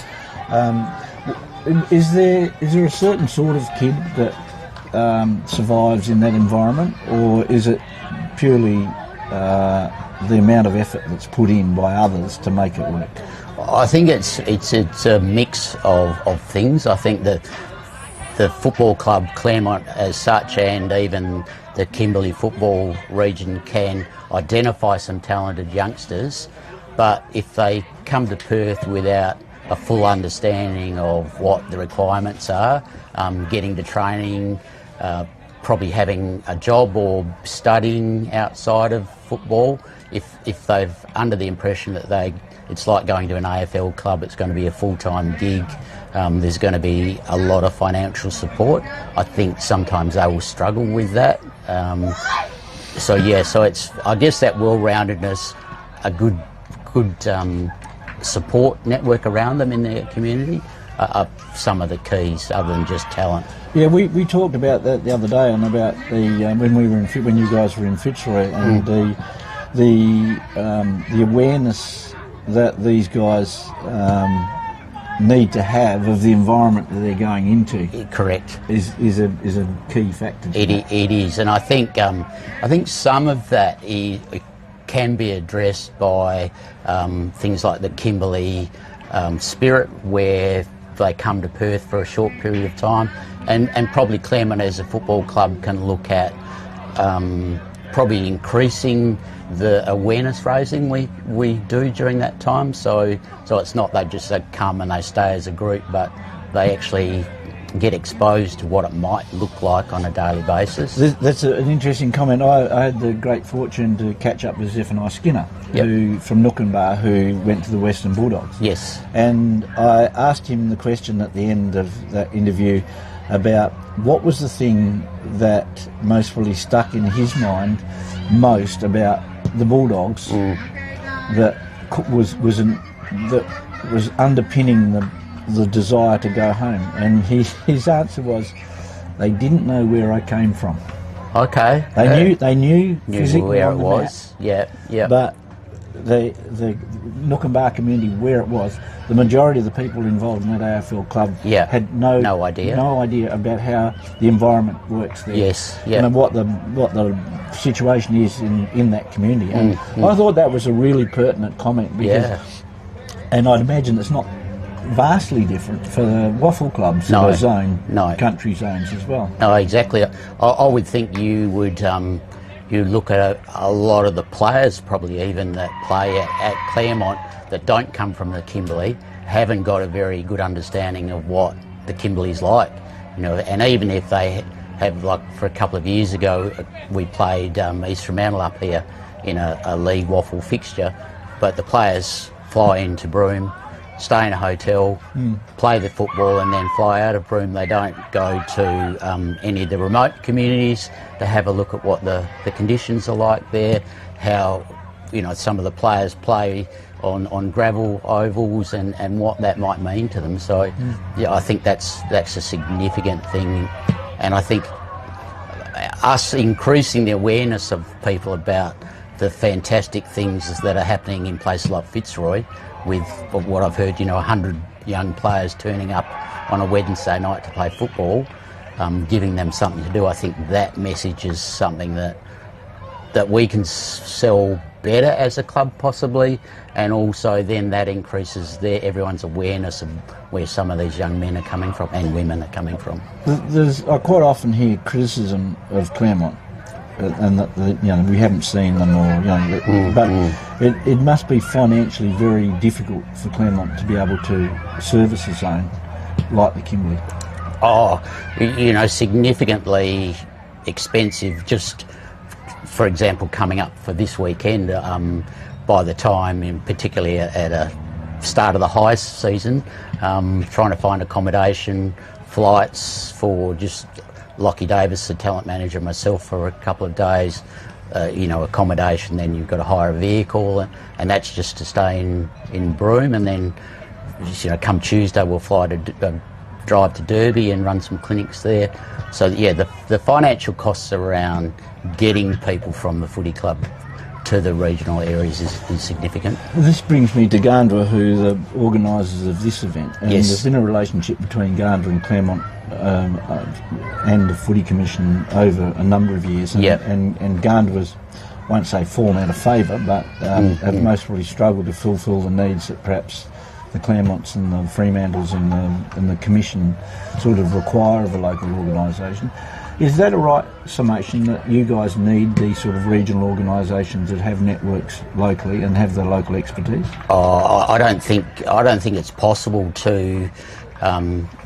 Is there a certain sort of kid that survives in that environment, or is it purely the amount of effort that's put in by others to make it work? I think it's a mix of things. I think that the football club Claremont as such, and even the Kimberley football region, can identify some talented youngsters, but if they come to Perth without a full understanding of what the requirements are, getting to training, probably having a job or studying outside of football, if they've under the impression that it's like going to an AFL club, it's going to be a full-time gig, there's going to be a lot of financial support, I think sometimes they will struggle with that. So it's, I guess, that well-roundedness, a good support network around them in their community are some of the keys, other than just talent. Yeah, we talked about that the other day, and about the when you guys were in Fitzroy, and the awareness that these guys need to have of the environment that they're going into. Correct. Is a key factor. It is, and I think some of that can be addressed by things like the Kimberley spirit, where they come to Perth for a short period of time, and probably Claremont as a football club can look at probably increasing the awareness raising we do during that time. So it's not they just come and they stay as a group, but they actually get exposed to what it might look like on a daily basis. That's an interesting comment. I had the great fortune to catch up with Zephaniah Skinner, from Nookenbar, who went to the Western Bulldogs. Yes. And I asked him the question at the end of that interview about what was the thing that most probably stuck in his mind most about the Bulldogs that was underpinning the desire to go home, and his answer was, they didn't know where I came from. Okay. They knew where it was. Yeah. But the Nook and Bar community where it was, the majority of the people involved in that AFL club had no idea about how the environment works there. Yes, yeah. And what the situation is in that community. And I thought that was a really pertinent comment because, and I'd imagine it's not vastly different for the waffle clubs country zones as well. No, exactly. I would think you would you look at a lot of the players probably even that play at Claremont that don't come from the Kimberley haven't got a very good understanding of what the Kimberley's like, you know. And even if they have, like for a couple of years ago, we played East Fremantle up here in a league waffle fixture, but the players fly into Broome, stay in a hotel, play the football and then fly out of Broome. They don't go to any of the remote communities to have a look at what the conditions are like there, how, you know, some of the players play on gravel ovals and what that might mean to them. So yeah, I think that's a significant thing, and I think us increasing the awareness of people about the fantastic things that are happening in places like Fitzroy, with what I've heard, you know, 100 young players turning up on a Wednesday night to play football, giving them something to do. I think that message is something that we can sell better as a club possibly, and also then that increases everyone's awareness of where some of these young men are coming from and women are coming from. I quite often hear criticism of Claremont, and that you know, we haven't seen them, or you know, but it must be financially very difficult for Claremont to be able to service a zone like the Kimberley. Oh, you know, significantly expensive. Just for example, coming up for this weekend, by the time, particularly at a start of the high season, trying to find accommodation, flights for just Lockie Davis, the talent manager, and myself for a couple of days, you know, accommodation, then you've got to hire a vehicle, and that's just to stay in Broome, and then, you know, come Tuesday we'll fly to drive to Derby and run some clinics there. So yeah, the financial costs around getting people from the footy club to the regional areas is significant. This brings me to Gandra, who are the organisers of this event, and there's been a relationship between Gandra and Claremont and the Footy Commission over a number of years, and Gandra's, I won't say fallen out of favour, but have most probably struggled to fulfil the needs that perhaps the Claremonts and the Fremantles and the Commission sort of require of a local organisation. Is that a right summation, that you guys need these sort of regional organisations that have networks locally and have the local expertise? I don't think it's possible to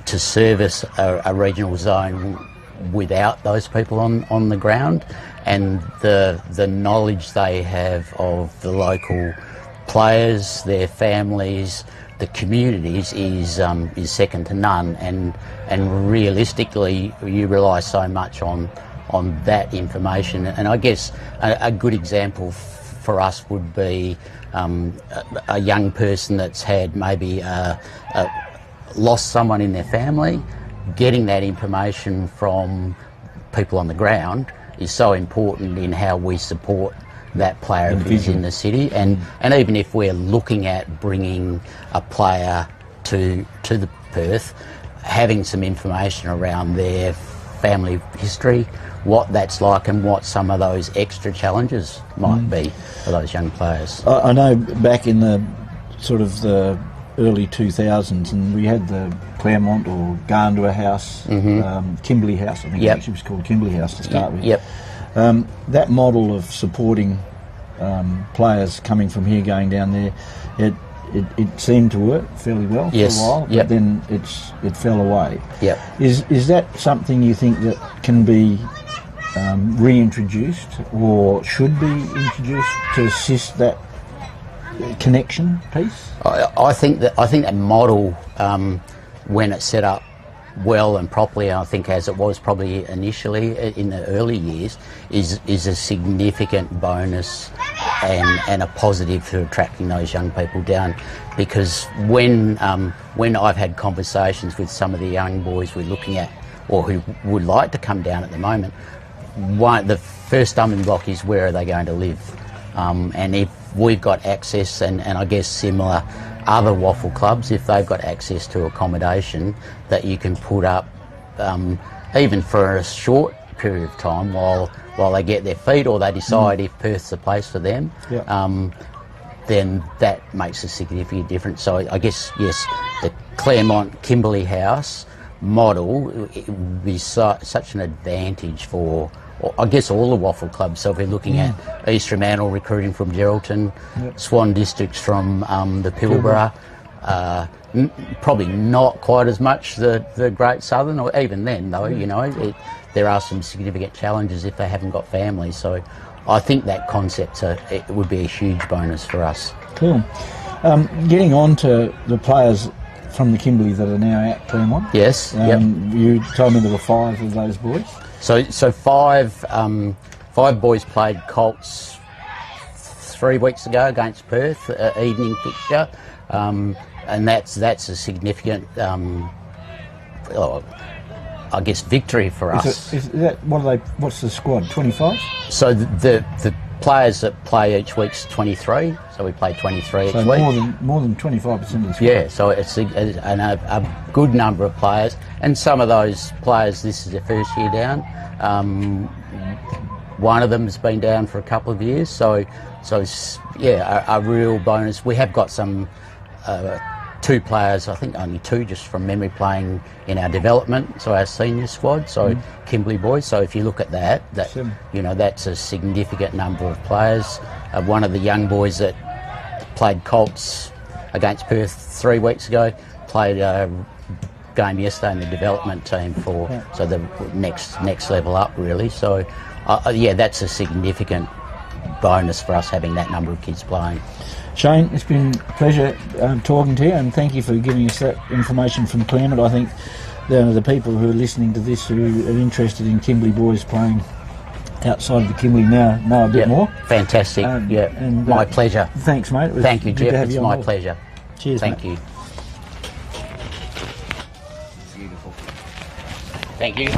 service a regional zone without those people on the ground, and the knowledge they have of the local players, their families, the communities is second to none, and realistically you rely so much on that information. And I guess a good example for us would be a young person that's had maybe lost someone in their family. Getting that information from people on the ground is so important in how we support that player who's in the city, and even if we're looking at bringing a player to the Perth, having some information around their family history, what that's like, and what some of those extra challenges might be for those young players. I know back in the sort of the early 2000s, and we had the Claremont or Gandra House, Kimberley House, I think it actually was called Kimberley House to start with. That model of supporting players coming from here going down there, it seemed to work fairly well for a while, but then it fell away. Is that something you think that can be reintroduced, or should be introduced to assist that connection piece? I think that model, when it's set up well and properly, I think as it was probably initially in the early years, is a significant bonus and a positive to attracting those young people down. Because when I've had conversations with some of the young boys we're looking at, or who would like to come down at the moment, the first stumbling block is, where are they going to live? And if we've got access, and I guess similar other waffle clubs, if they've got access to accommodation that you can put up even for a short period of time while they get their feet, or they decide if Perth's the place for them, then that makes a significant difference. So I guess, yes, the Claremont Kimberley House model would be such an advantage for, I guess, all the waffle clubs. So if we're looking at East Fremantle recruiting from Geraldton, Swan Districts from the Pilbara, probably not quite as much the Great Southern, or even then though, you know, there are some significant challenges if they haven't got families. So I think that concept it would be a huge bonus for us. Cool. Getting on to the players from the Kimberley that are now at Claremont. Yes. You told me there were 5 of those boys. So five boys played Colts 3 weeks ago against Perth, evening fixture, and that's a significant, I guess, victory for us. Is that what's the squad? 25. So the players that play each week's 23. So we play 23 each week. More than 25% of the squad. Yeah. So it's a good number of players, and some of those players, this is their first year down. One of them has been down for a couple of years. So it's, a real bonus. We have got some 2 players, I think only 2 just from memory, playing in our development, so our senior squad, so Kimberley boys. So if you look at that you know, that's a significant number of players. One of the young boys that played Colts against Perth 3 weeks ago played a game yesterday in the development team so the next level up really. So that's a significant bonus for us, having that number of kids playing. Shane, it's been a pleasure talking to you, and thank you for giving us that information from Claremont. I think the people who are listening to this who are interested in Kimberley boys playing outside of the Kimberley now know a bit more. Fantastic. And my pleasure. Thanks, mate. Thank you, Jeff. It's my pleasure. Cheers. Thank mate. you. Beautiful. Thank you.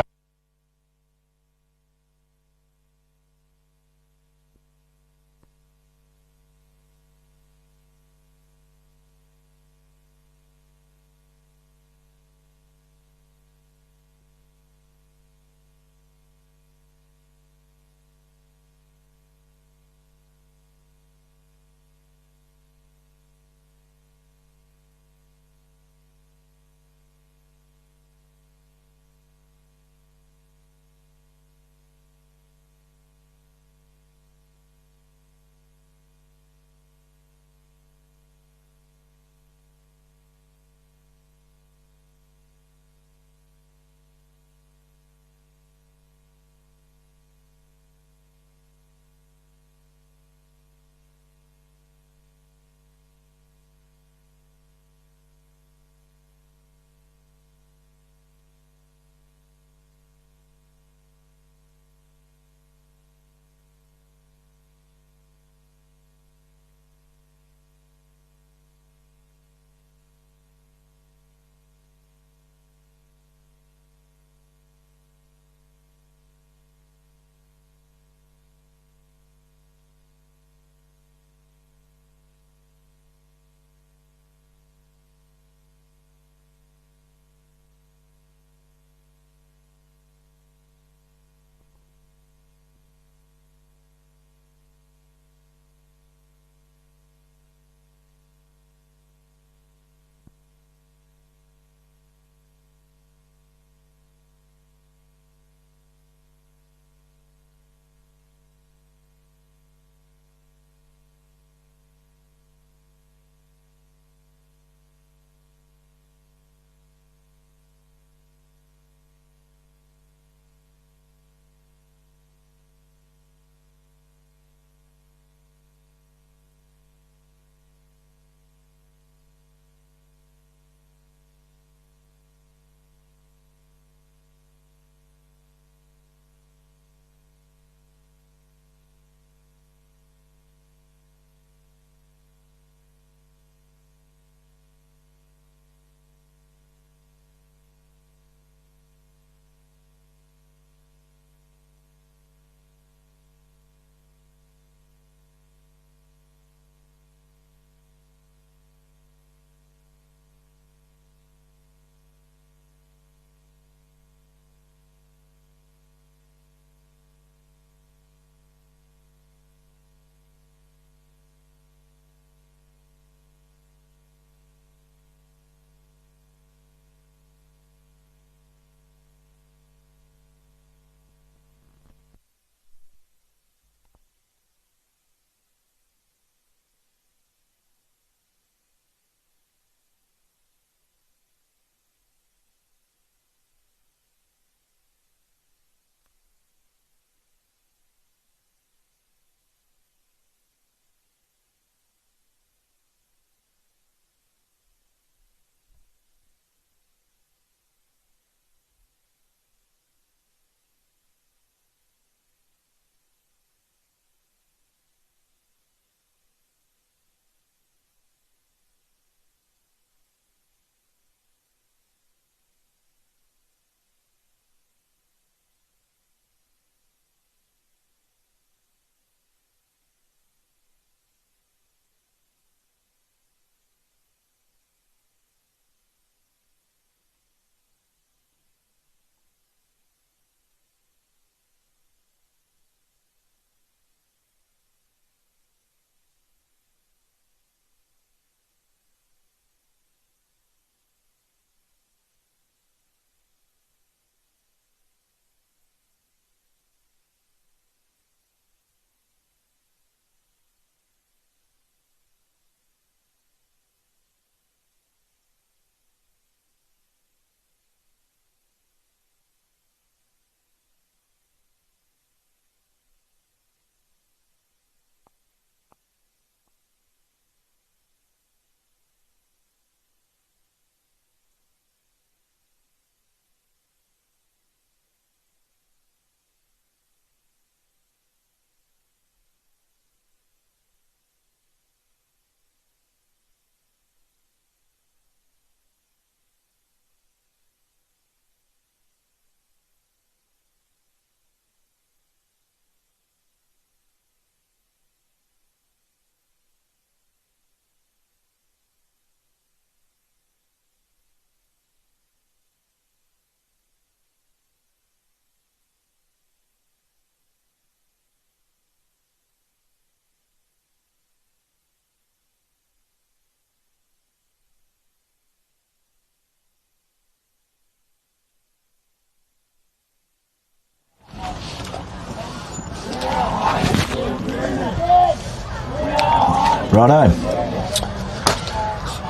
Righto.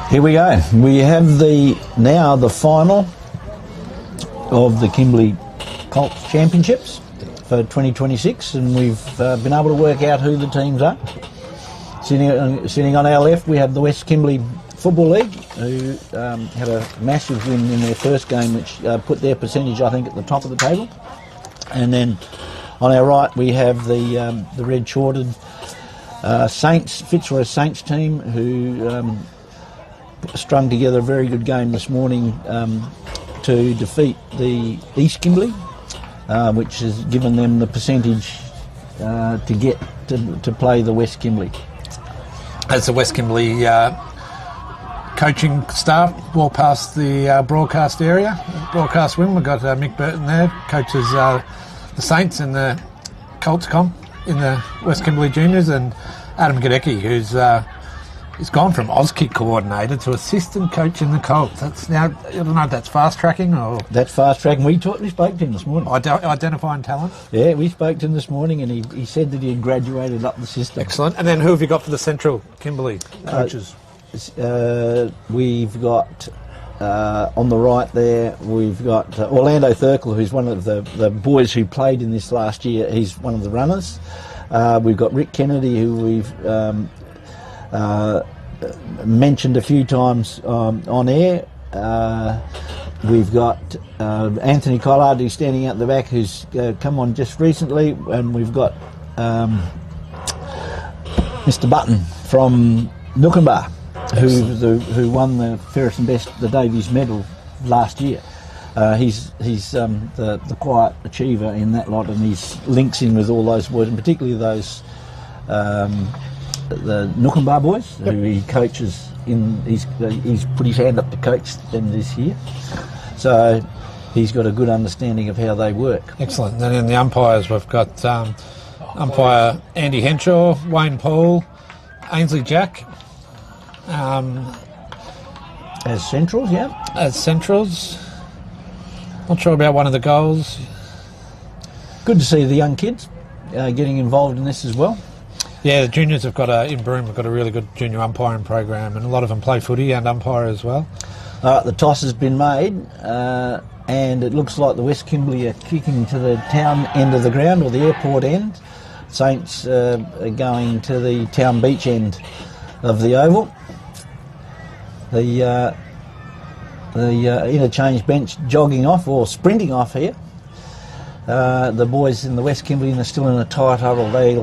Here we go. We have the final of the Kimberley Colts Championships for 2026, and we've been able to work out who the teams are. Sitting on our left, we have the West Kimberley Football League, who had a massive win in their first game, which put their percentage, I think, at the top of the table. And then on our right, we have the red shorted Saints, Fitzroy Saints team, who strung together a very good game this morning to defeat the East Kimberley, which has given them the percentage to get to play the West Kimberley. As the West Kimberley coaching staff walk past the broadcast area, broadcast wing, we've got Mick Burton there, coaches the Saints in the Colts comp in the West Kimberley Juniors, and Adam Gadecki, he's gone from Auskick coordinator to assistant coach in the Colts. That's now, I don't know if that's fast tracking or... That's fast tracking. We spoke to him this morning. Identifying talent? Yeah, we spoke to him this morning, and he said that he had graduated up the system. Excellent. And then who have you got for the Central Kimberley coaches? We've got, on the right there, we've got Orlando Thurkel, who's one of the boys who played in this last year. He's one of the runners. We've got Rick Kennedy, who we've mentioned a few times on air. We've got Anthony Collard, who's standing out the back, who's come on just recently, and we've got Mr. Button from Nookanbar, who won the fairest and best, the Davies medal last year. He's the quiet achiever in that lot, and he's links in with all those boys, and particularly those the Nookanbar boys, who he coaches in. He's put his hand up to coach them this year, so he's got a good understanding of how they work. Excellent. And then in the umpires, we've got umpire Andy Henshaw, Wayne Paul, Ainsley Jack. As centrals, yeah. As centrals. Not sure about one of the goals. Good to see the young kids getting involved in this as well. Yeah, the juniors have got in Broome have got a really good junior umpiring program, and a lot of them play footy and umpire as well. The toss has been made, and it looks like the West Kimberley are kicking to the town end of the ground, or the airport end. Saints are going to the town beach end of the oval. The interchange bench jogging off or sprinting off here. The boys in the West Kimberley are still in a tight huddle. They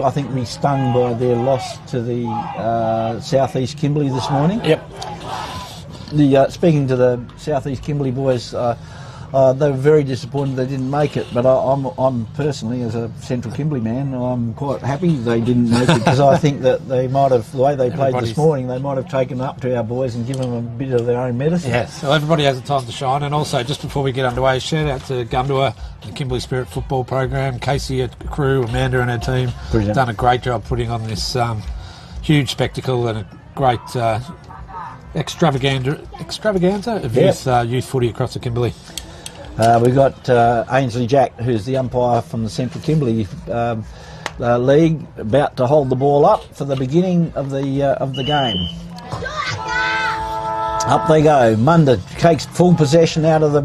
I think be stung by their loss to the South East Kimberley this morning. Yep. Speaking to the South East Kimberley boys, they were very disappointed they didn't make it. But I'm personally, as a Central Kimberley man, I'm quite happy they didn't make it, because I think that they might have, the way they played this morning, they might have taken up to our boys and given them a bit of their own medicine. Yes, so everybody has a time to shine. And also, just before we get underway, shout out to Gundua, the Kimberley Spirit Football Program, Casey, her crew, Amanda and her team. Brilliant. Done a great job putting on this huge spectacle and a great extravaganza of youth footy across the Kimberley. We've got Ainsley Jack, who's the umpire from the Central Kimberley League, about to hold the ball up for the beginning of the game. Up they go. Munda takes full possession out of the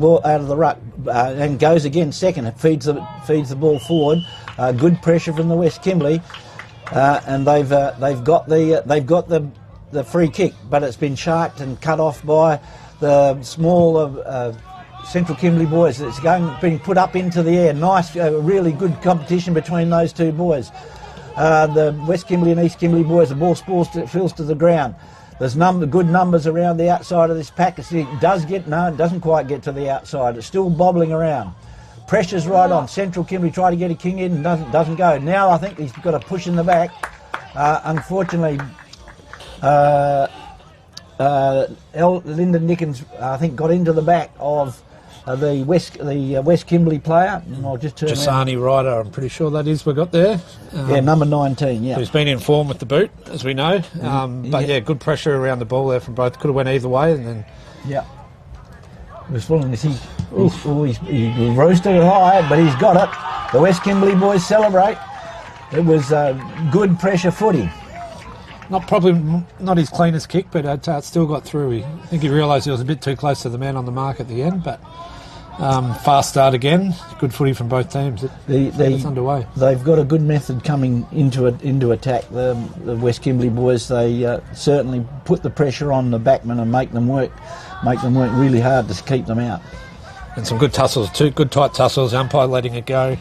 ruck and goes again second. It feeds the ball forward. Good pressure from the West Kimberley, and they've got the free kick, but it's been sharked and cut off by the small Central Kimberley boys. It's being put up into the air. Nice, really good competition between those two boys. The West Kimberley and East Kimberley boys, the ball falls to the ground. There's good numbers around the outside of this pack. It doesn't quite get to the outside. It's still bobbling around. Pressure's right on. Central Kimberley try to get a king in, and doesn't go. Now I think he's got a push in the back. Unfortunately, Lyndon Nickens, I think, got into the back of the West Kimberley player. And I'll just turn Jasani Ryder, I'm pretty sure that is we got there. Number 19, yeah. Who's been in form with the boot, as we know. But good pressure around the ball there from both. Could have went either way, and then... Yeah. He roasted it high, but he's got it. The West Kimberley boys celebrate. It was good pressure footy. probably not his cleanest kick, but it still got through. I think he realised he was a bit too close to the man on the mark at the end, but fast start again. Good footy from both teams. It's underway. They've got a good method coming into attack. The West Kimberley boys, they certainly put the pressure on the backmen and make them work really hard to keep them out. And some good tussles, two good tight tussles, umpire letting it go.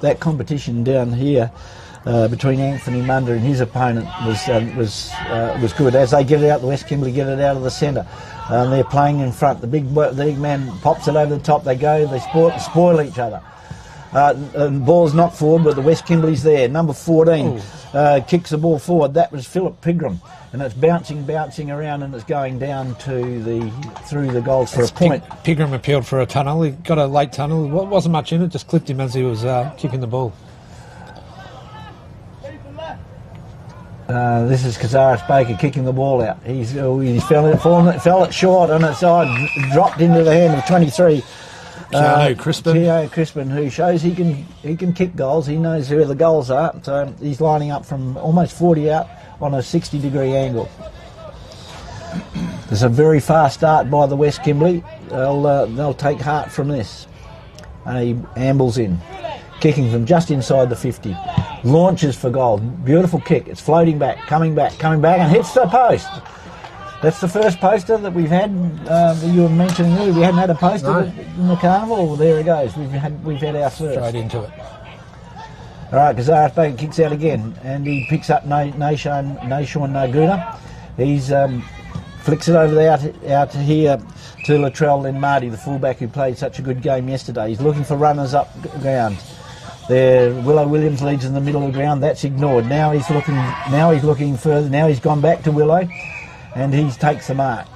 That competition down here between Anthony Munda and his opponent was good. As they get it out, the West Kimberley get it out of the centre. They're playing in front. The big man pops it over the top. They go. They spoil each other. And ball's not forward, but the West Kimberley's there. Number 14 kicks the ball forward. That was Philip Pigram, and it's bouncing around, and it's going down through the goals for a point. Pigram appealed for a tunnel. He got a late tunnel. Wasn't much in it. Just clipped him as he was kicking the ball. This is Kazaris Baker kicking the ball out. He fell it short on its side, dropped into the hand of 23. Keanu Crispin, who shows he can kick goals. He knows where the goals are. So he's lining up from almost 40 out on a 60-degree angle. There's a very fast start by the West Kimberley. They'll take heart from this. And he ambles in, kicking from just inside the 50. Launches for goal. Beautiful kick. It's floating back, coming back, and hits the post. That's the first poster that we've had. You were mentioning earlier, we hadn't had a poster in the carnival. Well, there it goes. We've had our first. Straight into it. All right, Kazaris Baker kicks out again, and he picks up Nashawn Naguna. He's flicks it over out here to Latrell Lenmarty, the fullback who played such a good game yesterday. He's looking for runners up ground. There, Willow Williams leads in the middle of the ground. That's ignored. Now he's looking further. Now he's gone back to Willow, and he takes the mark.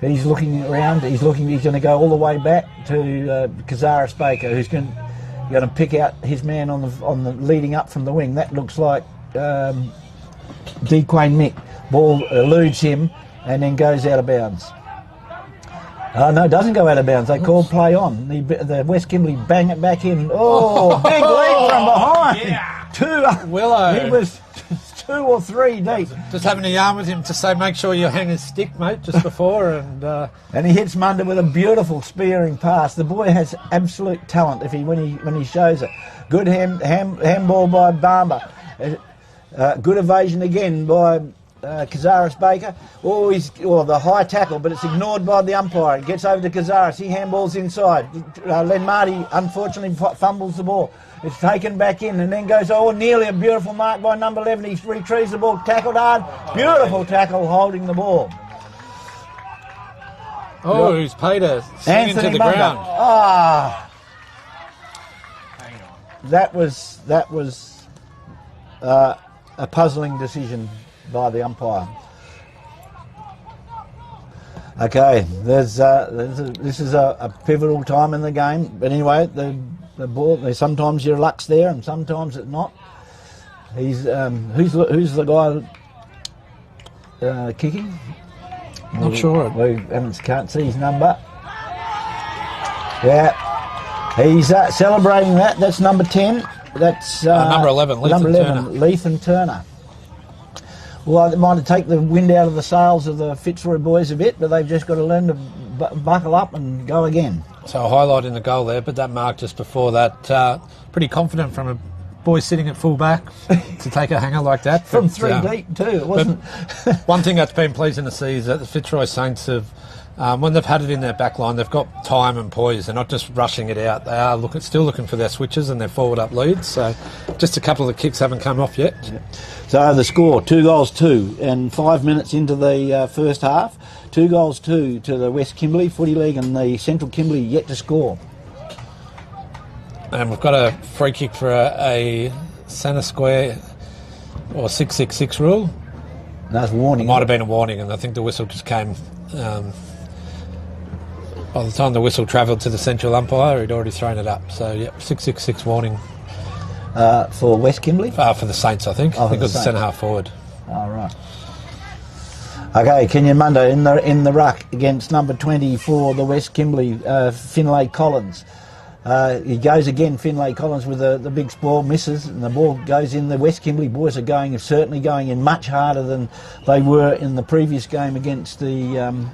He's looking around. He's going to go all the way back to Kazaris Baker, who's going to pick out his man on the leading up from the wing. That looks like Dequane Mick. Ball eludes him and then goes out of bounds. No, it doesn't go out of bounds. They call play on. The West Kimberley bang it back in. Oh, big lead from behind. Yeah. Willow. He was 2 or 3 deep. Just having a yarn with him to say, make sure you hang his stick, mate, just before. And he hits Munda with a beautiful spearing pass. The boy has absolute talent when he shows it. Good handball by Barber. Good evasion again by Kazaris Baker. The high tackle, but it's ignored by the umpire. It gets over to Kazaris. He handballs inside. Lenmarty unfortunately fumbles the ball. It's taken back in and then goes, nearly a beautiful mark by number 11. He retrieves the ball, tackled hard. Beautiful tackle holding the ball. He's paid a swing into the Munda. ground. That was a puzzling decision by the umpire. Okay, this is a pivotal time in the game. But anyway, the ball. Sometimes your luck's there, and sometimes it's not. He's who's the guy kicking? Not sure. We can't see his number. Yeah, he's celebrating that. That's number 10. That's number 11. Lethan Turner. Well, it might take the wind out of the sails of the Fitzroy boys a bit, but they've just got to learn to buckle up and go again. So a highlight in the goal there, but that mark just before that, pretty confident from a boy sitting at full back to take a hanger like that. From 3 deep too, it wasn't... One thing that's been pleasing to see is that the Fitzroy Saints have, when they've had it in their back line, they've got time and poise. They're not just rushing it out. They are still looking for their switches and their forward up leads. So just a couple of the kicks haven't come off yet. Yeah. So the score, 2-2, and 5 minutes into the first half, 2-2 to the West Kimberley Footy League, and the Central Kimberley yet to score. And we've got a free kick for a centre square or 666 rule. That's warning. It might have been a warning, and I think the whistle just came. By the time the whistle travelled to the central umpire, he'd already thrown it up. So, 666 warning. For West Kimberley? For the Saints, I think. I think it was the centre half forward. Oh, right. Okay, Kenyon Munda in the ruck against number 20 for the West Kimberley, Finlay Collins. He goes again, Finlay Collins with the big ball, misses, and the ball goes in. The West Kimberley boys are certainly going in much harder than they were in the previous game against the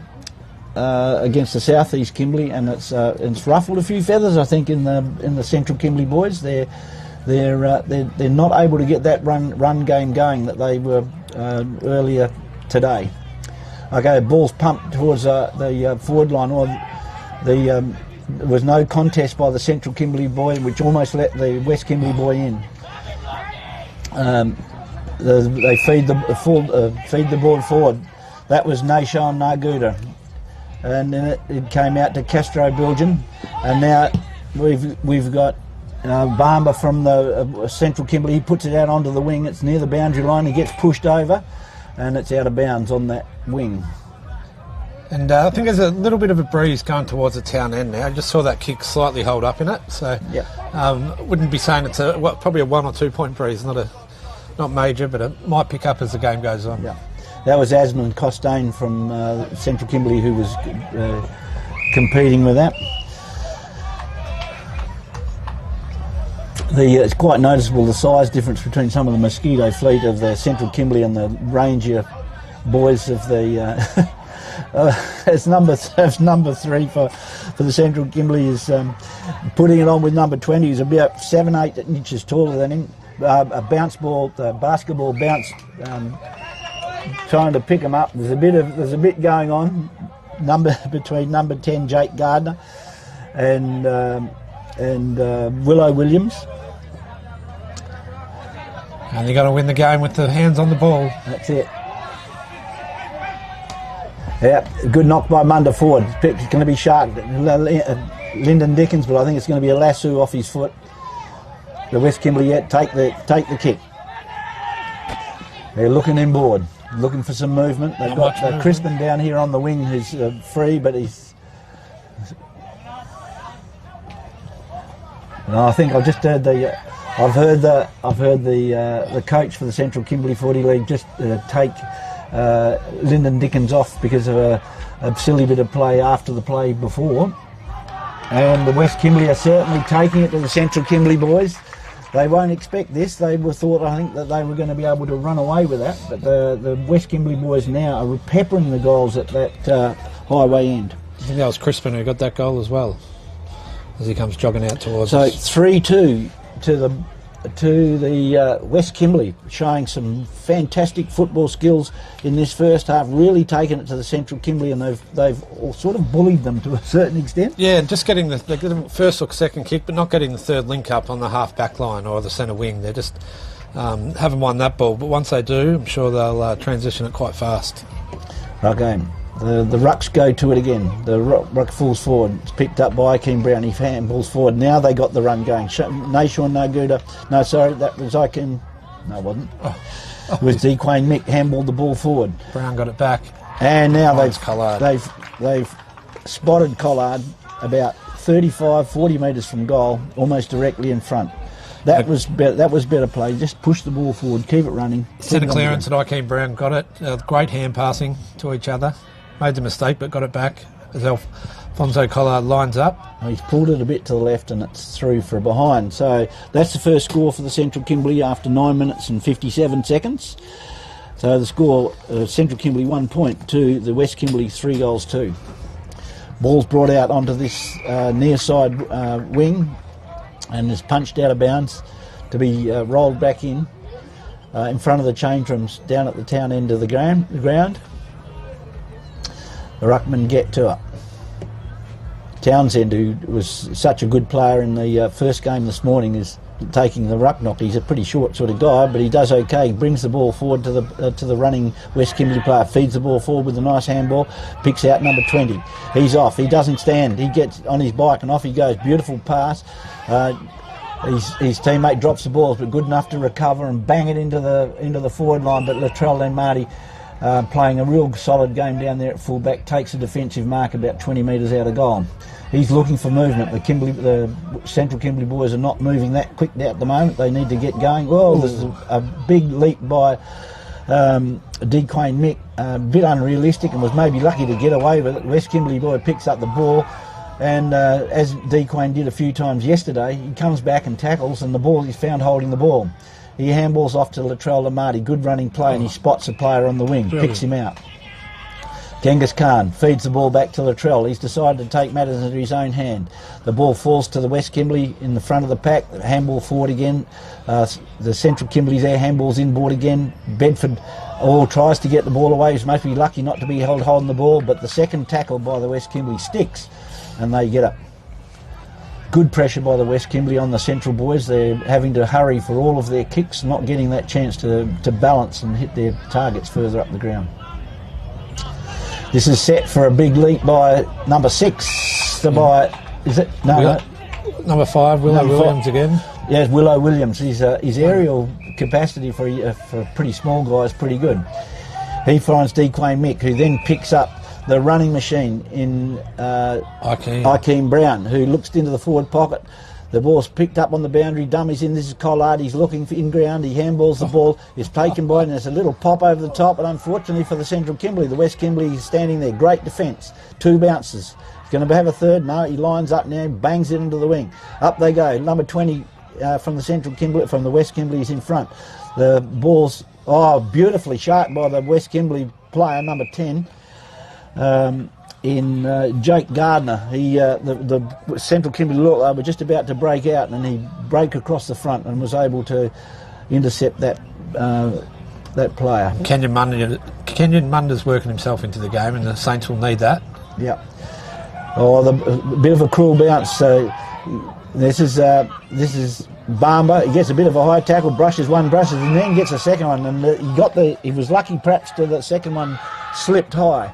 South East Kimberley, and it's ruffled a few feathers, I think, in the Central Kimberley boys. They're not able to get that run game going that they were earlier today. Okay, ball's pumped towards the forward line, or there was no contest by the Central Kimberley boy, which almost let the West Kimberley boy in. They feed the ball forward. That was Nashon Naguda, and then it came out to Castro Bilgen, and now we've got Barber from the Central Kimberley. He puts it out onto the wing. It's near the boundary line. He gets pushed over, and it's out of bounds on that wing. And I think there's a little bit of a breeze going towards the town end now. I just saw that kick slightly hold up in it, so wouldn't be saying it's probably a 1 or 2 point breeze, not major, but it might pick up as the game goes on. Yeah, that was Asmund Costain from Central Kimberley who was competing with that. It's quite noticeable the size difference between some of the mosquito fleet of the Central Kimberley and the Ranger boys of the. As number 3 for the Central Kimberley is putting it on with number 20. He's about 7-8 inches taller than him. A bounce ball, basketball bounce, trying to pick him up. There's a bit going on. Between number 10 Jake Gardner and Willow Williams. And you got to win the game with the hands on the ball. That's it. Yeah, good knock by Munda forward. It's going to be sharp. Lyndon Dickens, but I think it's going to be a lasso off his foot. The West Kimberley take the kick. They're looking inboard, looking for some movement. They've got Crispin down here on the wing who's free, but he's. No, I think I've just heard I've heard the coach for the Central Kimberley Footy League just take Lyndon Dickens off because of a silly bit of play after the play before. And the West Kimberley are certainly taking it to the Central Kimberley boys. They won't expect this. They thought, I think, that they were going to be able to run away with that. But the West Kimberley boys now are peppering the goals at that highway end. I think that was Crispin who got that goal as well, as he comes jogging out towards us. So 3-2 to the West Kimberley, showing some fantastic football skills in this first half, really taken it to the Central Kimberley, and they've all sort of bullied them to a certain extent. Yeah, just getting the first or second kick, but not getting the third link up on the half back line or the centre wing. They just haven't won that ball, but once they do, I'm sure they'll transition it quite fast. Okay. The rucks go to it again. The ruck falls forward. It's picked up by Akeem Brown. He handballs forward. Now they got the run going. Nashon Naguda. No, sorry, that was Akeem. No, it wasn't. It was Dequane Mick handballed the ball forward. Brown got it back. And now they've spotted Collard about 35-40 metres from goal, almost directly in front. That was better play. Just push the ball forward, keep it running. Centre clearance and Akeem Brown got it. Great hand passing to each other. Made the mistake but got it back as Alfonso Collard lines up. He's pulled it a bit to the left and it's through for a behind. So that's the first score for the Central Kimberley after 9 minutes and 57 seconds. So the score, Central Kimberley 1 point to the West Kimberley 3 goals 2. Ball's brought out onto this near side wing and is punched out of bounds to be rolled back in front of the change rooms down at the town end of the ground. The ruckmen get to it. Townsend, who was such a good player in the first game this morning, is taking the ruck knock. He's a pretty short sort of guy, but he does okay. He brings the ball forward to the running West Kimberley player, feeds the ball forward with a nice handball, picks out number 20. He's off. He doesn't stand. He gets on his bike and off he goes. Beautiful pass. His teammate drops the ball, but good enough to recover and bang it into the forward line. But Latrell and Marty, playing a real solid game down there at fullback, takes a defensive mark about 20 metres out of goal. He's looking for movement. The Central Kimberley boys are not moving that quick at the moment. They need to get going. Well, there's a big leap by Dequane Mick, a bit unrealistic, and was maybe lucky to get away with it. West Kimberley boy picks up the ball And as Dequane did a few times yesterday, he comes back and tackles, and the ball is found holding the ball. He handballs off to Latrell Lamarty, good running play, and he spots a player on the wing, picks him out. Genghis Khan feeds the ball back to Latrell. He's decided to take matters into his own hand. The ball falls to the West Kimberley in the front of the pack. Handball forward again. The Central Kimberley's there. Handball's inboard again. Bedford tries to get the ball away. He's must be lucky not to be holding the ball, but the second tackle by the West Kimberley sticks, and they get up. Good pressure by the West Kimberley on the Central boys. They're having to hurry for all of their kicks, not getting that chance to balance and hit their targets further up the ground. This is set for a big leap by number 6. Is it? No. Number 5, Willow Williams again. Yes, Willow Williams. His aerial capacity for pretty small guy is pretty good. He finds Dequane Mick, who then picks up the running machine in Akeem Brown, who looks into the forward pocket. The ball's picked up on the boundary, dummies in. This is Collard. He's looking for in-ground. He handballs the ball. It's taken by, and there's a little pop over the top. And unfortunately for the Central Kimberley, the West Kimberley is standing there. Great defence. 2 bounces. He's going to have a third. No, he lines up now, bangs it into the wing. Up they go. Number 20 from the Central Kimberley, from the West Kimberley is in front. The ball's beautifully sharked by the West Kimberley player, number 10. In Jake Gardner, the Central Kimberley looked they were just about to break out, and he broke across the front and was able to intercept that player. Kenyon Munder's working himself into the game, and the Saints will need that. Yeah. A bit of a cruel bounce. So this is Barber. He gets a bit of a high tackle, brushes, and then gets a second one, and he was lucky perhaps to the second one slipped high,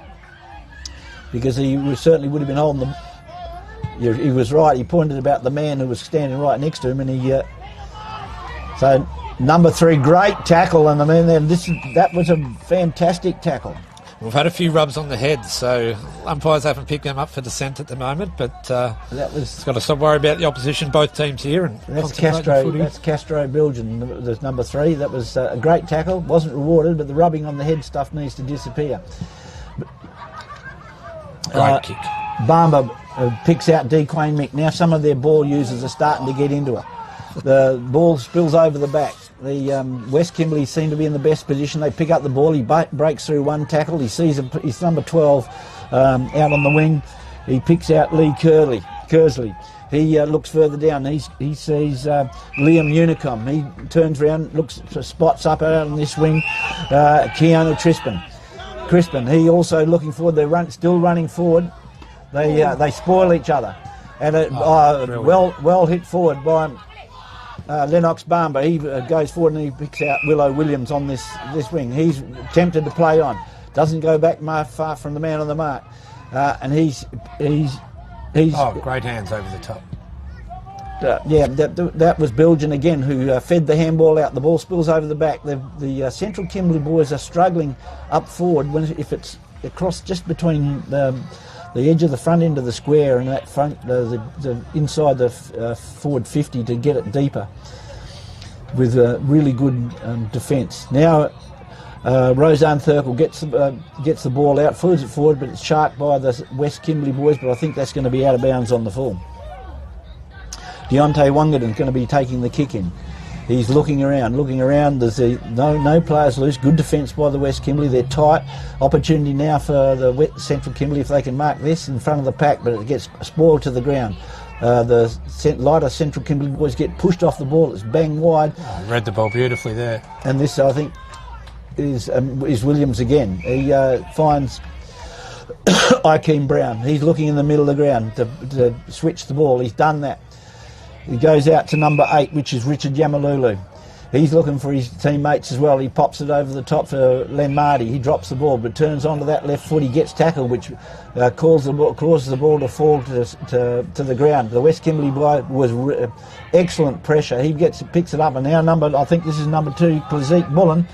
because he certainly would have been holding them. He was right. He pointed about the man who was standing right next to him, and so number 3, great tackle, and that was a fantastic tackle. We've had a few rubs on the head, so umpires haven't picked them up for dissent at the moment, but it's got to stop worry about the opposition, both teams here. And that's Castro Belgian, there's number 3. That was a great tackle, wasn't rewarded, but the rubbing on the head stuff needs to disappear. Great kick. Barber picks out Dequane Mick. Now some of their ball users are starting to get into it. The ball spills over the back. The West Kimberley seem to be in the best position. They pick up the ball. He breaks through one tackle. He sees his number 12 out on the wing. He picks out Lee Kersley. He looks further down. He sees Liam Unicom. He turns around, spots up out on this wing. Keanu Crispin, he also looking forward. They're still running forward. They spoil each other, and well hit forward by Lennox Barber. He goes forward and he picks out Willow Williams on this wing. He's tempted to play on, doesn't go back far from the man on the mark, and he's great hands over the top. That was Belgian again, who fed the handball out. The ball spills over the back. The Central Kimberley boys are struggling up forward if it's across just between the edge of the front end of the square and that front, the inside the forward 50 to get it deeper with a really good defence. Now Roseanne Thurkel gets the ball out, forwards it forward, but it's sharked by the West Kimberley boys, but I think that's going to be out of bounds on the full. Deontay Wangerden's going to be taking the kick in. He's looking around. There's no players loose. Good defence by the West Kimberley. They're tight. Opportunity now for the Central Kimberley if they can mark this in front of the pack, but it gets spoiled to the ground. The lighter Central Kimberley boys get pushed off the ball. It's banged wide. Read the ball beautifully there. And this, I think, is Williams again. He finds Akeem Brown. He's looking in the middle of the ground to switch the ball. He's done that. He goes out to number 8, which is Richard Yamalulu. He's looking for his teammates as well. He pops it over the top for Len Marty. He drops the ball, but turns onto that left foot. He gets tackled, which causes the ball to fall to the ground. The West Kimberley boy was excellent pressure. He picks it up, and now I think this is number 2, Klazik Bullen.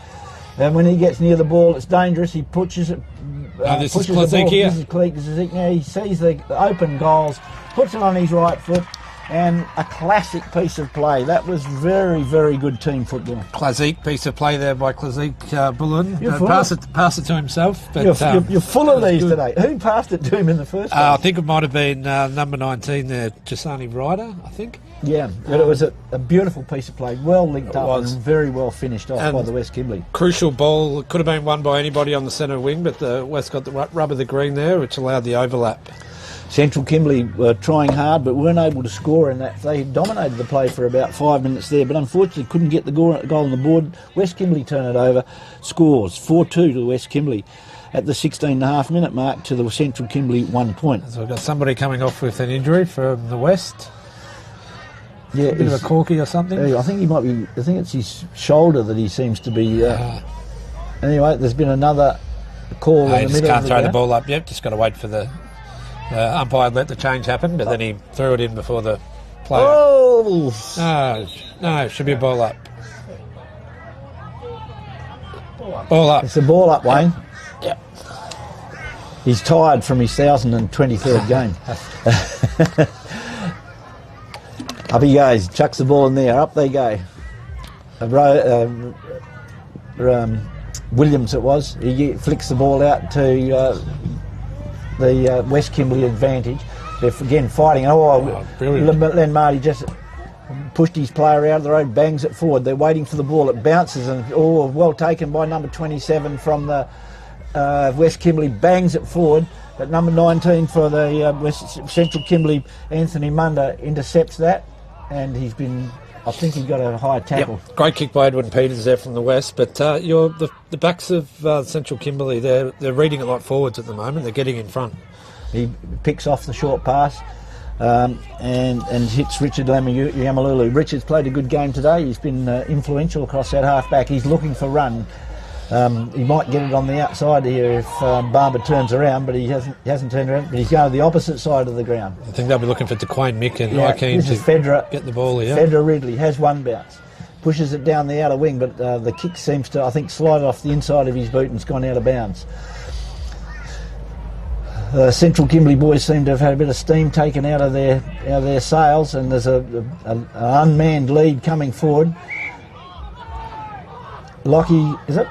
And when he gets near the ball, it's dangerous. He pushes it. This is Klazik here. This is Klazik now. He sees the open goals, puts it on his right foot, and a classic piece of play. That was very, very good team football. Classic piece of play there by Classic Bullen. You're full Pass it to himself. But, you're full of these today. Who passed it to him in the first place? I think it might have been number 19 there, Jasani Ryder, I think. Yeah, but it was a beautiful piece of play, well linked up was. and very well finished off And by the West Kimberley. Crucial ball. It could have been won by anybody on the centre wing, but the West got the rub of the green there, which allowed the overlap. Central Kimberley were trying hard but weren't able to score in that. They dominated the play for about 5 minutes there, but unfortunately couldn't get the goal on the board. West Kimberley turn it over, scores 4-2 to the West Kimberley at the 16.5 minute mark to the Central Kimberley 1 point. So we've got somebody coming off with an injury from the West. Yeah, A bit of a corky or something. I think he might be. I think it's his shoulder that he seems to be. Anyway, there's been another call in the He just middle can't of throw the ground. ball up yet. Just got to wait for the umpire to let the change happen, but then he threw it in before the player. Oh! No, should be a ball up. Ball up. It's a ball up, Wayne. Yep. He's tired from his 1023rd game. Up he goes, chucks the ball in there, up they go. Williams it was, he flicks the ball out to the West Kimberley advantage. They're again fighting. Brilliant. Len Marty just pushed his player out of the road, bangs it forward. They're waiting for the ball, it bounces and well taken by number 27 from the West Kimberley, bangs it forward. But number 19 for the West Central Kimberley, Anthony Munda, intercepts that, and I think he got a high tackle. Yep. Great kick by Edwin Peters there from the West, but the backs of Central Kimberley, they're reading it like forwards at the moment. They're getting in front. He picks off the short pass and hits Richard Yamalulu. Richard's played a good game today. He's been influential across that half-back. He's looking for run. He might get it on the outside here if Barber turns around, but he hasn't turned around. But he's going to the opposite side of the ground. I think they'll be looking for DeQuain Mick and Ikeen to get the ball here. Fedra Ridley has one bounce, pushes it down the outer wing, but the kick seems to, I think, slide off the inside of his boot and it's gone out of bounds. Central Kimberley boys seem to have had a bit of steam taken out of their sails, and there's an unmanned lead coming forward. Lockie, is it?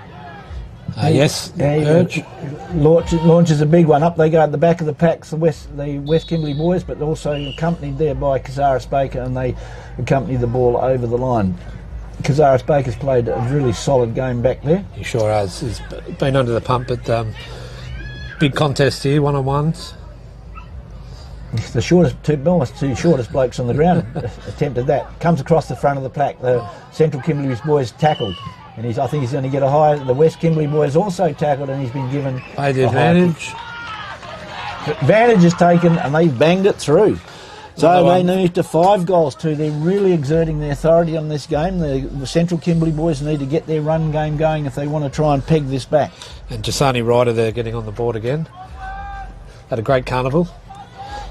Yes. Launches a big one. Up they go at the back of the packs, the West Kimberley boys, but also accompanied there by Kazaris Baker, and they accompany the ball over the line. Kazaris Baker's played a really solid game back there. He sure has. He's been under the pump, but big contest here, one-on-ones. The two shortest blokes on the ground attempted that. Comes across the front of the pack. The Central Kimberley boys tackled. And I think he's going to get a high. The West Kimberley boys also tackled, and he's been given the advantage. Advantage is taken, and they've banged it through. So they need to 5 goals too. They're really exerting their authority on this game. The Central Kimberley boys need to get their run game going if they want to try and peg this back. And Jasani Ryder there getting on the board again. Had a great carnival.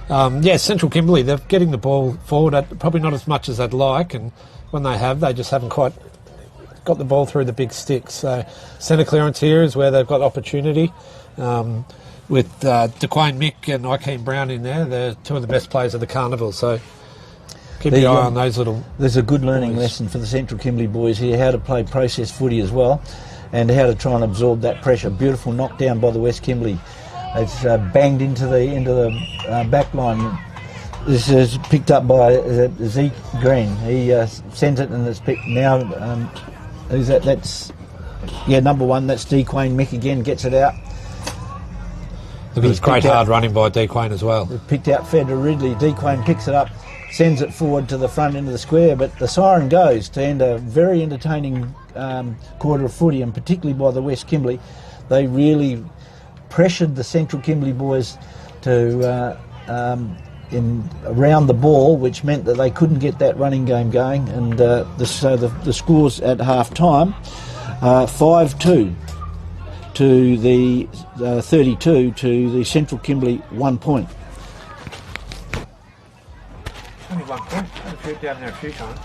Central Kimberley, they're getting the ball forward, probably not as much as they'd like, and when they have, they just haven't quite got the ball through the big sticks. So centre clearance here is where they've got opportunity. With DeQuain Mick and Ikeen Brown in there, they're two of the best players of the carnival. So keep your eye on those little. There's a good learning lesson for the Central Kimberley boys here, how to play process footy as well, and how to try and absorb that pressure. Beautiful knockdown by the West Kimberley. It's banged into the back line. This is picked up by Zeke Green. He sends it, and it's picked now. Who's that? That's number 1. That's DeQuain Mick again. Gets it out. Look at this great hard running by DeQuain as well. They've picked out Fedra Ridley. DeQuain picks it up, sends it forward to the front end of the square, but the siren goes to end a very entertaining quarter of footy, and particularly by the West Kimberley. They really pressured the Central Kimberley boys to around the ball, which meant that they couldn't get that running game going, and so the scores at half time 5-2 to the 32 to the Central Kimberley 1 point. Only 1 point. I've put it down there a few times.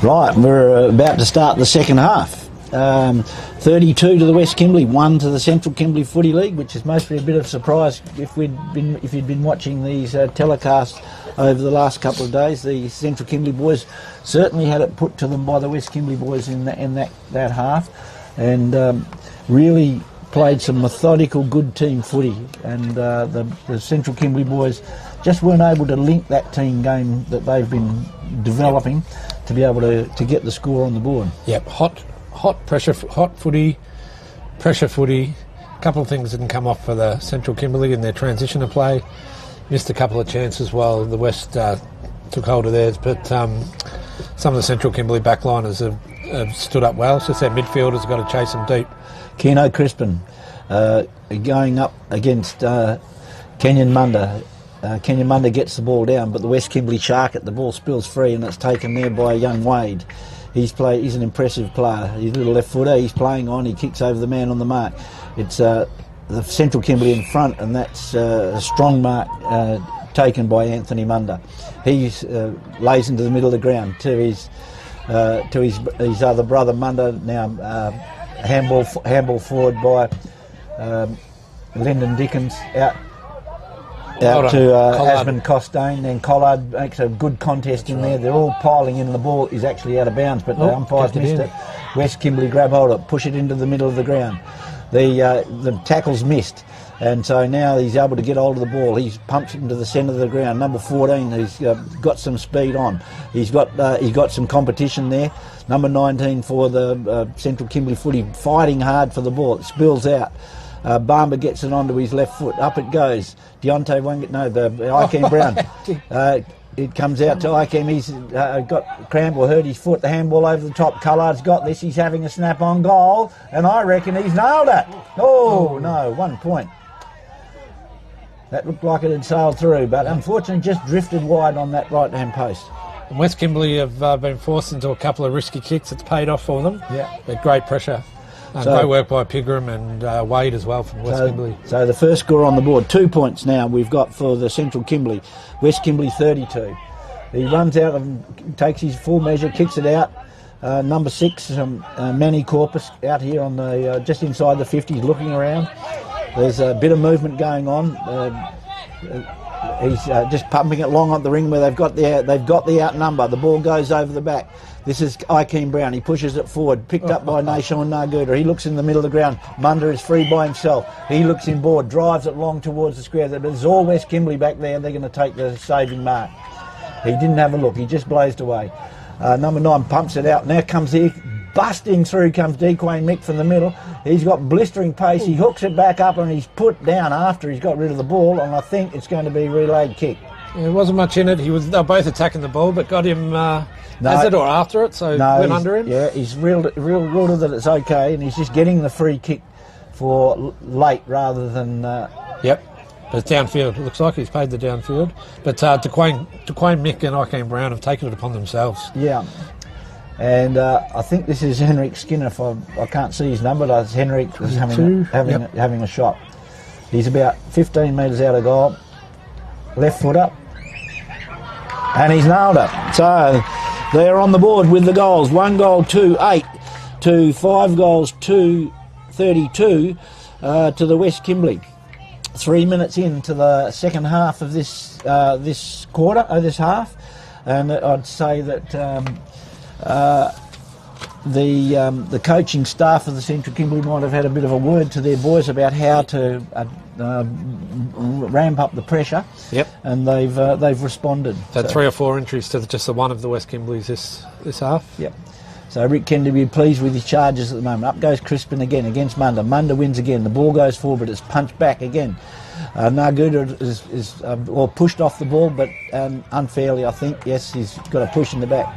Right, we're about to start the second half. 32 to the West Kimberley, 1 to the Central Kimberley Footy League, which is mostly a bit of a surprise if you'd been watching these telecasts over the last couple of days. The Central Kimberley boys certainly had it put to them by the West Kimberley boys in that half, and really played some methodical, good team footy. And the Central Kimberley boys just weren't able to link that team game that they've been developing to be able to get the score on the board. Yep, hot footy, pressure footy. A couple of things didn't come off for the Central Kimberley in their transition of play. Missed a couple of chances while the West took hold of theirs, but some of the Central Kimberley backliners have stood up well. So their midfielders got to chase them deep. Keno Crispin going up against Kenyon Munda. Kenyon Munda gets the ball down, but the West Kimberley shark it. The ball spills free and it's taken there by young Wade. He's an impressive player. He's a little left footer. He's playing on. He kicks over the man on the mark. It's the Central Kimberley in front, and that's a strong mark taken by Anthony Munda. He lays into the middle of the ground to his other brother Munda. Now handball forward by Lyndon Dickens out to Asmund Costain. Then Collard makes a good contest in there. They're all piling in. The ball is actually out of bounds, but the umpires missed it. West Kimberley grab hold of it, push it into the middle of the ground. The tackle's missed, and so now he's able to get hold of the ball. He's pumped it into the centre of the ground. Number 14, who's got some speed on. He's got some competition there. Number 19 for the Central Kimberley footy, fighting hard for the ball. It spills out. Barber gets it onto his left foot. Up it goes. Deontay Wangit, no, the Ikem Brown. It comes out to Ikem. He's got cramp or hurt his foot. The handball over the top. Cullard's got this. He's having a snap on goal, and I reckon he's nailed it. Oh, no, 1 point. That looked like it had sailed through, but unfortunately just drifted wide on that right-hand post. And West Kimberley have been forced into a couple of risky kicks. It's paid off for them. Yeah. But great pressure. Great work by Pigram and Wade as well from West Kimberley. So the first score on the board, 2 points now we've got for the Central Kimberley. West Kimberley 32. He runs out and takes his full measure, kicks it out. Number 6, Manny Corpus out here on the just inside the 50s, looking around. There's a bit of movement going on. He's just pumping it long on the ring where they've got the outnumber. The ball goes over the back. This is Ikem Brown. He pushes it forward, picked up by Nashon Naguda. He looks in the middle of the ground. Munda is free by himself. He looks inboard, drives it long towards the square. There's all West Kimberley back there. They're going to take the saving mark. He didn't have a look. He just blazed away. Number 9 pumps it out. Now comes busting through comes Dequane Mick from the middle. He's got blistering pace. He hooks it back up and he's put down after he's got rid of the ball, and I think it's going to be a relayed kick. Yeah, there wasn't much in it. They were both attacking the ball, but got him as it or after it, so went under him. Yeah, he's ruled it that it's okay, and he's just getting the free kick for late rather than... Yep, but it's downfield. It looks like he's paid the downfield. But Dequane Mick and Ikem Brown have taken it upon themselves. Yeah. And I think this is Henrik Skinner. If I can't see his number, but Henrik was having a shot. He's about 15 metres out of goal. Left foot up. And he's nailed it. So they're on the board with the goals. 1 goal, 2-8 to 5 goals, 2-32 to the West Kimberley. 3 minutes into the second half of this half. And I'd say that... the coaching staff of the Central Kimberley might have had a bit of a word to their boys about how to ramp up the pressure. Yep. And they've responded. So 3 or 4 entries to just the one of the West Kimberleys this half. Yep. So Rick Kennedy pleased with his charges at the moment. Up goes Crispin again against Munda. Munda wins again. The ball goes forward, but it's punched back again. Naguda is pushed off the ball, but unfairly, I think. Yes, he's got a push in the back.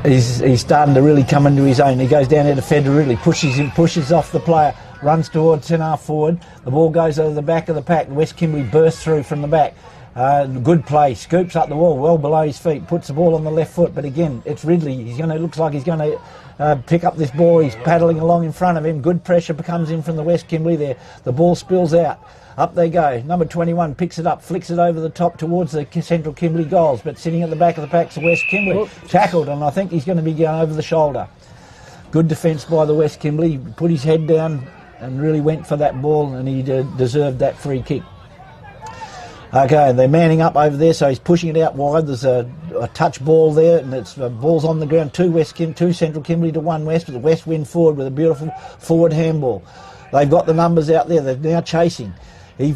He's starting to really come into his own. He goes down there to Federilli, pushes off the player, runs towards centre forward. The ball goes over the back of the pack. West Kimberley bursts through from the back. Good play, scoops up the wall well below his feet, puts the ball on the left foot. But again, it's Ridley. Looks like he's going to pick up this ball. He's paddling along in front of him. Good pressure comes in from the West Kimberley there. The ball spills out. Up they go. Number 21 picks it up, flicks it over the top towards the Central Kimberley goals, but sitting at the back of the pack's the West Kimberley. Tackled, and I think he's going to be going over the shoulder. Good defence by the West Kimberley. Put his head down and really went for that ball, and he deserved that free kick. Okay, they're manning up over there, so he's pushing it out wide. There's a touch ball there, and it's balls on the ground. Two Central Kimberley to 1 West, but the West win forward with a beautiful forward handball. They've got the numbers out there. They're now chasing. He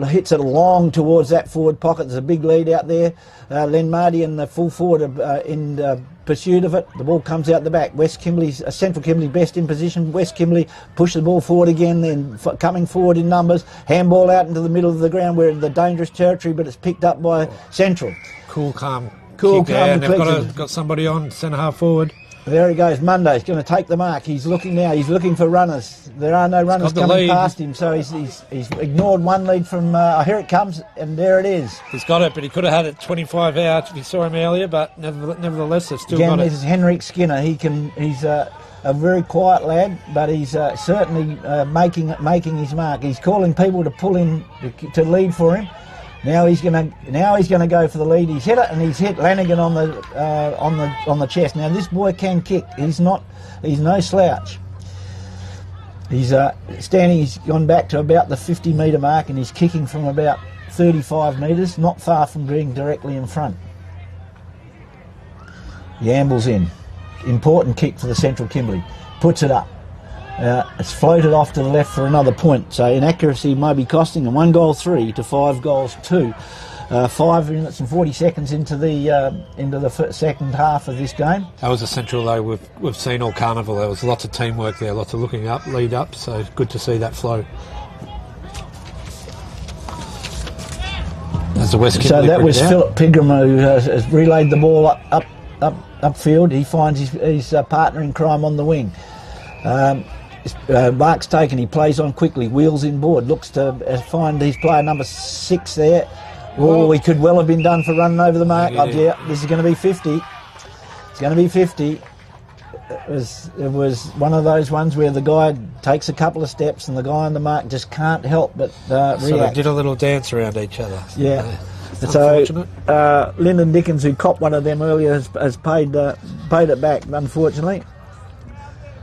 hits it long towards that forward pocket. There's a big lead out there. Len Mardy and the full forward are in pursuit of it. The ball comes out the back. West Kimberley's Central Kimberley best in position. West Kimberley push the ball forward again, then coming forward in numbers. Handball out into the middle of the ground. We're in the dangerous territory, but it's picked up by Central. Cool, calm. Cool, kick calm, there, and and they've got somebody on centre half forward. There he goes. Monday's going to take the mark. He's looking now. He's looking for runners. There are no runners coming past him, so he's ignored one lead from. Here it comes, and there it is. He's got it, but he could have had it 25 out if you saw him earlier. But nevertheless, they've still got it. This is Henrik Skinner. He's a very quiet lad, but he's certainly making his mark. He's calling people to pull in to lead for him. Now he's going to go for the lead. He's hit it, and he's hit Lanigan on the chest. Now this boy can kick. He's no slouch. He's standing. He's gone back to about the 50-metre mark, and he's kicking from about 35 metres, not far from being directly in front. He ambles in. Important kick for the Central Kimberley. Puts it up. It's floated off to the left for another point, so inaccuracy may be costing them. 1 goal 3 to 5 goals 2. 5 minutes and 40 seconds into the second half of this game. That was a Central though we've seen all carnival. There was lots of teamwork there, lots of looking up, lead up, so good to see that flow. As the West So that was Philip Pigram who has relayed the ball upfield. He finds his partner in crime on the wing. Mark's taken, he plays on quickly, wheels inboard, looks to find his player number 6 there. Oh, he could well have been done for running over the mark. Yeah, this is going to be 50. It's going to be 50. It was one of those ones where the guy takes a couple of steps and the guy on the mark just can't help but react. So they did a little dance around each other. Yeah. So Lyndon Dickens, who copped one of them earlier, has paid it back, unfortunately.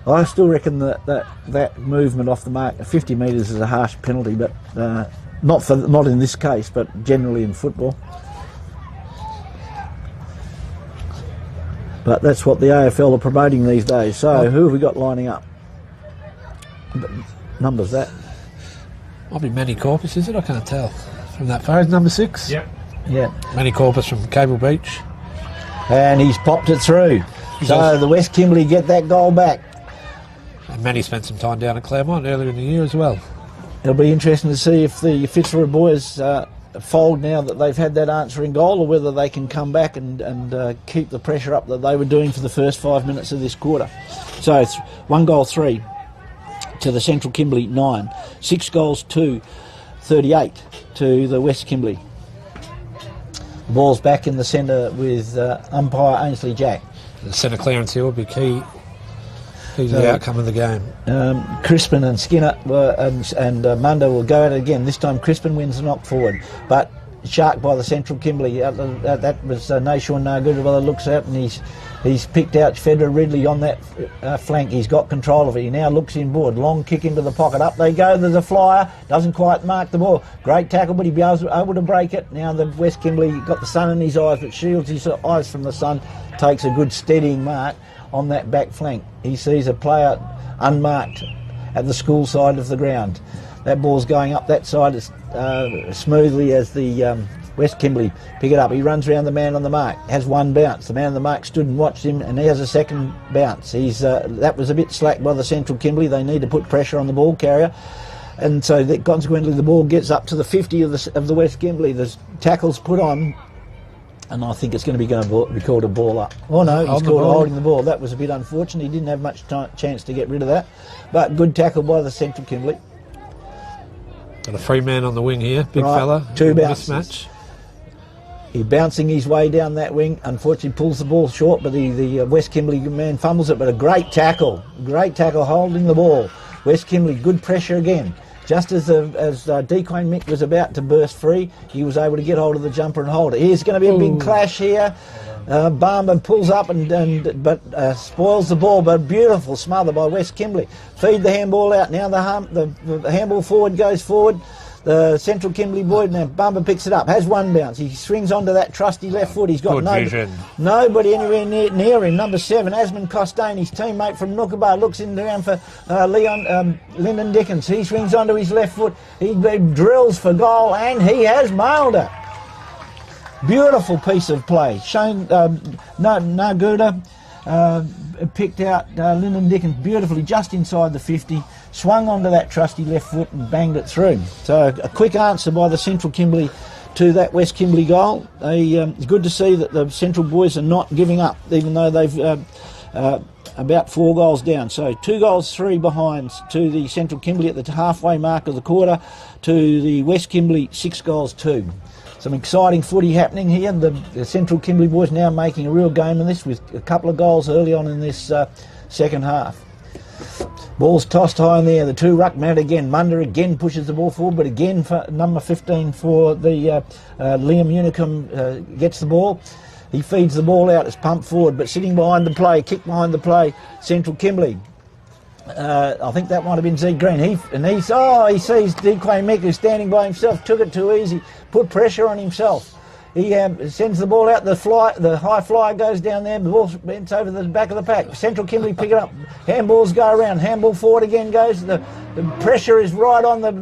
I still reckon that movement off the mark, 50 metres is a harsh penalty, but not in this case, but generally in football. But that's what the AFL are promoting these days. So who have we got lining up? Numbers that? Might be Manny Corpus, is it? I can't tell. From that far, number 6? Yep. Yeah. Manny Corpus from Cable Beach. And he's popped it through. So the West Kimberley get that goal back. And Manny spent some time down at Claremont earlier in the year as well. It'll be interesting to see if the Fitzroy boys fold now that they've had that answering goal, or whether they can come back and keep the pressure up that they were doing for the first 5 minutes of this quarter. So it's 1 goal 3 to the Central Kimberley 9. 6 goals 2, 38 to the West Kimberley. The ball's back in the centre with umpire Ainsley Jack. The centre clearance here will be key. He's the outcome of the game. Crispin and Skinner and Mundo will go at it again. This time Crispin wins the knock forward, but shark by the Central Kimberley. That was Nashon Good by the looks at, and he's picked out Federer Ridley on that flank. He's got control of it. He now looks inboard. Long kick into the pocket. Up they go. There's a flyer. Doesn't quite mark the ball. Great tackle, but he'll be able to break it. Now the West Kimberley got the sun in his eyes, but shields his eyes from the sun. Takes a good steadying mark on that back flank. He sees a player unmarked at the school side of the ground. That ball's going up that side as smoothly as the West Kimberley pick it up. He runs around the man on the mark, has 1 bounce. The man on the mark stood and watched him, and he has a 2nd bounce. That was a bit slack by the Central Kimberley. They need to put pressure on the ball carrier, and so consequently the ball gets up to the 50 of the West Kimberley. There's tackles put on, and I think it's going to be called a ball up. Oh no, he's called holding the ball. That was a bit unfortunate. He didn't have much chance to get rid of that, but good tackle by the Central Kimberley. Got a free man on the wing here, big fella. 2 bounces. Mismatch. He's bouncing his way down that wing. Unfortunately pulls the ball short, but the West Kimberley man fumbles it, but a great tackle holding the ball. West Kimberley, good pressure again. Just as Dequane Mick was about to burst free, he was able to get hold of the jumper and hold it. Here's going to be a big clash here. Barber pulls up but spoils the ball, but a beautiful smother by West Kimberley. Feed the handball out. Now the handball forward goes forward. The Central Kimberley boy, now Bumper picks it up, has one bounce. He swings onto that trusty left foot. He's got nobody anywhere near him. Number 7, Asmund Costain, his teammate from Nookabar, looks in down for Lyndon Dickens. He swings onto his left foot. He drills for goal, and he has nailed it. Beautiful piece of play. Shane Naguda picked out Lyndon Dickens beautifully just inside the 50. Swung onto that trusty left foot and banged it through. So a quick answer by the Central Kimberley to that West Kimberley goal. It's good to see that the Central boys are not giving up, even though they've about 4 goals down. So 2 goals, 3 behinds to the Central Kimberley at the halfway mark of the quarter, to the West Kimberley 6 goals, 2. Some exciting footy happening here. The Central Kimberley boys now making a real game of this with a couple of goals early on in this second half. Ball's tossed high in the air. The 2 ruckman out again. Munda again pushes the ball forward, but again for number 15 for the Liam Unicum gets the ball. He feeds the ball out. It's pumped forward, but sitting behind the play, kick behind the play, Central Kimberley. I think that might have been Zeke Green. He sees Dequane Mick, who's standing by himself, took it too easy, put pressure on himself. He sends the ball out, the high flyer goes down there, the ball bends over the back of the pack. Central Kimberley pick it up, handballs go around, handball forward again goes, the pressure is right on the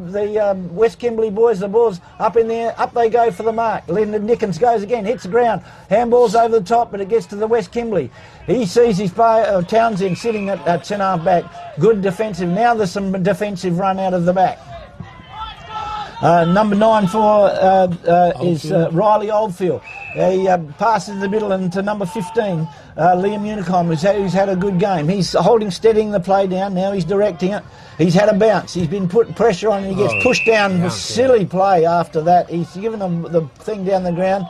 West Kimberley boys, the ball's up in the air, up they go for the mark. Lyndon Dickens goes again, hits the ground, handballs over the top, but it gets to the West Kimberley. He sees his player, Townsend, sitting at centre half back, good defensive, now there's some defensive run out of the back. Number 9 is Riley Oldfield. He passes the middle into number 15, Liam Unicom, who's had a good game. He's holding steadying the play down. Now he's directing it. He's had a bounce. He's been putting pressure on and he gets pushed down. A silly play after that. He's given them the thing down the ground.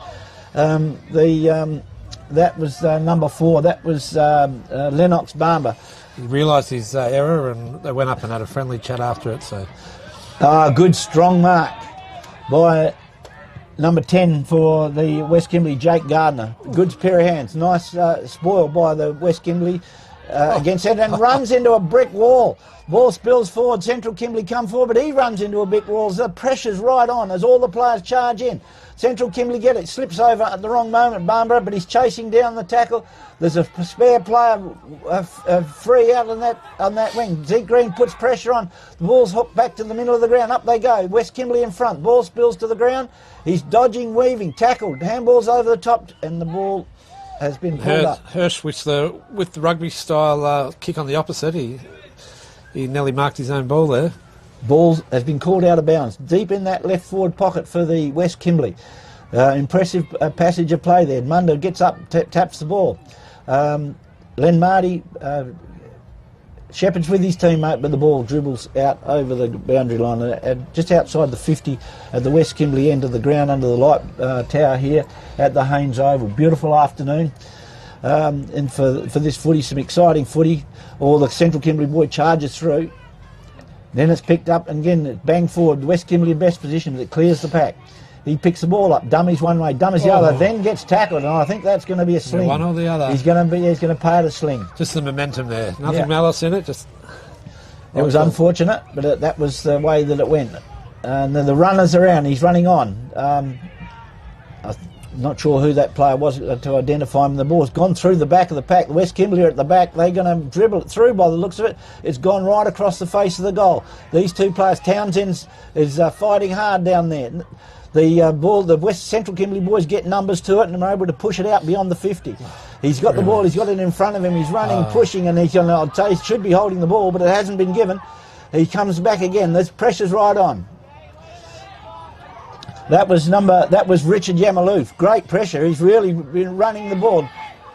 That was number 4. That was Lennox Barber. He realised his error and they went up and had a friendly chat after it. So. Good strong mark by number 10 for the West Kimberley, Jake Gardner. Good pair of hands. Nice spoil by the West Kimberley against it, and runs into a brick wall. Ball spills forward. Central Kimberley come forward, but he runs into a brick wall. The pressure's right on as all the players charge in. Central Kimberley get it. Slips over at the wrong moment, Barbara, but he's chasing down the tackle. There's a spare player free out on that wing. Zeke Green puts pressure on. The ball's hooked back to the middle of the ground. Up they go. West Kimberley in front. Ball spills to the ground. He's dodging, weaving, tackled. Handball's over the top, and the ball has been pulled up. Hirsch with the rugby style kick on the opposite. He nearly marked his own ball there. Ball has been called out of bounds, deep in that left forward pocket for the West Kimberley. Impressive passage of play there. Munda gets up, taps the ball. Len Marty shepherds with his teammate, but the ball dribbles out over the boundary line, just outside the 50 at the West Kimberley end of the ground under the light tower here at the Haynes Oval. Beautiful afternoon. And for this footy, some exciting footy. All the Central Kimberley boy charges through. Then it's picked up, and again, bang forward. West Kimberley in best position, it clears the pack. He picks the ball up, dummies one way, dummies the other, then gets tackled, and I think that's going to be a sling. One or the other. He's going to pay it a sling. Just the momentum there. Nothing malice in it. Just. It was unfortunate, but that was the way that it went. And then the runner's around. He's running on. I'm not sure who that player was to identify him. The ball's gone through the back of the pack. The West Kimberley are at the back. They're going to dribble it through by the looks of it. It's gone right across the face of the goal. These two players, Townsend is fighting hard down there. The ball, the West Central Kimberley boys get numbers to it and are able to push it out beyond the 50. He's got the ball, he's got it in front of him, he's running, pushing, and I'd say he should be holding the ball, but it hasn't been given. He comes back again. There's pressure's right on. That was Richard Yamaloof. Great pressure. He's really been running the ball.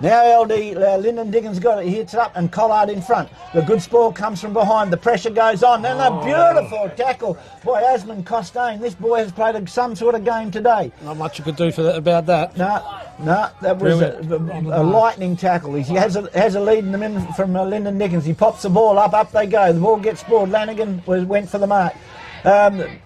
Now Lyndon Dickens got it. He hits it up, and Collard in front. The good spoil comes from behind. The pressure goes on. And a beautiful tackle by Asmund Costain. This boy has played some sort of game today. Not much you could do about that. No, that was a lightning tackle. He has a lead in the minute from Lyndon Dickens. He pops the ball up they go. The ball gets spoiled. Lanigan went for the mark.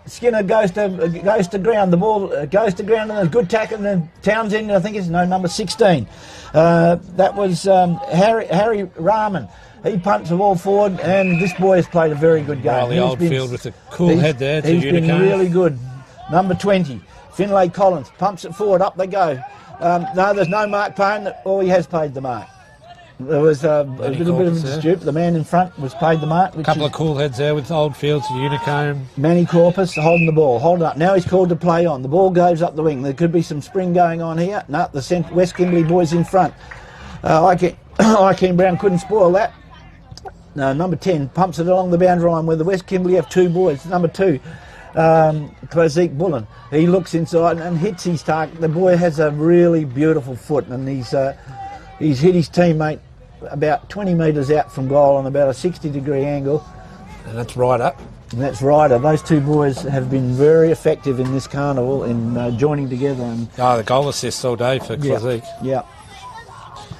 Skinner goes to ground. The ball goes to ground, and there's good tackle. And then Townsend, I think, is number 16. That was Harry Rahman. He punts the ball forward, and this boy has played a very good game. Riley Oldfield with a cool head there to He's been really good. Number 20, Finlay Collins, pumps it forward, up they go. No, there's no mark paying, he has paid the mark. There was a little bit of a dispute. The man in front was paid the mark. A couple of cool heads there with Oldfield to Unicombe. Manny Corpus holding the ball, holding up. Now he's called to play on. The ball goes up the wing. There could be some spring going on here. No, the West Kimberley boys in front. Iken Brown couldn't spoil that. No, number 10 pumps it along the boundary line where the West Kimberley have 2 boys. Number 2, Klazik Bullen. He looks inside and hits his target. The boy has a really beautiful foot, and he's hit his teammate about 20 metres out from goal on about a 60-degree angle. And that's right up. And that's Ryder. Those 2 boys have been very effective in this carnival in joining together. And the goal assists all day for Klazik. Yeah.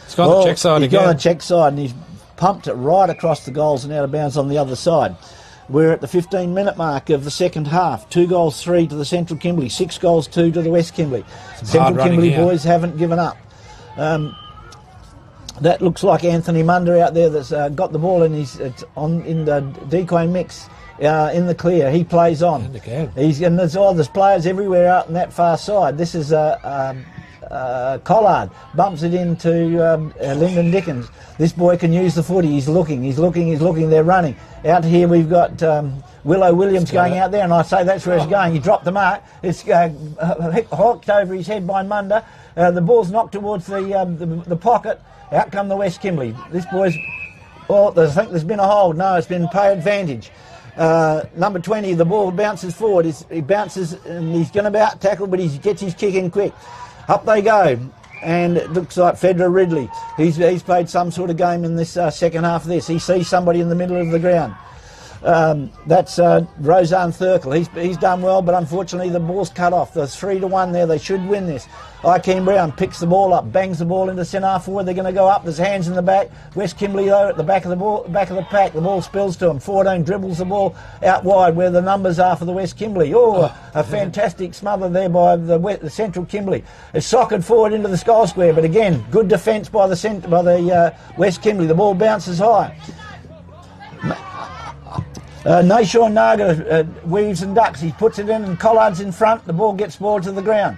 He's got the check side again. He's got the check side, and he's pumped it right across the goals and out of bounds on the other side. We're at the 15-minute mark of the second half. 2 goals, 3 to the Central Kimberley. 6 goals, 2 to the West Kimberley. Central Kimberley boys haven't given up. That looks like Anthony Munder out there that's got the ball in the decoy mix in the clear. He plays on. And there's players everywhere out on that far side. This is Collard bumps it into Lyndon Dickens. This boy can use the footy. He's looking. They're running. Out here we've got Willow Williams going out there, and I say that's where it's going. He dropped the mark. It's hawked over his head by Munder. The ball's knocked towards the pocket. Out come the West Kimberley. This boy's... I think there's been a hold. No, it's been pay advantage. Number 20, the ball bounces forward. He bounces, and he's going to be out tackled, but he gets his kick in quick. Up they go, and it looks like Fedra Ridley. He's played some sort of game in this second half of this. He sees somebody in the middle of the ground. That's Roseanne Thurkel. He's done well, but unfortunately the ball's cut off. There's 3-1 there. They should win this. Iken Brown picks the ball up, bangs the ball into centre half forward. They're going to go up. There's hands in the back. West Kimberley though at the back of the pack. The ball spills to him. 14 dribbles the ball out wide where the numbers are for the West Kimberley. A fantastic smother there by the Central Kimberley. It's socked forward into the goal square, but again, good defence by the West Kimberley. The ball bounces high. Nashawn Naga weaves and ducks. He puts it in, and Collard's in front. The ball gets balled to the ground.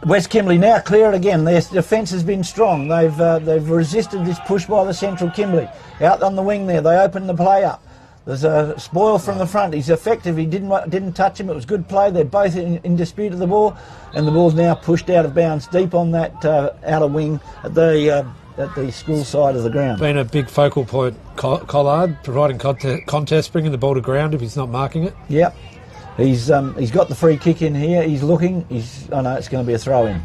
West Kimberley now clear it again. Their defence has been strong. They've resisted this push by the Central Kimberley. Out on the wing there, they open the play up. There's a spoil from the front. He's effective. He didn't touch him. It was good play. They're both in dispute of the ball, and the ball's now pushed out of bounds deep on that outer wing at the school side of the ground. Been a big focal point, Collard, providing contest, bringing the ball to ground if he's not marking it. Yep. He's got the free kick in here. He's looking. It's going to be a throw in.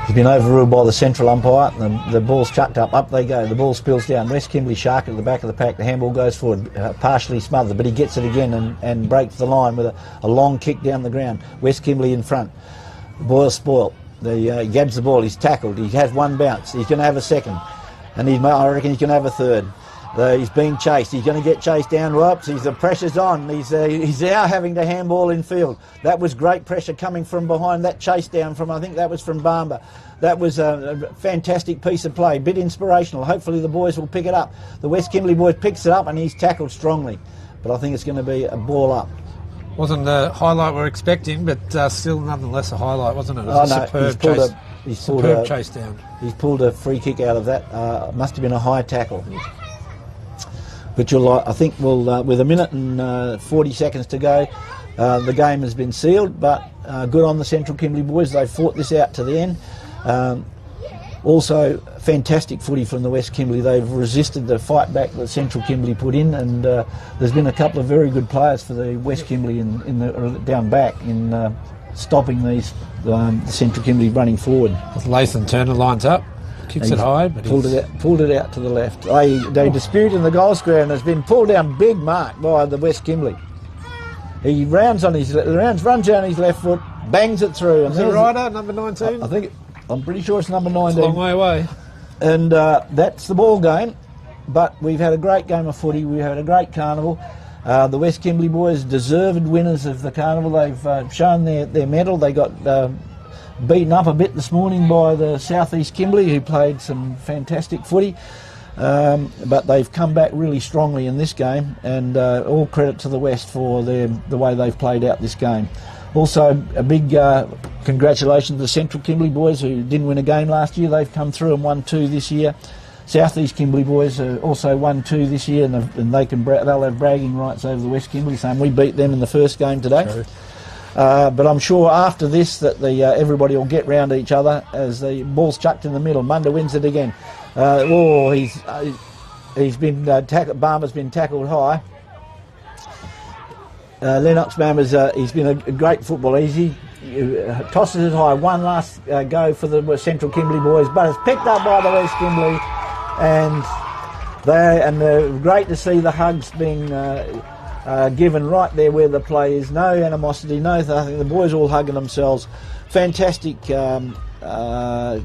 He's been overruled by the central umpire. The ball's chucked up. Up they go. The ball spills down. West Kimberley shark at the back of the pack. The handball goes forward, partially smothered, but he gets it again and breaks the line with a long kick down the ground. West Kimberley in front. The ball's spoiled. He grabs the ball. He's tackled. He has one bounce. He's going to have a second, and I reckon he's going to have a third. He's being chased. He's going to get chased down. Whoops, the pressure's on. He's now having to handball in field. That was great pressure coming from behind. That chase down from, I think that was from Barmba. That was a fantastic piece of play. Bit inspirational. Hopefully the boys will pick it up. The West Kimberley boy picks it up, and he's tackled strongly. But I think it's going to be a ball up. Wasn't the highlight we're expecting, but still nonetheless a highlight, wasn't it? It was a superb chase down. He's pulled a free kick out of that. Must have been a high tackle. But I think with a minute and 40 seconds to go, the game has been sealed. But good on the Central Kimberley boys. They fought this out to the end. Also, fantastic footy from the West Kimberley. They've resisted the fight back that Central Kimberley put in, and there's been a couple of very good players for the West Kimberley in the down back in stopping the Central Kimberley running forward. With Lathan Turner lines up, kicks it high, but pulled it out to the left. They dispute in the goal square, and has been pulled down big mark by the West Kimberley. He runs down his left foot, bangs it through. Is it Ryder, number 19? I'm pretty sure it's number 19. It's a long way away. And that's the ball game. but we've had a great game of footy. We've had a great carnival. The West Kimberley boys, deserved winners of the carnival. They've shown their mettle. They got beaten up a bit this morning by the South East Kimberley, who played some fantastic footy. But they've come back really strongly in this game, and all credit to the West for the way they've played out this game. Also, a big congratulations to the Central Kimberley boys, who didn't win a game last year. They've come through and won 2 this year. South East Kimberley boys also won 2 this year, and they'll have bragging rights over the West Kimberley, saying we beat them in the first game today. But I'm sure after this that everybody will get round each other as the ball's chucked in the middle. Munda wins it again. He's been Barmer's been tackled high. Lennox Barmer's he's been a great footballer. He tosses it high. One last go for the Central Kimberley boys, but it's picked up by the West Kimberley, and they're great to see the hugs being given right there where the play is. No animosity, nothing. The boys all hugging themselves. Fantastic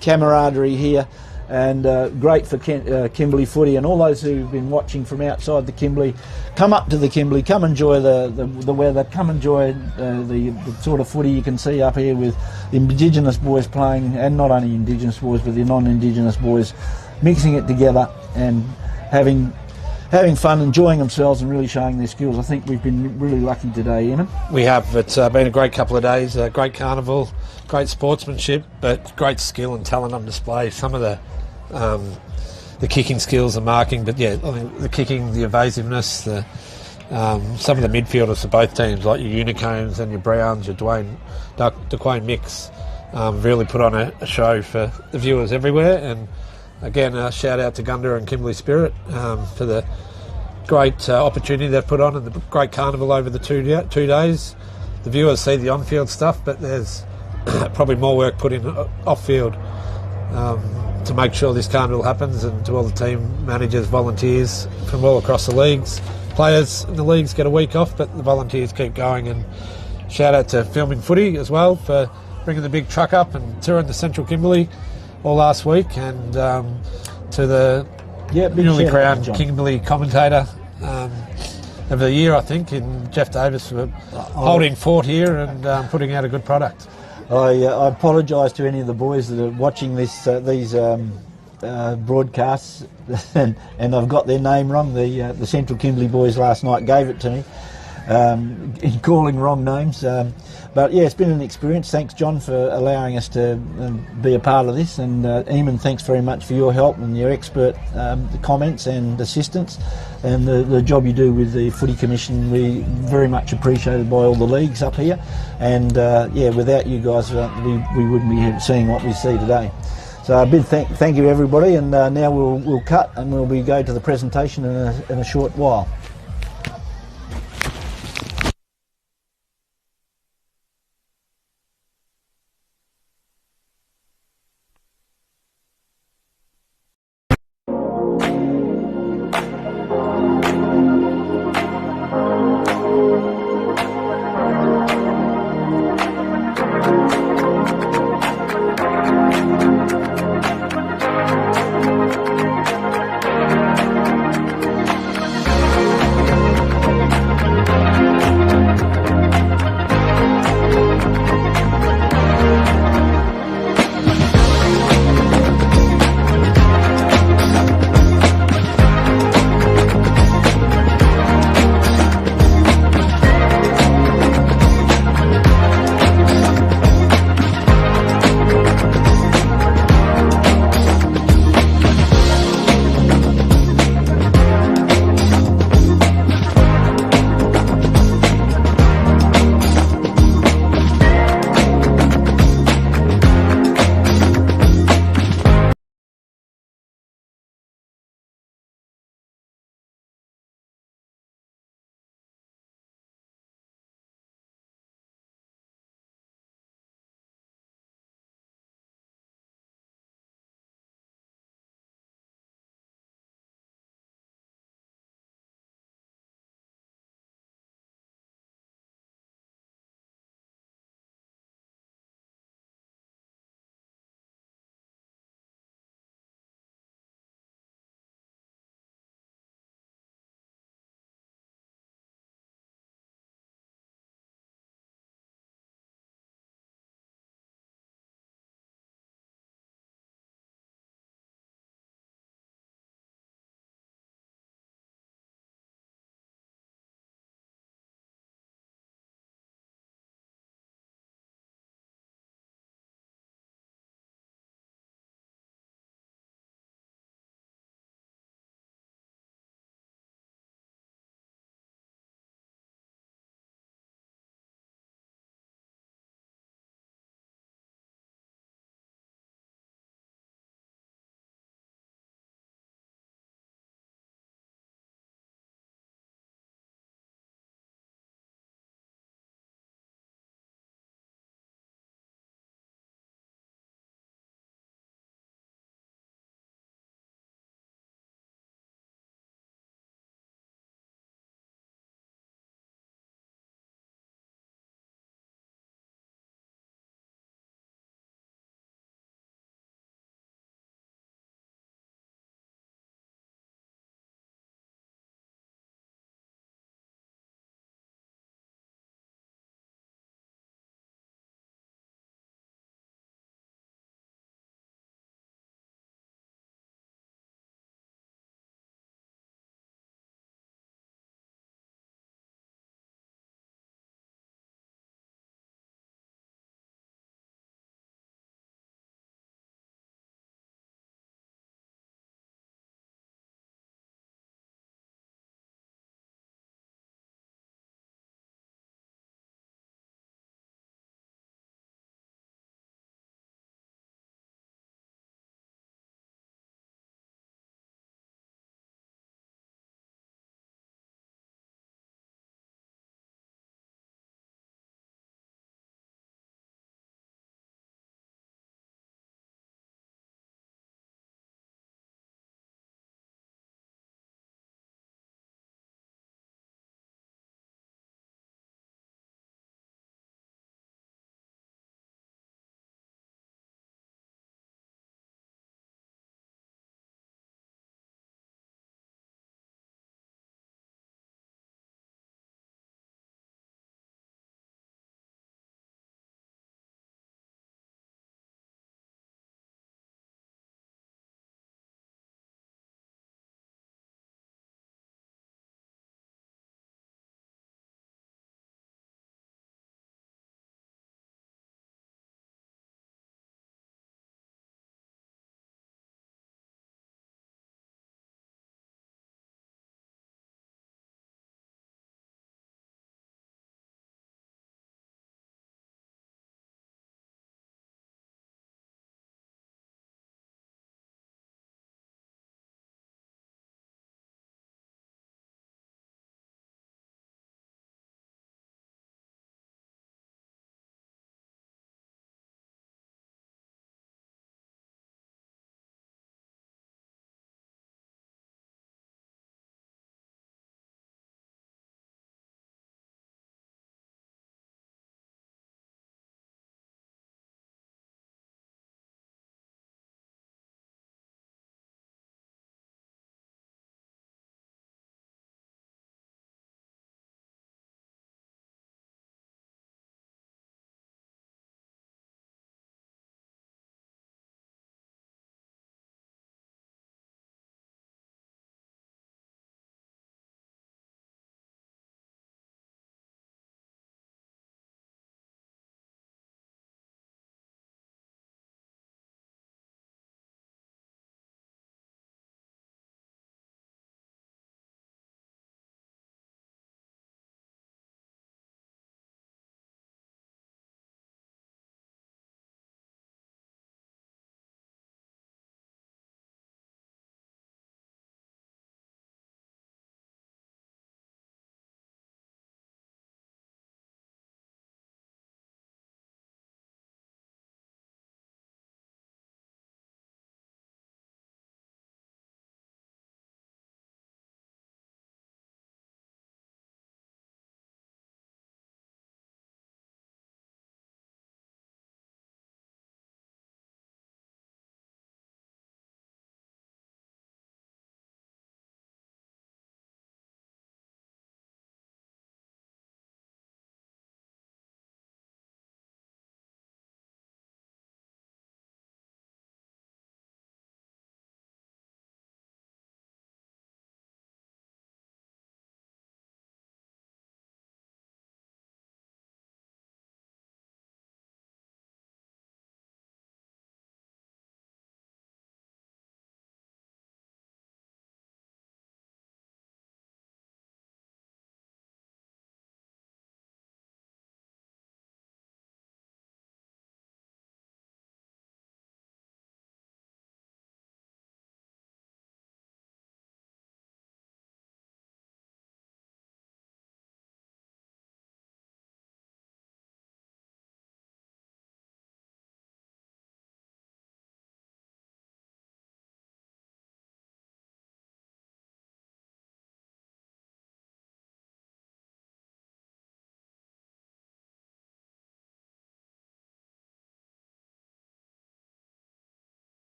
camaraderie here, and great for Kimberley footy, and all those who've been watching from outside the Kimberley, come up to the Kimberley, come enjoy the weather, come enjoy the sort of footy you can see up here with Indigenous boys playing, and not only Indigenous boys but the non-Indigenous boys mixing it together and having fun, enjoying themselves and really showing their skills. I think we've been really lucky today, Ian. We have. It's been a great couple of days, a great carnival, great sportsmanship, but great skill and talent on display. Some of the kicking skills, the marking, but yeah, I mean, the kicking, the evasiveness, some of the midfielders for both teams, like your Unicorns and your Browns, your DeQuain Mix, really put on a show for the viewers everywhere. And again, a shout out to Gunda and Kimberley Spirit for the great opportunity they've put on and the great carnival over the 2 days. The viewers see the on-field stuff, but there's probably more work put in off-field to make sure this carnival happens, and to all the team managers, volunteers from all across the leagues. Players in the leagues get a week off, but the volunteers keep going. And shout out to Filming Footy as well for bringing the big truck up and touring the Central Kimberley all last week, and to the newly crowned Kimberley commentator of the year, I think, in Jeff Davis, for holding fort here and putting out a good product. I apologise to any of the boys that are watching these broadcasts, and I've got their name wrong. The Central Kimberley boys last night gave it to me in calling wrong names. But yeah, it's been an experience. Thanks, John, for allowing us to be a part of this, and Eamon, thanks very much for your help and your expert comments and assistance, and the job you do with the Footy Commission. We very much appreciated by all the leagues up here, and yeah, without you guys, we wouldn't be seeing what we see today. So a big thank you everybody, and now we'll cut and we'll go to the presentation in a short while.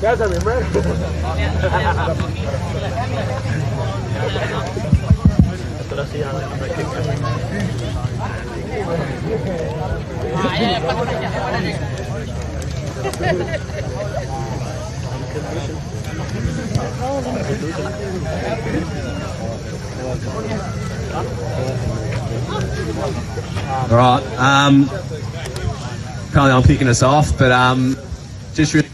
All right. Apparently I'm kicking us off, but just really,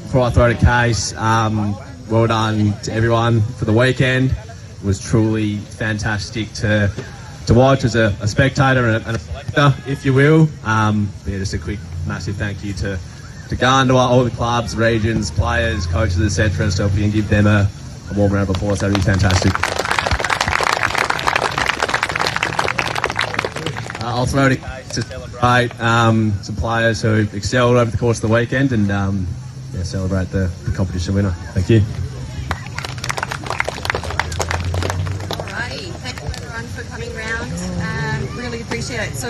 before I throw to Case, well done to everyone for the weekend. It was truly fantastic to watch as a spectator and a selector, if you will. Yeah, just a quick, massive thank you to Gandua, all the clubs, regions, players, coaches, etc. So if we can give them a warm round of applause, that would be fantastic. I'll throw to Case to celebrate some players who excelled over the course of the weekend and yeah, celebrate the competition winner. Thank you. Alrighty, thank you everyone for coming round. Really appreciate it. So,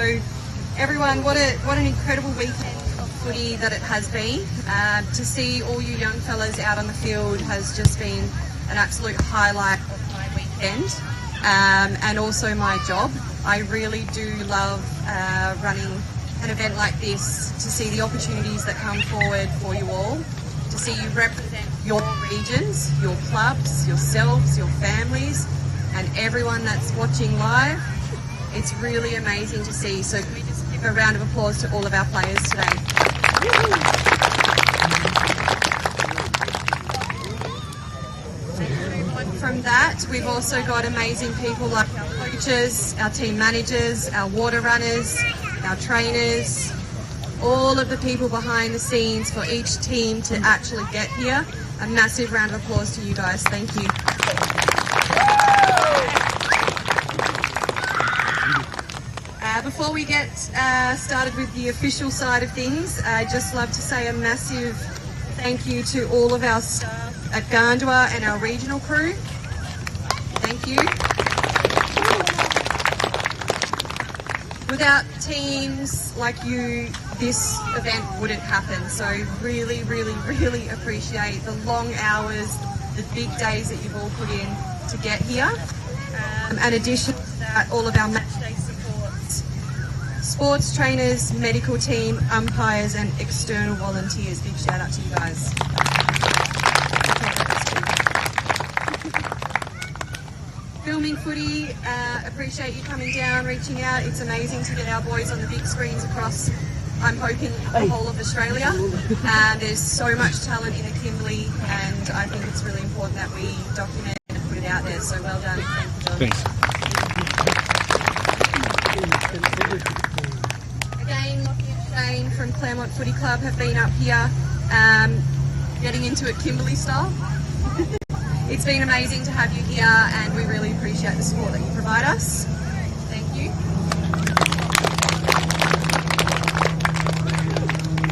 everyone, what an incredible weekend of footy that it has been. To see all you young fellas out on the field has just been an absolute highlight of my weekend, and also my job. I really do love running an event like this, to see the opportunities that come forward for you all, to see you represent your regions, your clubs, yourselves, your families, and everyone that's watching live. It's really amazing to see. So can we just give a round of applause to all of our players today? From that, we've also got amazing people like our coaches, our team managers, our water runners, our trainers, all of the people behind the scenes for each team to actually get here. A massive round of applause to you guys. Thank you. Before we get started with the official side of things, I'd just love to say a massive thank you to all of our staff at Gandua and our regional crew. Thank you. Without teams like you, this event wouldn't happen. So really, really, really appreciate the long hours, the big days that you've all put in to get here. And addition to that, all of our match day supports, sports trainers, medical team, umpires and external volunteers. Big shout out to you guys. Filming footy, appreciate you coming down, reaching out. It's amazing to get our boys on the big screens across, I'm hoping, the whole of Australia. There's so much talent in the Kimberley, and I think it's really important that we document and put it out there. So well done. Thank you, John. Thanks. Again, Lockie and Shane from Claremont Footy Club have been up here, getting into it Kimberley style. It's been amazing to have you here, and we really appreciate the support that you provide us. Thank you.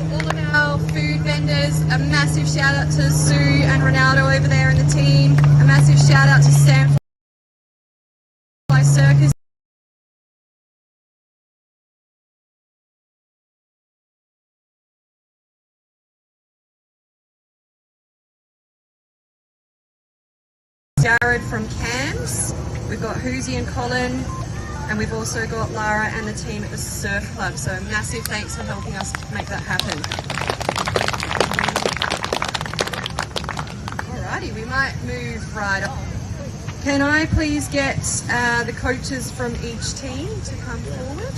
All of our food vendors, a massive shout out to Sue and Ronaldo over there in the team. A massive shout out to Sam Fly Circus. Jared from CAMS, we've got Hoosie and Colin, and we've also got Lara and the team at the Surf Club. So massive thanks for helping us make that happen. Alrighty, we might move right on. Can I please get the coaches from each team to come forward?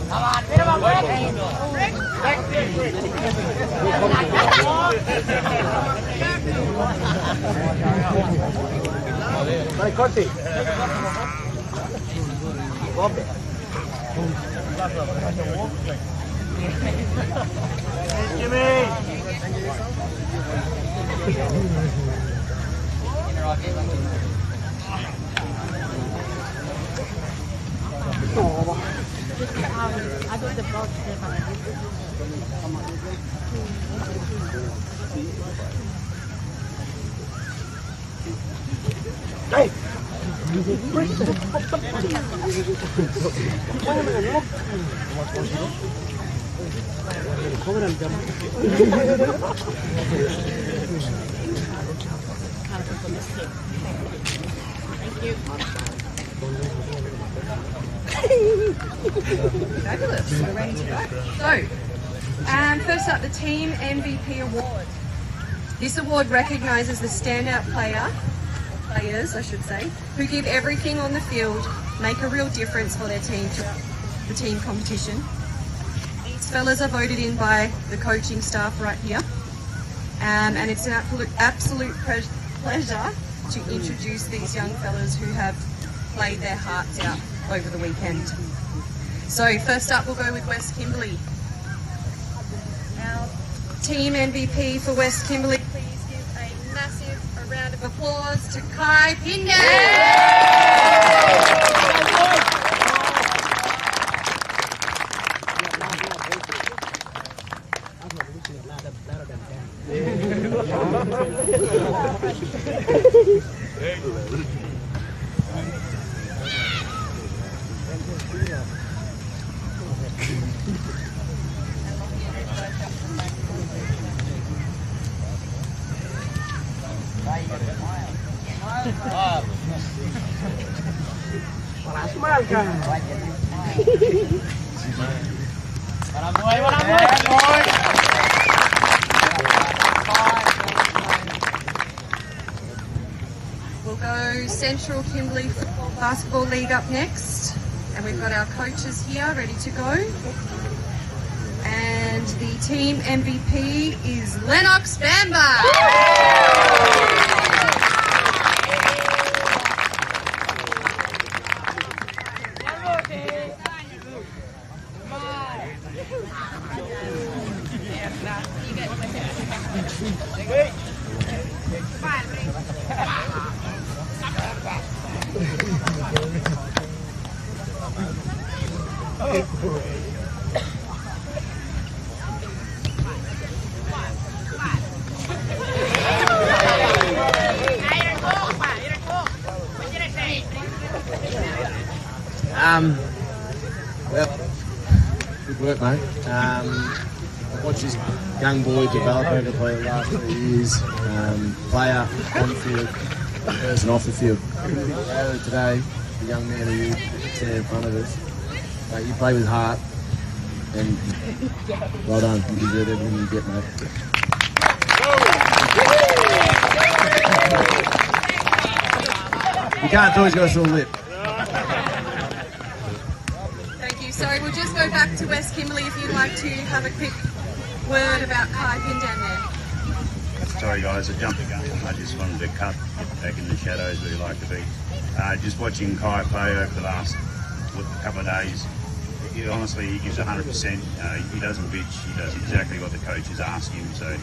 Come on, get him up, Rick! Hey! Fabulous. We're ready to go. So, first up, the Team MVP Award. This award recognises the standout players, I should say, who give everything on the field, make a real difference for their team throughout the team competition. These fellas are voted in by the coaching staff right here, and it's an absolute pleasure to introduce these young fellas who have played their hearts out over the weekend. So first up, we'll go with West Kimberley. Our team MVP for West Kimberley, please give a massive round of applause to Kai Pinden. We'll go Central Kimberley Football Basketball League up next, and we've got our coaches here ready to go. And the team MVP is Lennox Bamba. Well, good work, mate. I've watched this young boy develop over the last 3 years. Player on the field, person off the field. Today, the young man who you stand in front of us, you play with heart, and well done. You deserve everything you get, mate. You can't always go through a lip. Sorry, we'll just go back to West Kimberley if you'd like to have a quick word about Kai Pinden there. Sorry guys, I jumped the gun. I just wanted to cut back in the shadows where you like to be. Just watching Kai play over the last couple of days, honestly he gives 100%. He doesn't bitch, he does exactly what the coaches ask him, so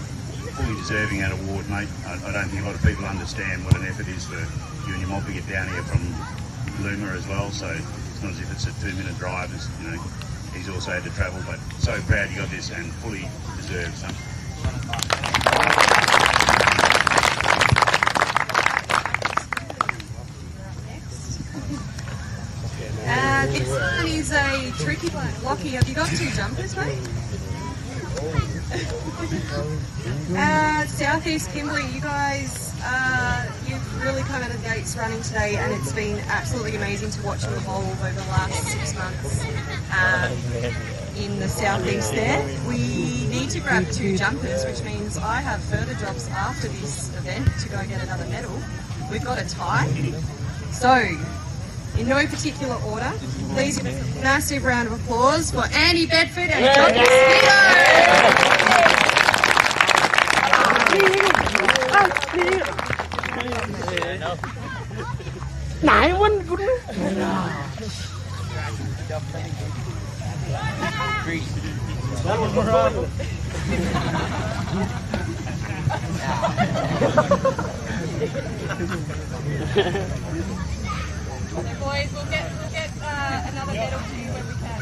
fully deserving that award, mate. I don't think a lot of people understand what an effort is for you and your mob to get down here from Luma as well, so it's not as if it's a 2-minute drive, he's also had to travel, but so proud you got this and fully deserved something. This one is a tricky one. Lockie, have you got 2 jumpers, mate? Southeast Kimberley, you guys, you've really come out of the gates running today, and it's been absolutely amazing to watch you evolve over the last 6 months in the southeast there. We need to grab 2 jumpers, which means I have further jobs after this event to go get another medal. We've got a tie. So, in no particular order, please give us a massive round of applause for Andy Bedford and John Boys, we'll get another medal to you when we can.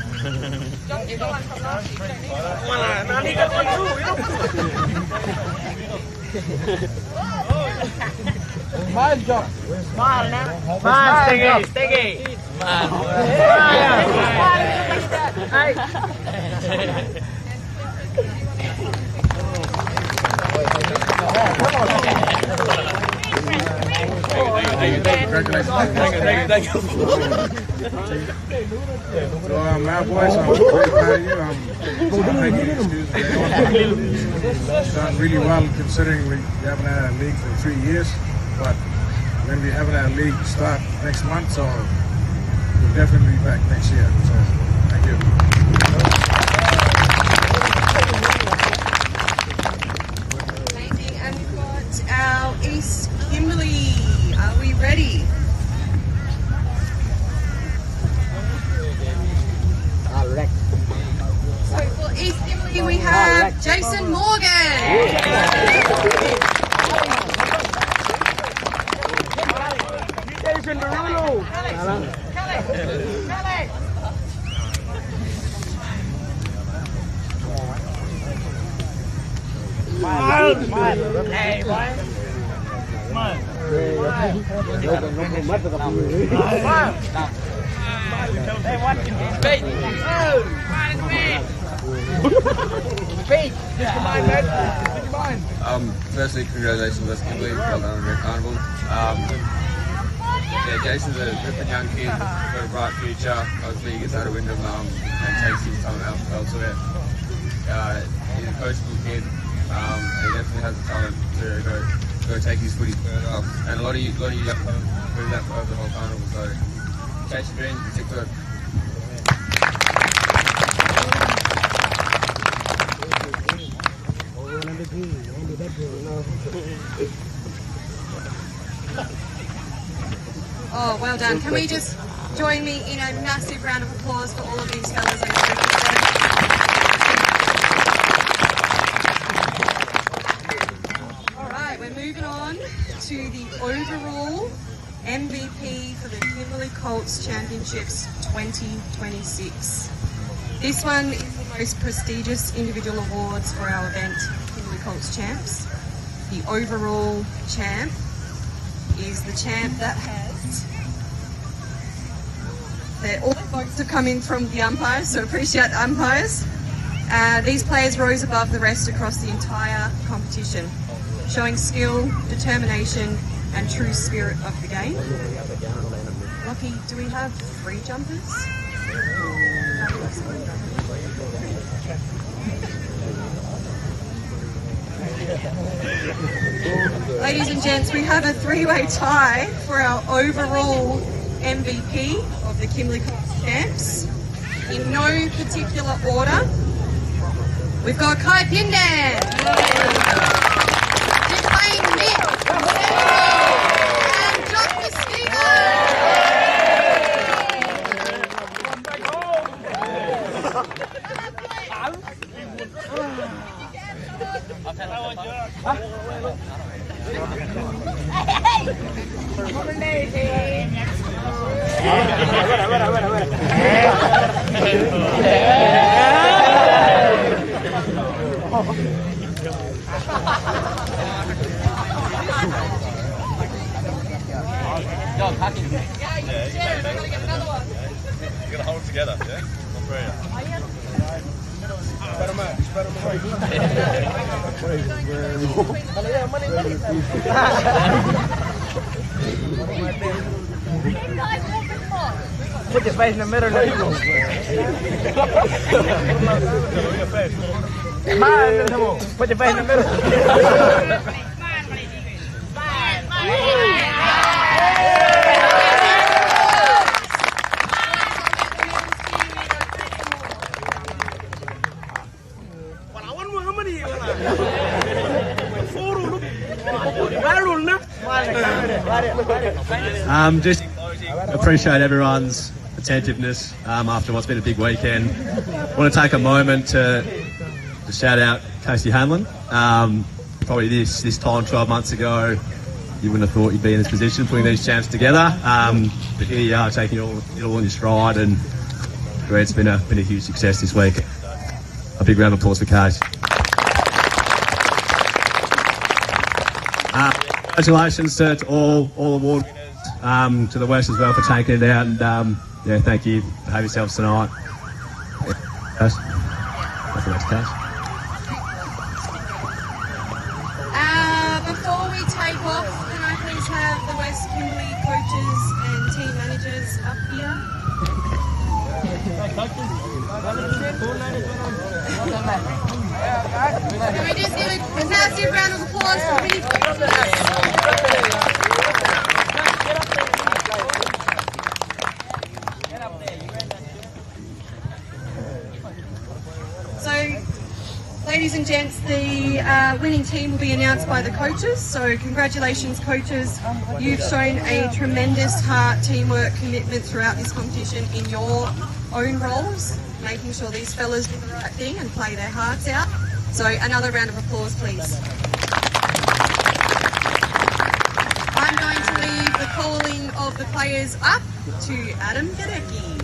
John, you got one from last year, don't you? I need that one too, Smile, John. Smile now. Smile, Stiggy. Smile. Thank you. So, my boys, I'm very proud of you. It's done really well considering we haven't had a league for 3 years, but when we haven't had a league start next month, so we'll definitely be back next year. So, thank you. Amazing, and we've got our East Kimberley. Are we ready? So for East Kimberley we have Jason Morgan. Jason Derulo. Smile. Hey, boy. Smile. Hey, what? Speak. Speak. Firstly, congratulations, West Kimberley. Well done on the carnival. Yeah, Jason's a good young kid, got a bright future. Hopefully he gets out of Wyndham and takes his time out elsewhere. He's a coachable kid, and he definitely has the talent to go take his footy further. And a lot of you young people do that over the whole carnival, so chase your dreams and stick to it. Oh, well done. Can we just join me in a massive round of applause for all of these fellas in the All right, we're moving on to the overall MVP for the Kimberley Colts Championships 2026. This one is the most prestigious individual awards for our event, Kimberley Colts Champs. The overall champ is the champ that has... all the votes have come in from the umpires, so appreciate the umpires. These players rose above the rest across the entire competition, showing skill, determination and true spirit of the game. Lockie, do we have 3 jumpers? Ladies and gents, we have a 3-way tie for our overall MVP of the Kimberley Colts Champs. In no particular order, we've got Kai Pindan, Dwayne Nick, and John Mosquito. You gotta hold it together, yeah? Put your face in the middle. Put your face in the middle. Just appreciate everyone's attentiveness after what's been a big weekend. Want to take a moment to shout out Casey Hanlon. Probably this time 12 months ago, you wouldn't have thought you'd be in this position, putting these champs together. But here you are, taking it all in your stride, and it's been a huge success this week. A big round of applause for Case. congratulations to all award winners, to the West as well for taking it out, and yeah, thank you. Have yourselves tonight. That's the next case. Before we take off, can I please have the West Kimberley coaches and team managers up here? Can we just give a massive round of applause for Winnie coaches? So, ladies and gents, the winning team will be announced by the coaches. So congratulations, coaches. You've shown a tremendous heart, teamwork, commitment throughout this competition in your own roles, making sure these fellas do the right thing and play their hearts out. So another round of applause, please. I'm going to leave the calling of the players up to Adam Gadecki.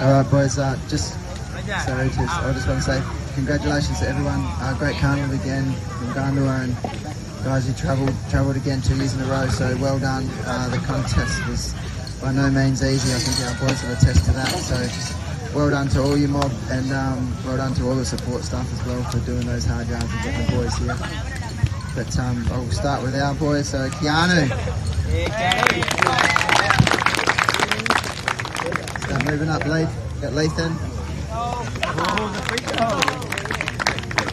All right, boys. I just want to say congratulations to everyone. Great carnival again from Gandua, and guys who travelled again 2 years in a row. So well done. The contest was by no means easy. I think our boys will attest to that. So just well done to all your mob, and well done to all the support staff as well for doing those hard yards and getting the boys here. But I'll start with our boys. So Keanu. Start moving up, Leith. Got Leith in.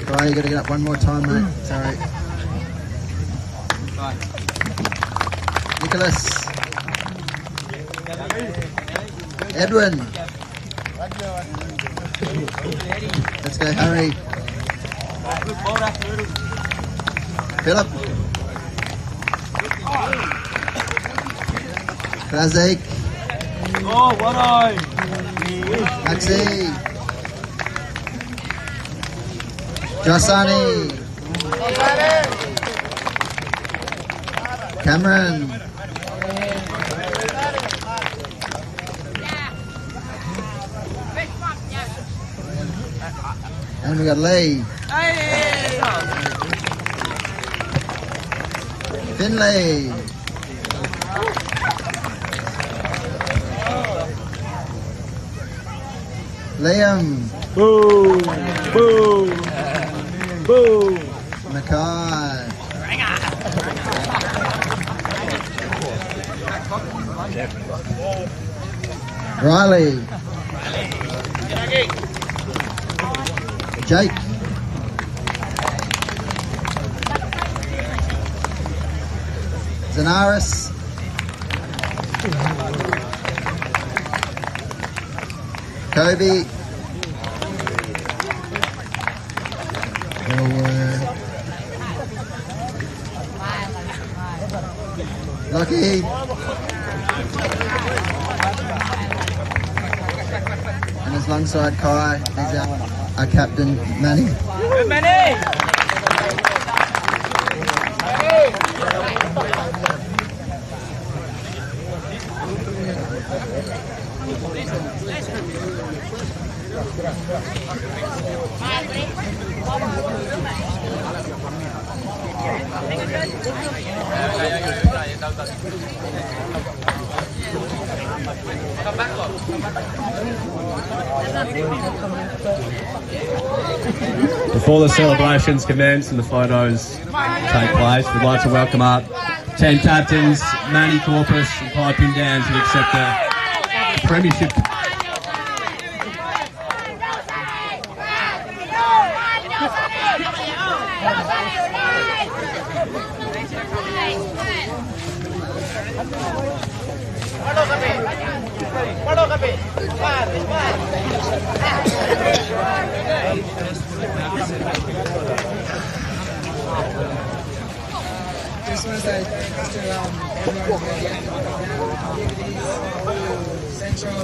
Right, you got to get up one more time, mate. Sorry. Nicholas. Edwin. Let's go, Harry. Philip. Krazik. Oh, what eye? Maxi. Josani. Cameron. And we got Lee. Finlay. Liam. Boo! Boo! Boo! Mackay. Riley. Jake. Zanaris. Kobe. Lucky. And his alongside Kai, he's our captain, Manny. Good, Manny! Before the celebrations commence and the photos take place, we'd like to welcome up team captains Manny Corpus and Piping Down to accept the premiership. Just want to say thanks to everyone who again Central,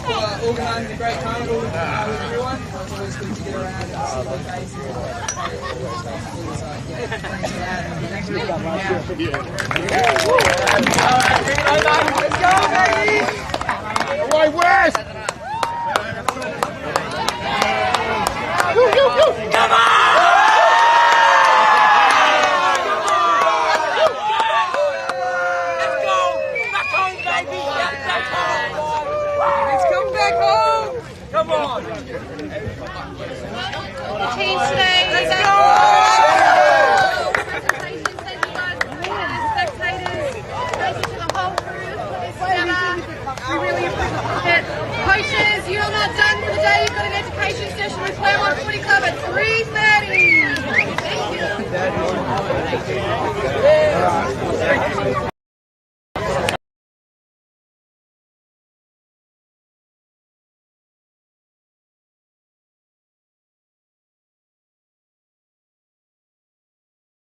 for organising a great carnival with everyone. It's always good to get around and see their faces. So yeah, thanks for that. And thanks for coming out. Let's go, baby! way, West! Come on! Let's go! Back home, baby! Back home! Let's come back home! Come on! The team today. Let's go! We really appreciate it. Coaches, you're not done for the day. You've got an education session with Claremont Footy Club at 3:30. Thank you.